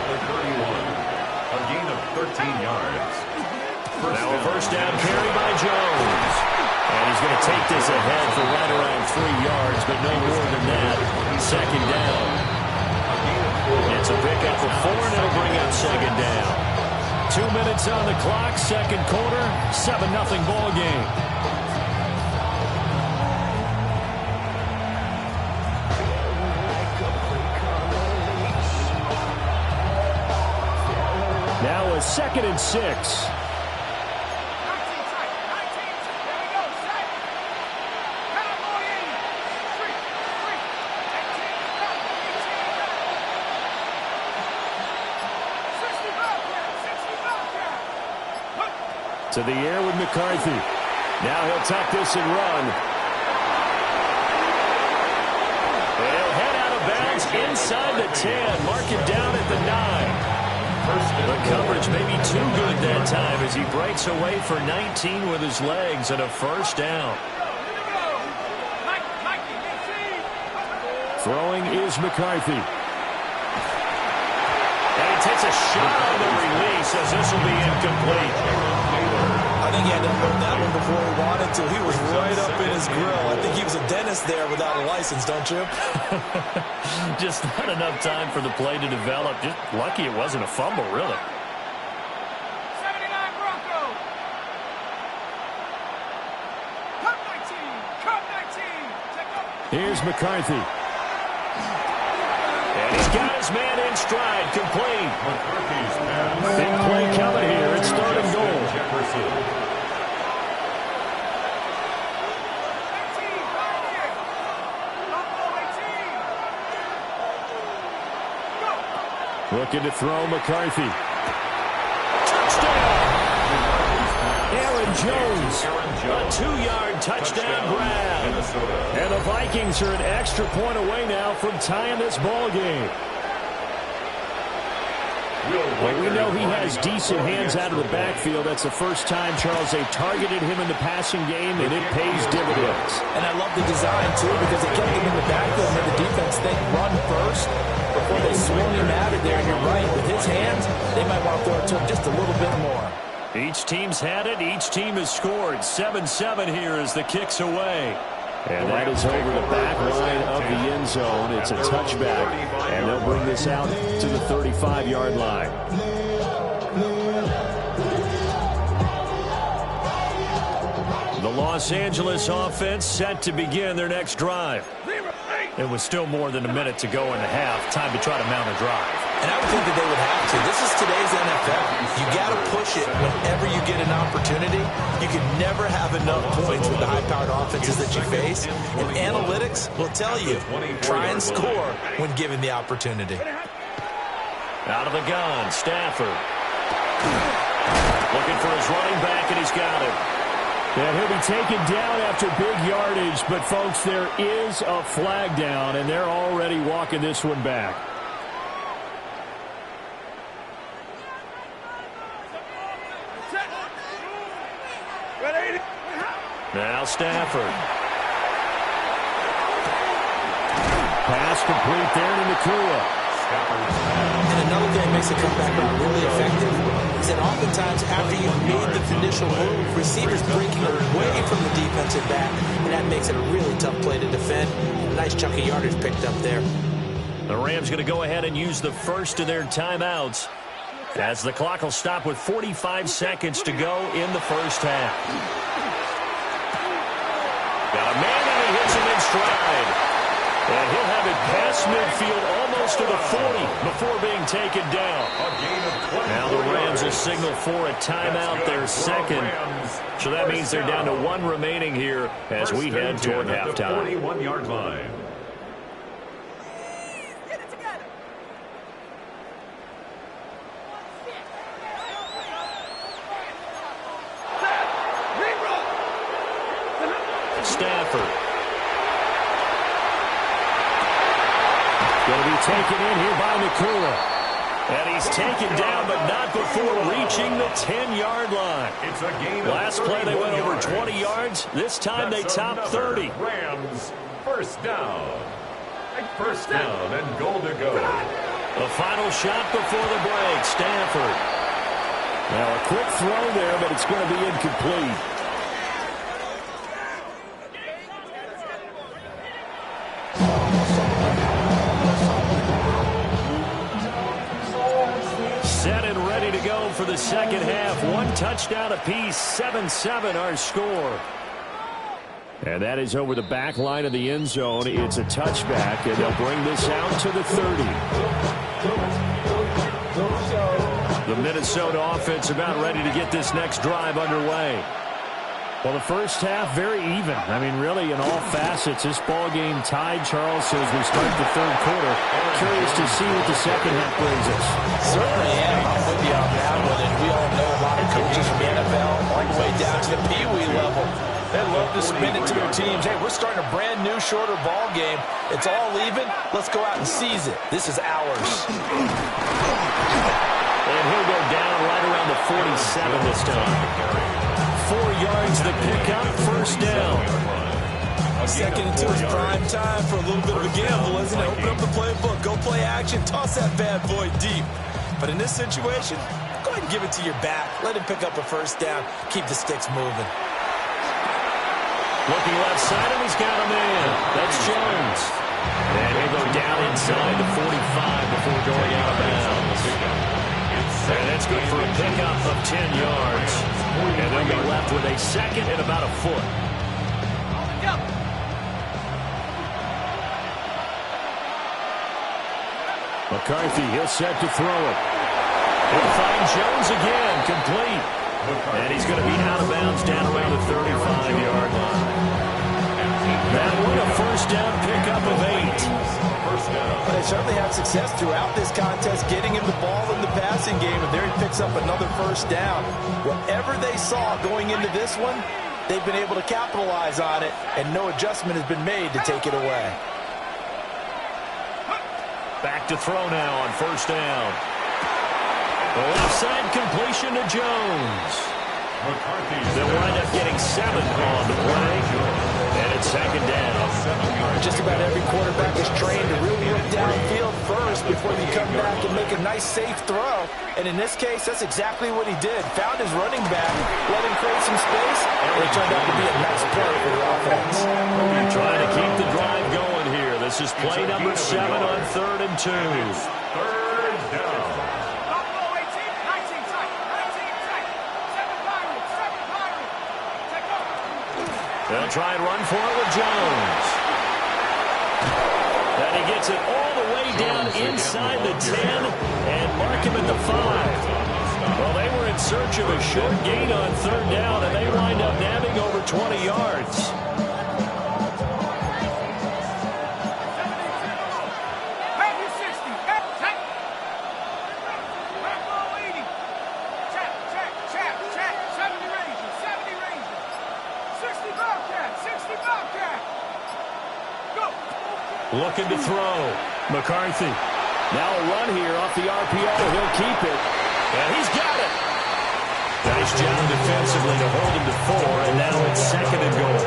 A gain of 13 yards. Now a 1st down carry by Jones. And he's going to take this ahead for right around 3 yards, but no more than that. 2nd down. It's a pickup of 4, and it'll bring up 2nd down. 2 minutes on the clock, second quarter, 7-0 ball game. Now a 2nd and 6. To the air with McCarthy. Now he'll tuck this and run. He'll head out of bounds inside the 10. Mark it down at the 9. The coverage may be too good that time as he breaks away for 19 with his legs and a first down. Throwing is McCarthy. And he takes a shot on the release as this will be incomplete. I think he had to throw that one before he wanted to. He was right up in his grill. I think he was a dentist there without a license, don't you? Just not enough time for the play to develop. Just lucky it wasn't a fumble, really. 79 Broncos. Cup 19. Cup 19. Here's McCarthy. And he's got his man in stride, complete. Big play coming here. It's 3rd and goal. Looking to throw McCarthy. Touchdown! Aaron Jones, a 2-yard touchdown grab. And the Vikings are an extra point away now from tying this ball game. Well, we know he has decent hands out of the backfield. That's the first time, Charles, they've targeted him in the passing game, and it pays dividends. And I love the design, too, because they kept him in the backfield and made the defense think run first before they swung him out of there. And you're right, with his hands, they might want to throw it to him just a little bit more. Each team's had it. Each team has scored. 7-7 here as the kick's away. And that is over the back line of the end zone. It's a touchback, and they'll bring this out to the 35-yard line. The Los Angeles offense set to begin their next drive. It was still more than a minute to go in the half. Time to try to mount a drive. And I would think that they would have to. This is today's NFL. You got to push it whenever you get an opportunity. You can never have enough points with the high-powered offenses that you face. And analytics will tell you, try and score when given the opportunity. Out of the gun, Stafford. Looking for his running back, and he's got it. And he'll be taken down after big yardage. But, folks, there is a flag down, and they're already walking this one back. Now Stafford. Pass complete there to Nakua. And another thing that makes the comeback route really effective is that oftentimes after you've made the initial move, receivers breaking away from the defensive back, and that makes it a really tough play to defend. A nice chunk of yardage picked up there. The Rams going to go ahead and use the first of their timeouts as the clock will stop with 45 seconds to go in the first half. Got a man and he hits him in stride. And he'll have it past midfield almost to the 40 before being taken down. Now the Rams will signal for a timeout, their second. So that means they're down to 1 remaining here as we head toward halftime. 41-yard line. Stafford. Going to be taken in here by Nakua. And he's taken down, but not before reaching the 10-yard line. Last play, they went over 20 yards. This time, they topped 30. Rams, first down. First down and goal to go. The final shot before the break, Stafford. Now, a quick throw there, but it's going to be incomplete. Set and ready to go for the second half. 1 touchdown apiece, 7-7 our score. And that is over the back line of the end zone. It's a touchback, and they'll bring this out to the 30. The Minnesota offense about ready to get this next drive underway. Well, the first half, very even. I mean, really, in all facets, this ball game tied, Charles, so as we start the third quarter. Curious to see what the second half brings us. Certainly am. I'm with you on that one. And we all know a lot of coaches from the NFL all the way down to the Pee Wee level. They love to committed to their teams. Hey, we're starting a brand new, shorter ball game. It's all even. Let's go out and seize it. This is ours. And he'll go down right around the 47 this time. 4 yards the pickup, first down. 2nd and 2 is prime time for a little bit of a gamble, isn't it? Open up the playbook, go play action, toss that bad boy deep. But in this situation, go ahead and give it to your back. Let him pick up a first down. Keep the sticks moving. Looking left side, and he's got a man. That's Jones. And he'll go down inside the 45 before going out of bounds. And that's good for a pickup of 10 yards. And they'll be left with a second and about a foot. McCarthy, he'll set to throw it. He'll find Jones again, complete. And he's going to be out of bounds down around the 35-yard line. That one, a first down pickup of 8. But they certainly had success throughout this contest, getting him the ball in the passing game, and there he picks up another first down. Whatever they saw going into this one, they've been able to capitalize on it, and no adjustment has been made to take it away. Back to throw now on first down. The left side completion to Jones. They'll wind up getting 7 on the play. And it's second down. Just about every quarterback is trained to really look downfield first before you come back and make a nice, safe throw. And in this case, that's exactly what he did. Found his running back, let him create some space, and it turned out to be a nice play for the offense. Trying to keep the drive going here. This is play number 7 on 3rd and 2. Third down. They'll try and run for it with Jones. And he gets it all the way down inside the 10 and mark him at the 5. Well, they were in search of a short gain on 3rd down, and they wind up nabbing over 20 yards. Looking to throw. McCarthy. Now a run here off the RPO. He'll keep it. And he's got it. Nice job defensively to hold him to 4, and now it's 2nd and goal.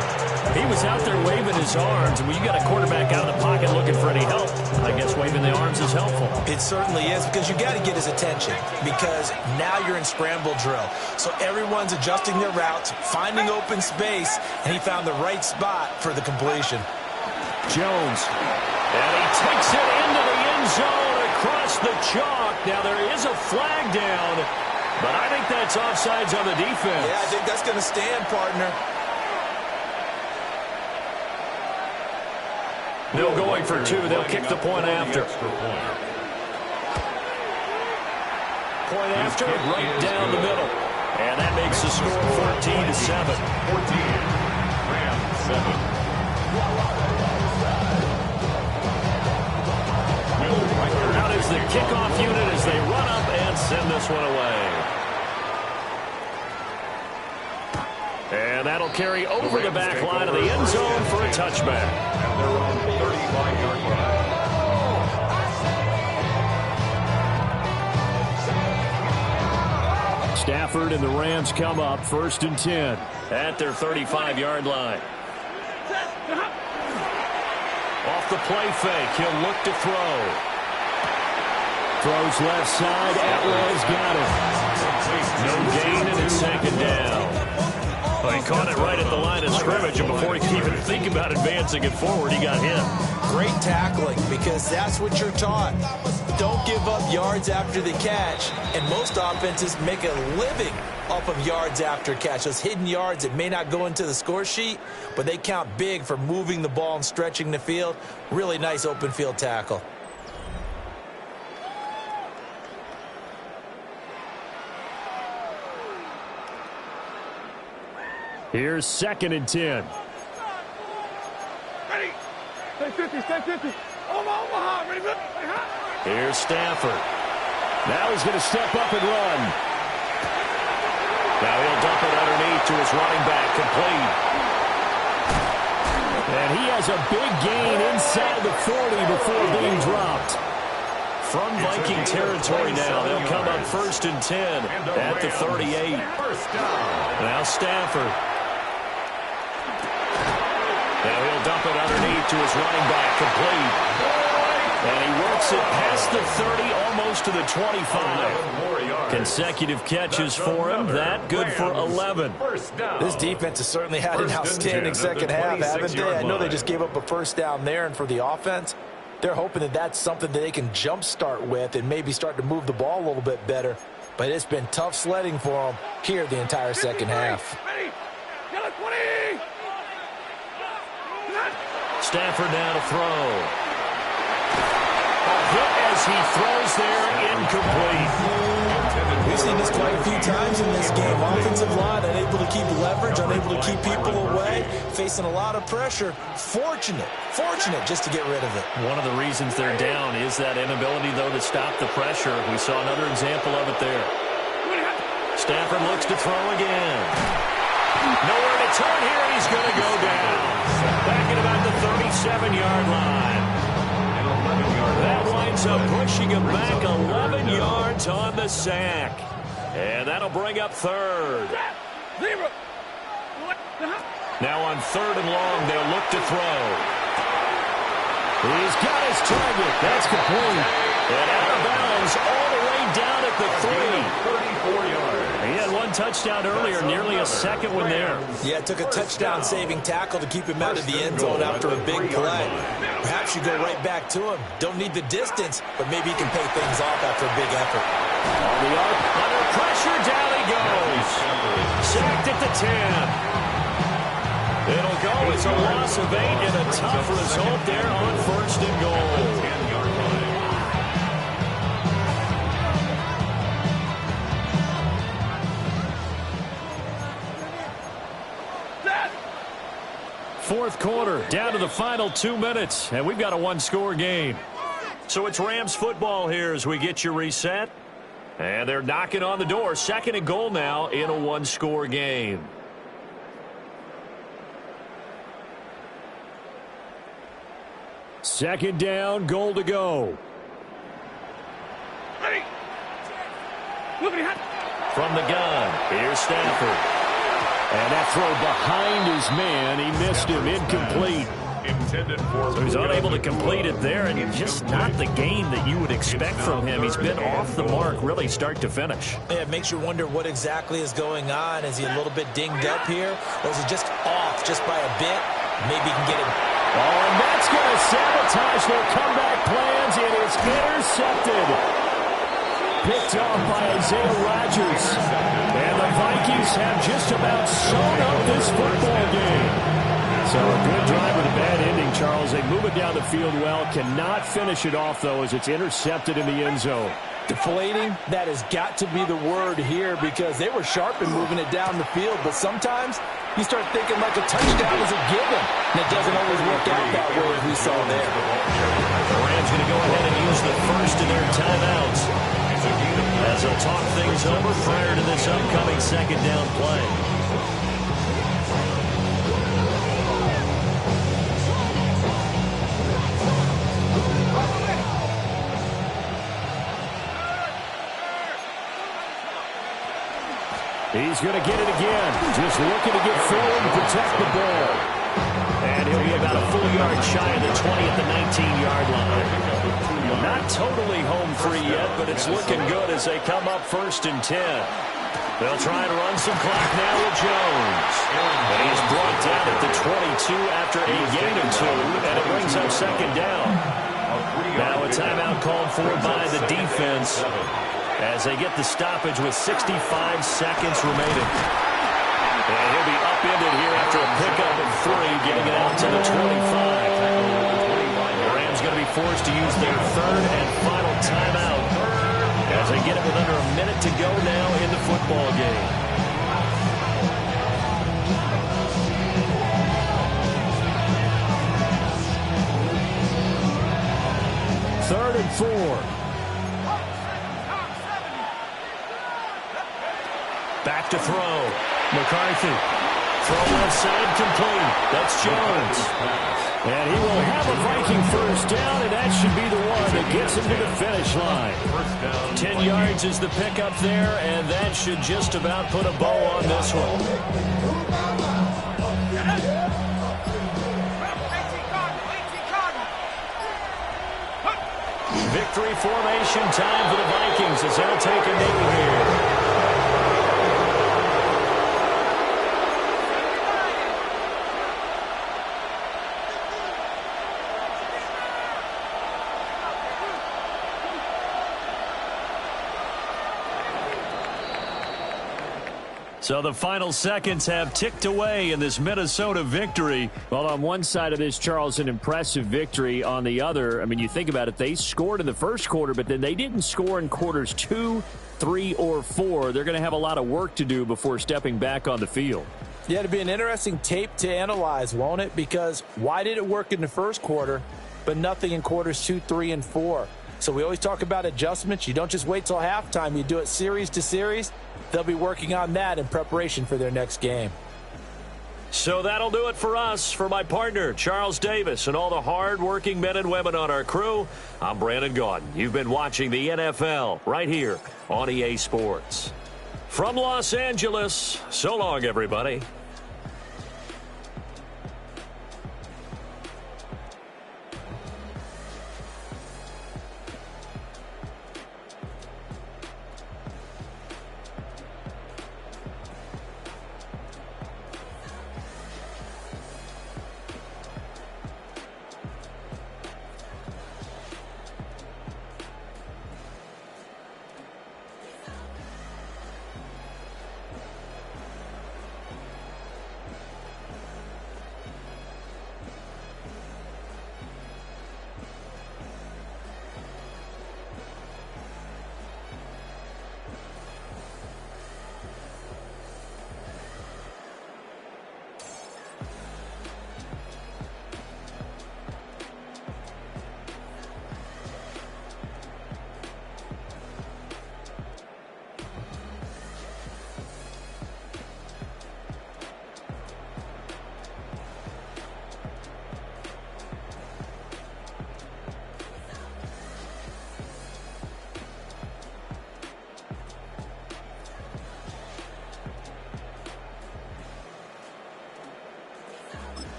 He was out there waving his arms, and when you got a quarterback out of the pocket looking for any help, I guess waving the arms is helpful. It certainly is, because you got to get his attention, because now you're in scramble drill. So everyone's adjusting their routes, finding open space, and he found the right spot for the completion. Jones. And he takes it into the end zone across the chalk. Now there is a flag down, but I think that's offsides on the defense. Yeah, I think that's going to stand, partner. No going for 2. They'll kick the point after. Point after, right down the middle. And that makes the score 14-7. 14. Rams 7. Out is the kickoff unit as they run up and send this one away. And that'll carry over the back line of the end zone for a touchback. And they're on 35-yard line. Stafford and the Rams come up 1st and 10 at their 35-yard line. Off the play fake, he'll look to throw. Throws left side, Atwell's got it. No gain, and it's 2nd down. Well, he caught it right at the line of scrimmage, and before he could even think about advancing it forward, he got hit. Great tackling, because that's what you're taught. Don't give up yards after the catch, and most offenses make a living off of yards after catch. Those hidden yards that may not go into the score sheet, but they count big for moving the ball and stretching the field. Really nice open field tackle. Here's 2nd and 10. Ready? Stay 50, stay 50. Omaha, ready? Here's Stafford. Now he's going to step up and run. Now he'll dump it underneath to his running back, complete. And he has a big gain inside the 40 before being dropped. From Viking territory now, they'll come up 1st and 10 at the 38. Now Stafford. Now he'll dump it underneath to his running back, complete. And he works it past the 30, almost to the 25. Consecutive catches for him. That good for 11. This defense has certainly had an outstanding second half, haven't they? I know they just gave up a first down there, and for the offense, they're hoping that that's something that they can jumpstart with and maybe start to move the ball a little bit better. But it's been tough sledding for them here the entire second half. Stafford now to throw. A hit as he throws there, incomplete. We've seen this quite a few times in this game. Offensive line unable to keep leverage, unable to keep people away, facing a lot of pressure. Fortunate just to get rid of it. One of the reasons they're down is that inability, though, to stop the pressure. We saw another example of it there. Stafford looks to throw again. Nowhere to turn here. He's going to go down. Back at about the 37-yard line. That winds up pushing him back 11 yards on the sack. And that'll bring up 3rd. Now on 3rd and long, they'll look to throw. He's got his target. That's complete. And out of bounds all the way down at the 3. 34 yards. He had one touchdown earlier, nearly a second one there. Yeah, it took a touchdown-saving tackle to keep him out of the end zone after a big play. Perhaps you go right back to him. Don't need the distance, but maybe he can pay things off after a big effort. On the arc, under pressure, down he goes. Sacked at the 10. It'll go as a loss of 8 and a tough result there on 1st and goal. Fourth quarter, down to the final 2 minutes, and we've got a one-score game. So it's Rams football here as we get you reset. And they're knocking on the door. 2nd and goal now in a one-score game. Second down, goal to go. From the gun, here's Stafford. And that throw behind his man, he missed him, incomplete. So he's unable to complete it there, and just not the game that you would expect from him. He's been off the mark, really start to finish. Yeah, it makes you wonder what exactly is going on. Is he a little bit dinged up here, or is he just off just by a bit? Maybe he can get it. Oh, and that's going to sabotage their comeback plans. It is intercepted. Picked off by Isaiah Rodgers. And the Vikings have just about sewn up this football game. So a good drive with a bad ending, Charles. They move it down the field well. Cannot finish it off, though, as it's intercepted in the end zone. Deflating, that has got to be the word here, because they were sharp in moving it down the field. But sometimes you start thinking like a touchdown is a given. And it doesn't always work out that way, as we saw there. The Rams going to go ahead and use the first of their timeouts as they'll talk things over prior to this upcoming second down play. He's going to get it again. Just looking to get forward and protect the ball. And he'll be about a full yard shy of the 20 at the 19-yard line. Not totally home free yet, but it's looking good as they come up 1st and 10. They'll try and run some clock now with Jones. And he's brought down at the 22 after a gain of 2, and it brings up second down. Now a timeout called for by the defense as they get the stoppage with 65 seconds remaining. And he'll be upended here after a pickup of 3, getting it out to the 25. The Rams going to be forced to use their 3rd and final timeout as they get it with under a minute to go now in the football game. Third and 4. Back to throw. McCarthy Throw left side complete. That's Jones. And he will have a Viking first down, and that should be the one that gets him to the finish line. 10 yards is the pickup there, and that should just about put a bow on this one. Victory formation time for the Vikings as they'll take a knee here. So the final seconds have ticked away in this Minnesota victory. Well, on one side of this, Charles, an impressive victory. On the other, I mean, you think about it, they scored in the first quarter, but then they didn't score in quarters 2, 3, or 4. They're going to have a lot of work to do before stepping back on the field. Yeah, it'll be an interesting tape to analyze, won't it? Because why did it work in the first quarter, but nothing in quarters 2, 3, and 4? So we always talk about adjustments. You don't just wait till halftime. You do it series to series. They'll be working on that in preparation for their next game. So that'll do it for us. For my partner, Charles Davis, and all the hard-working men and women on our crew, I'm Brandon Gaudin. You've been watching the NFL right here on EA Sports. From Los Angeles, so long, everybody.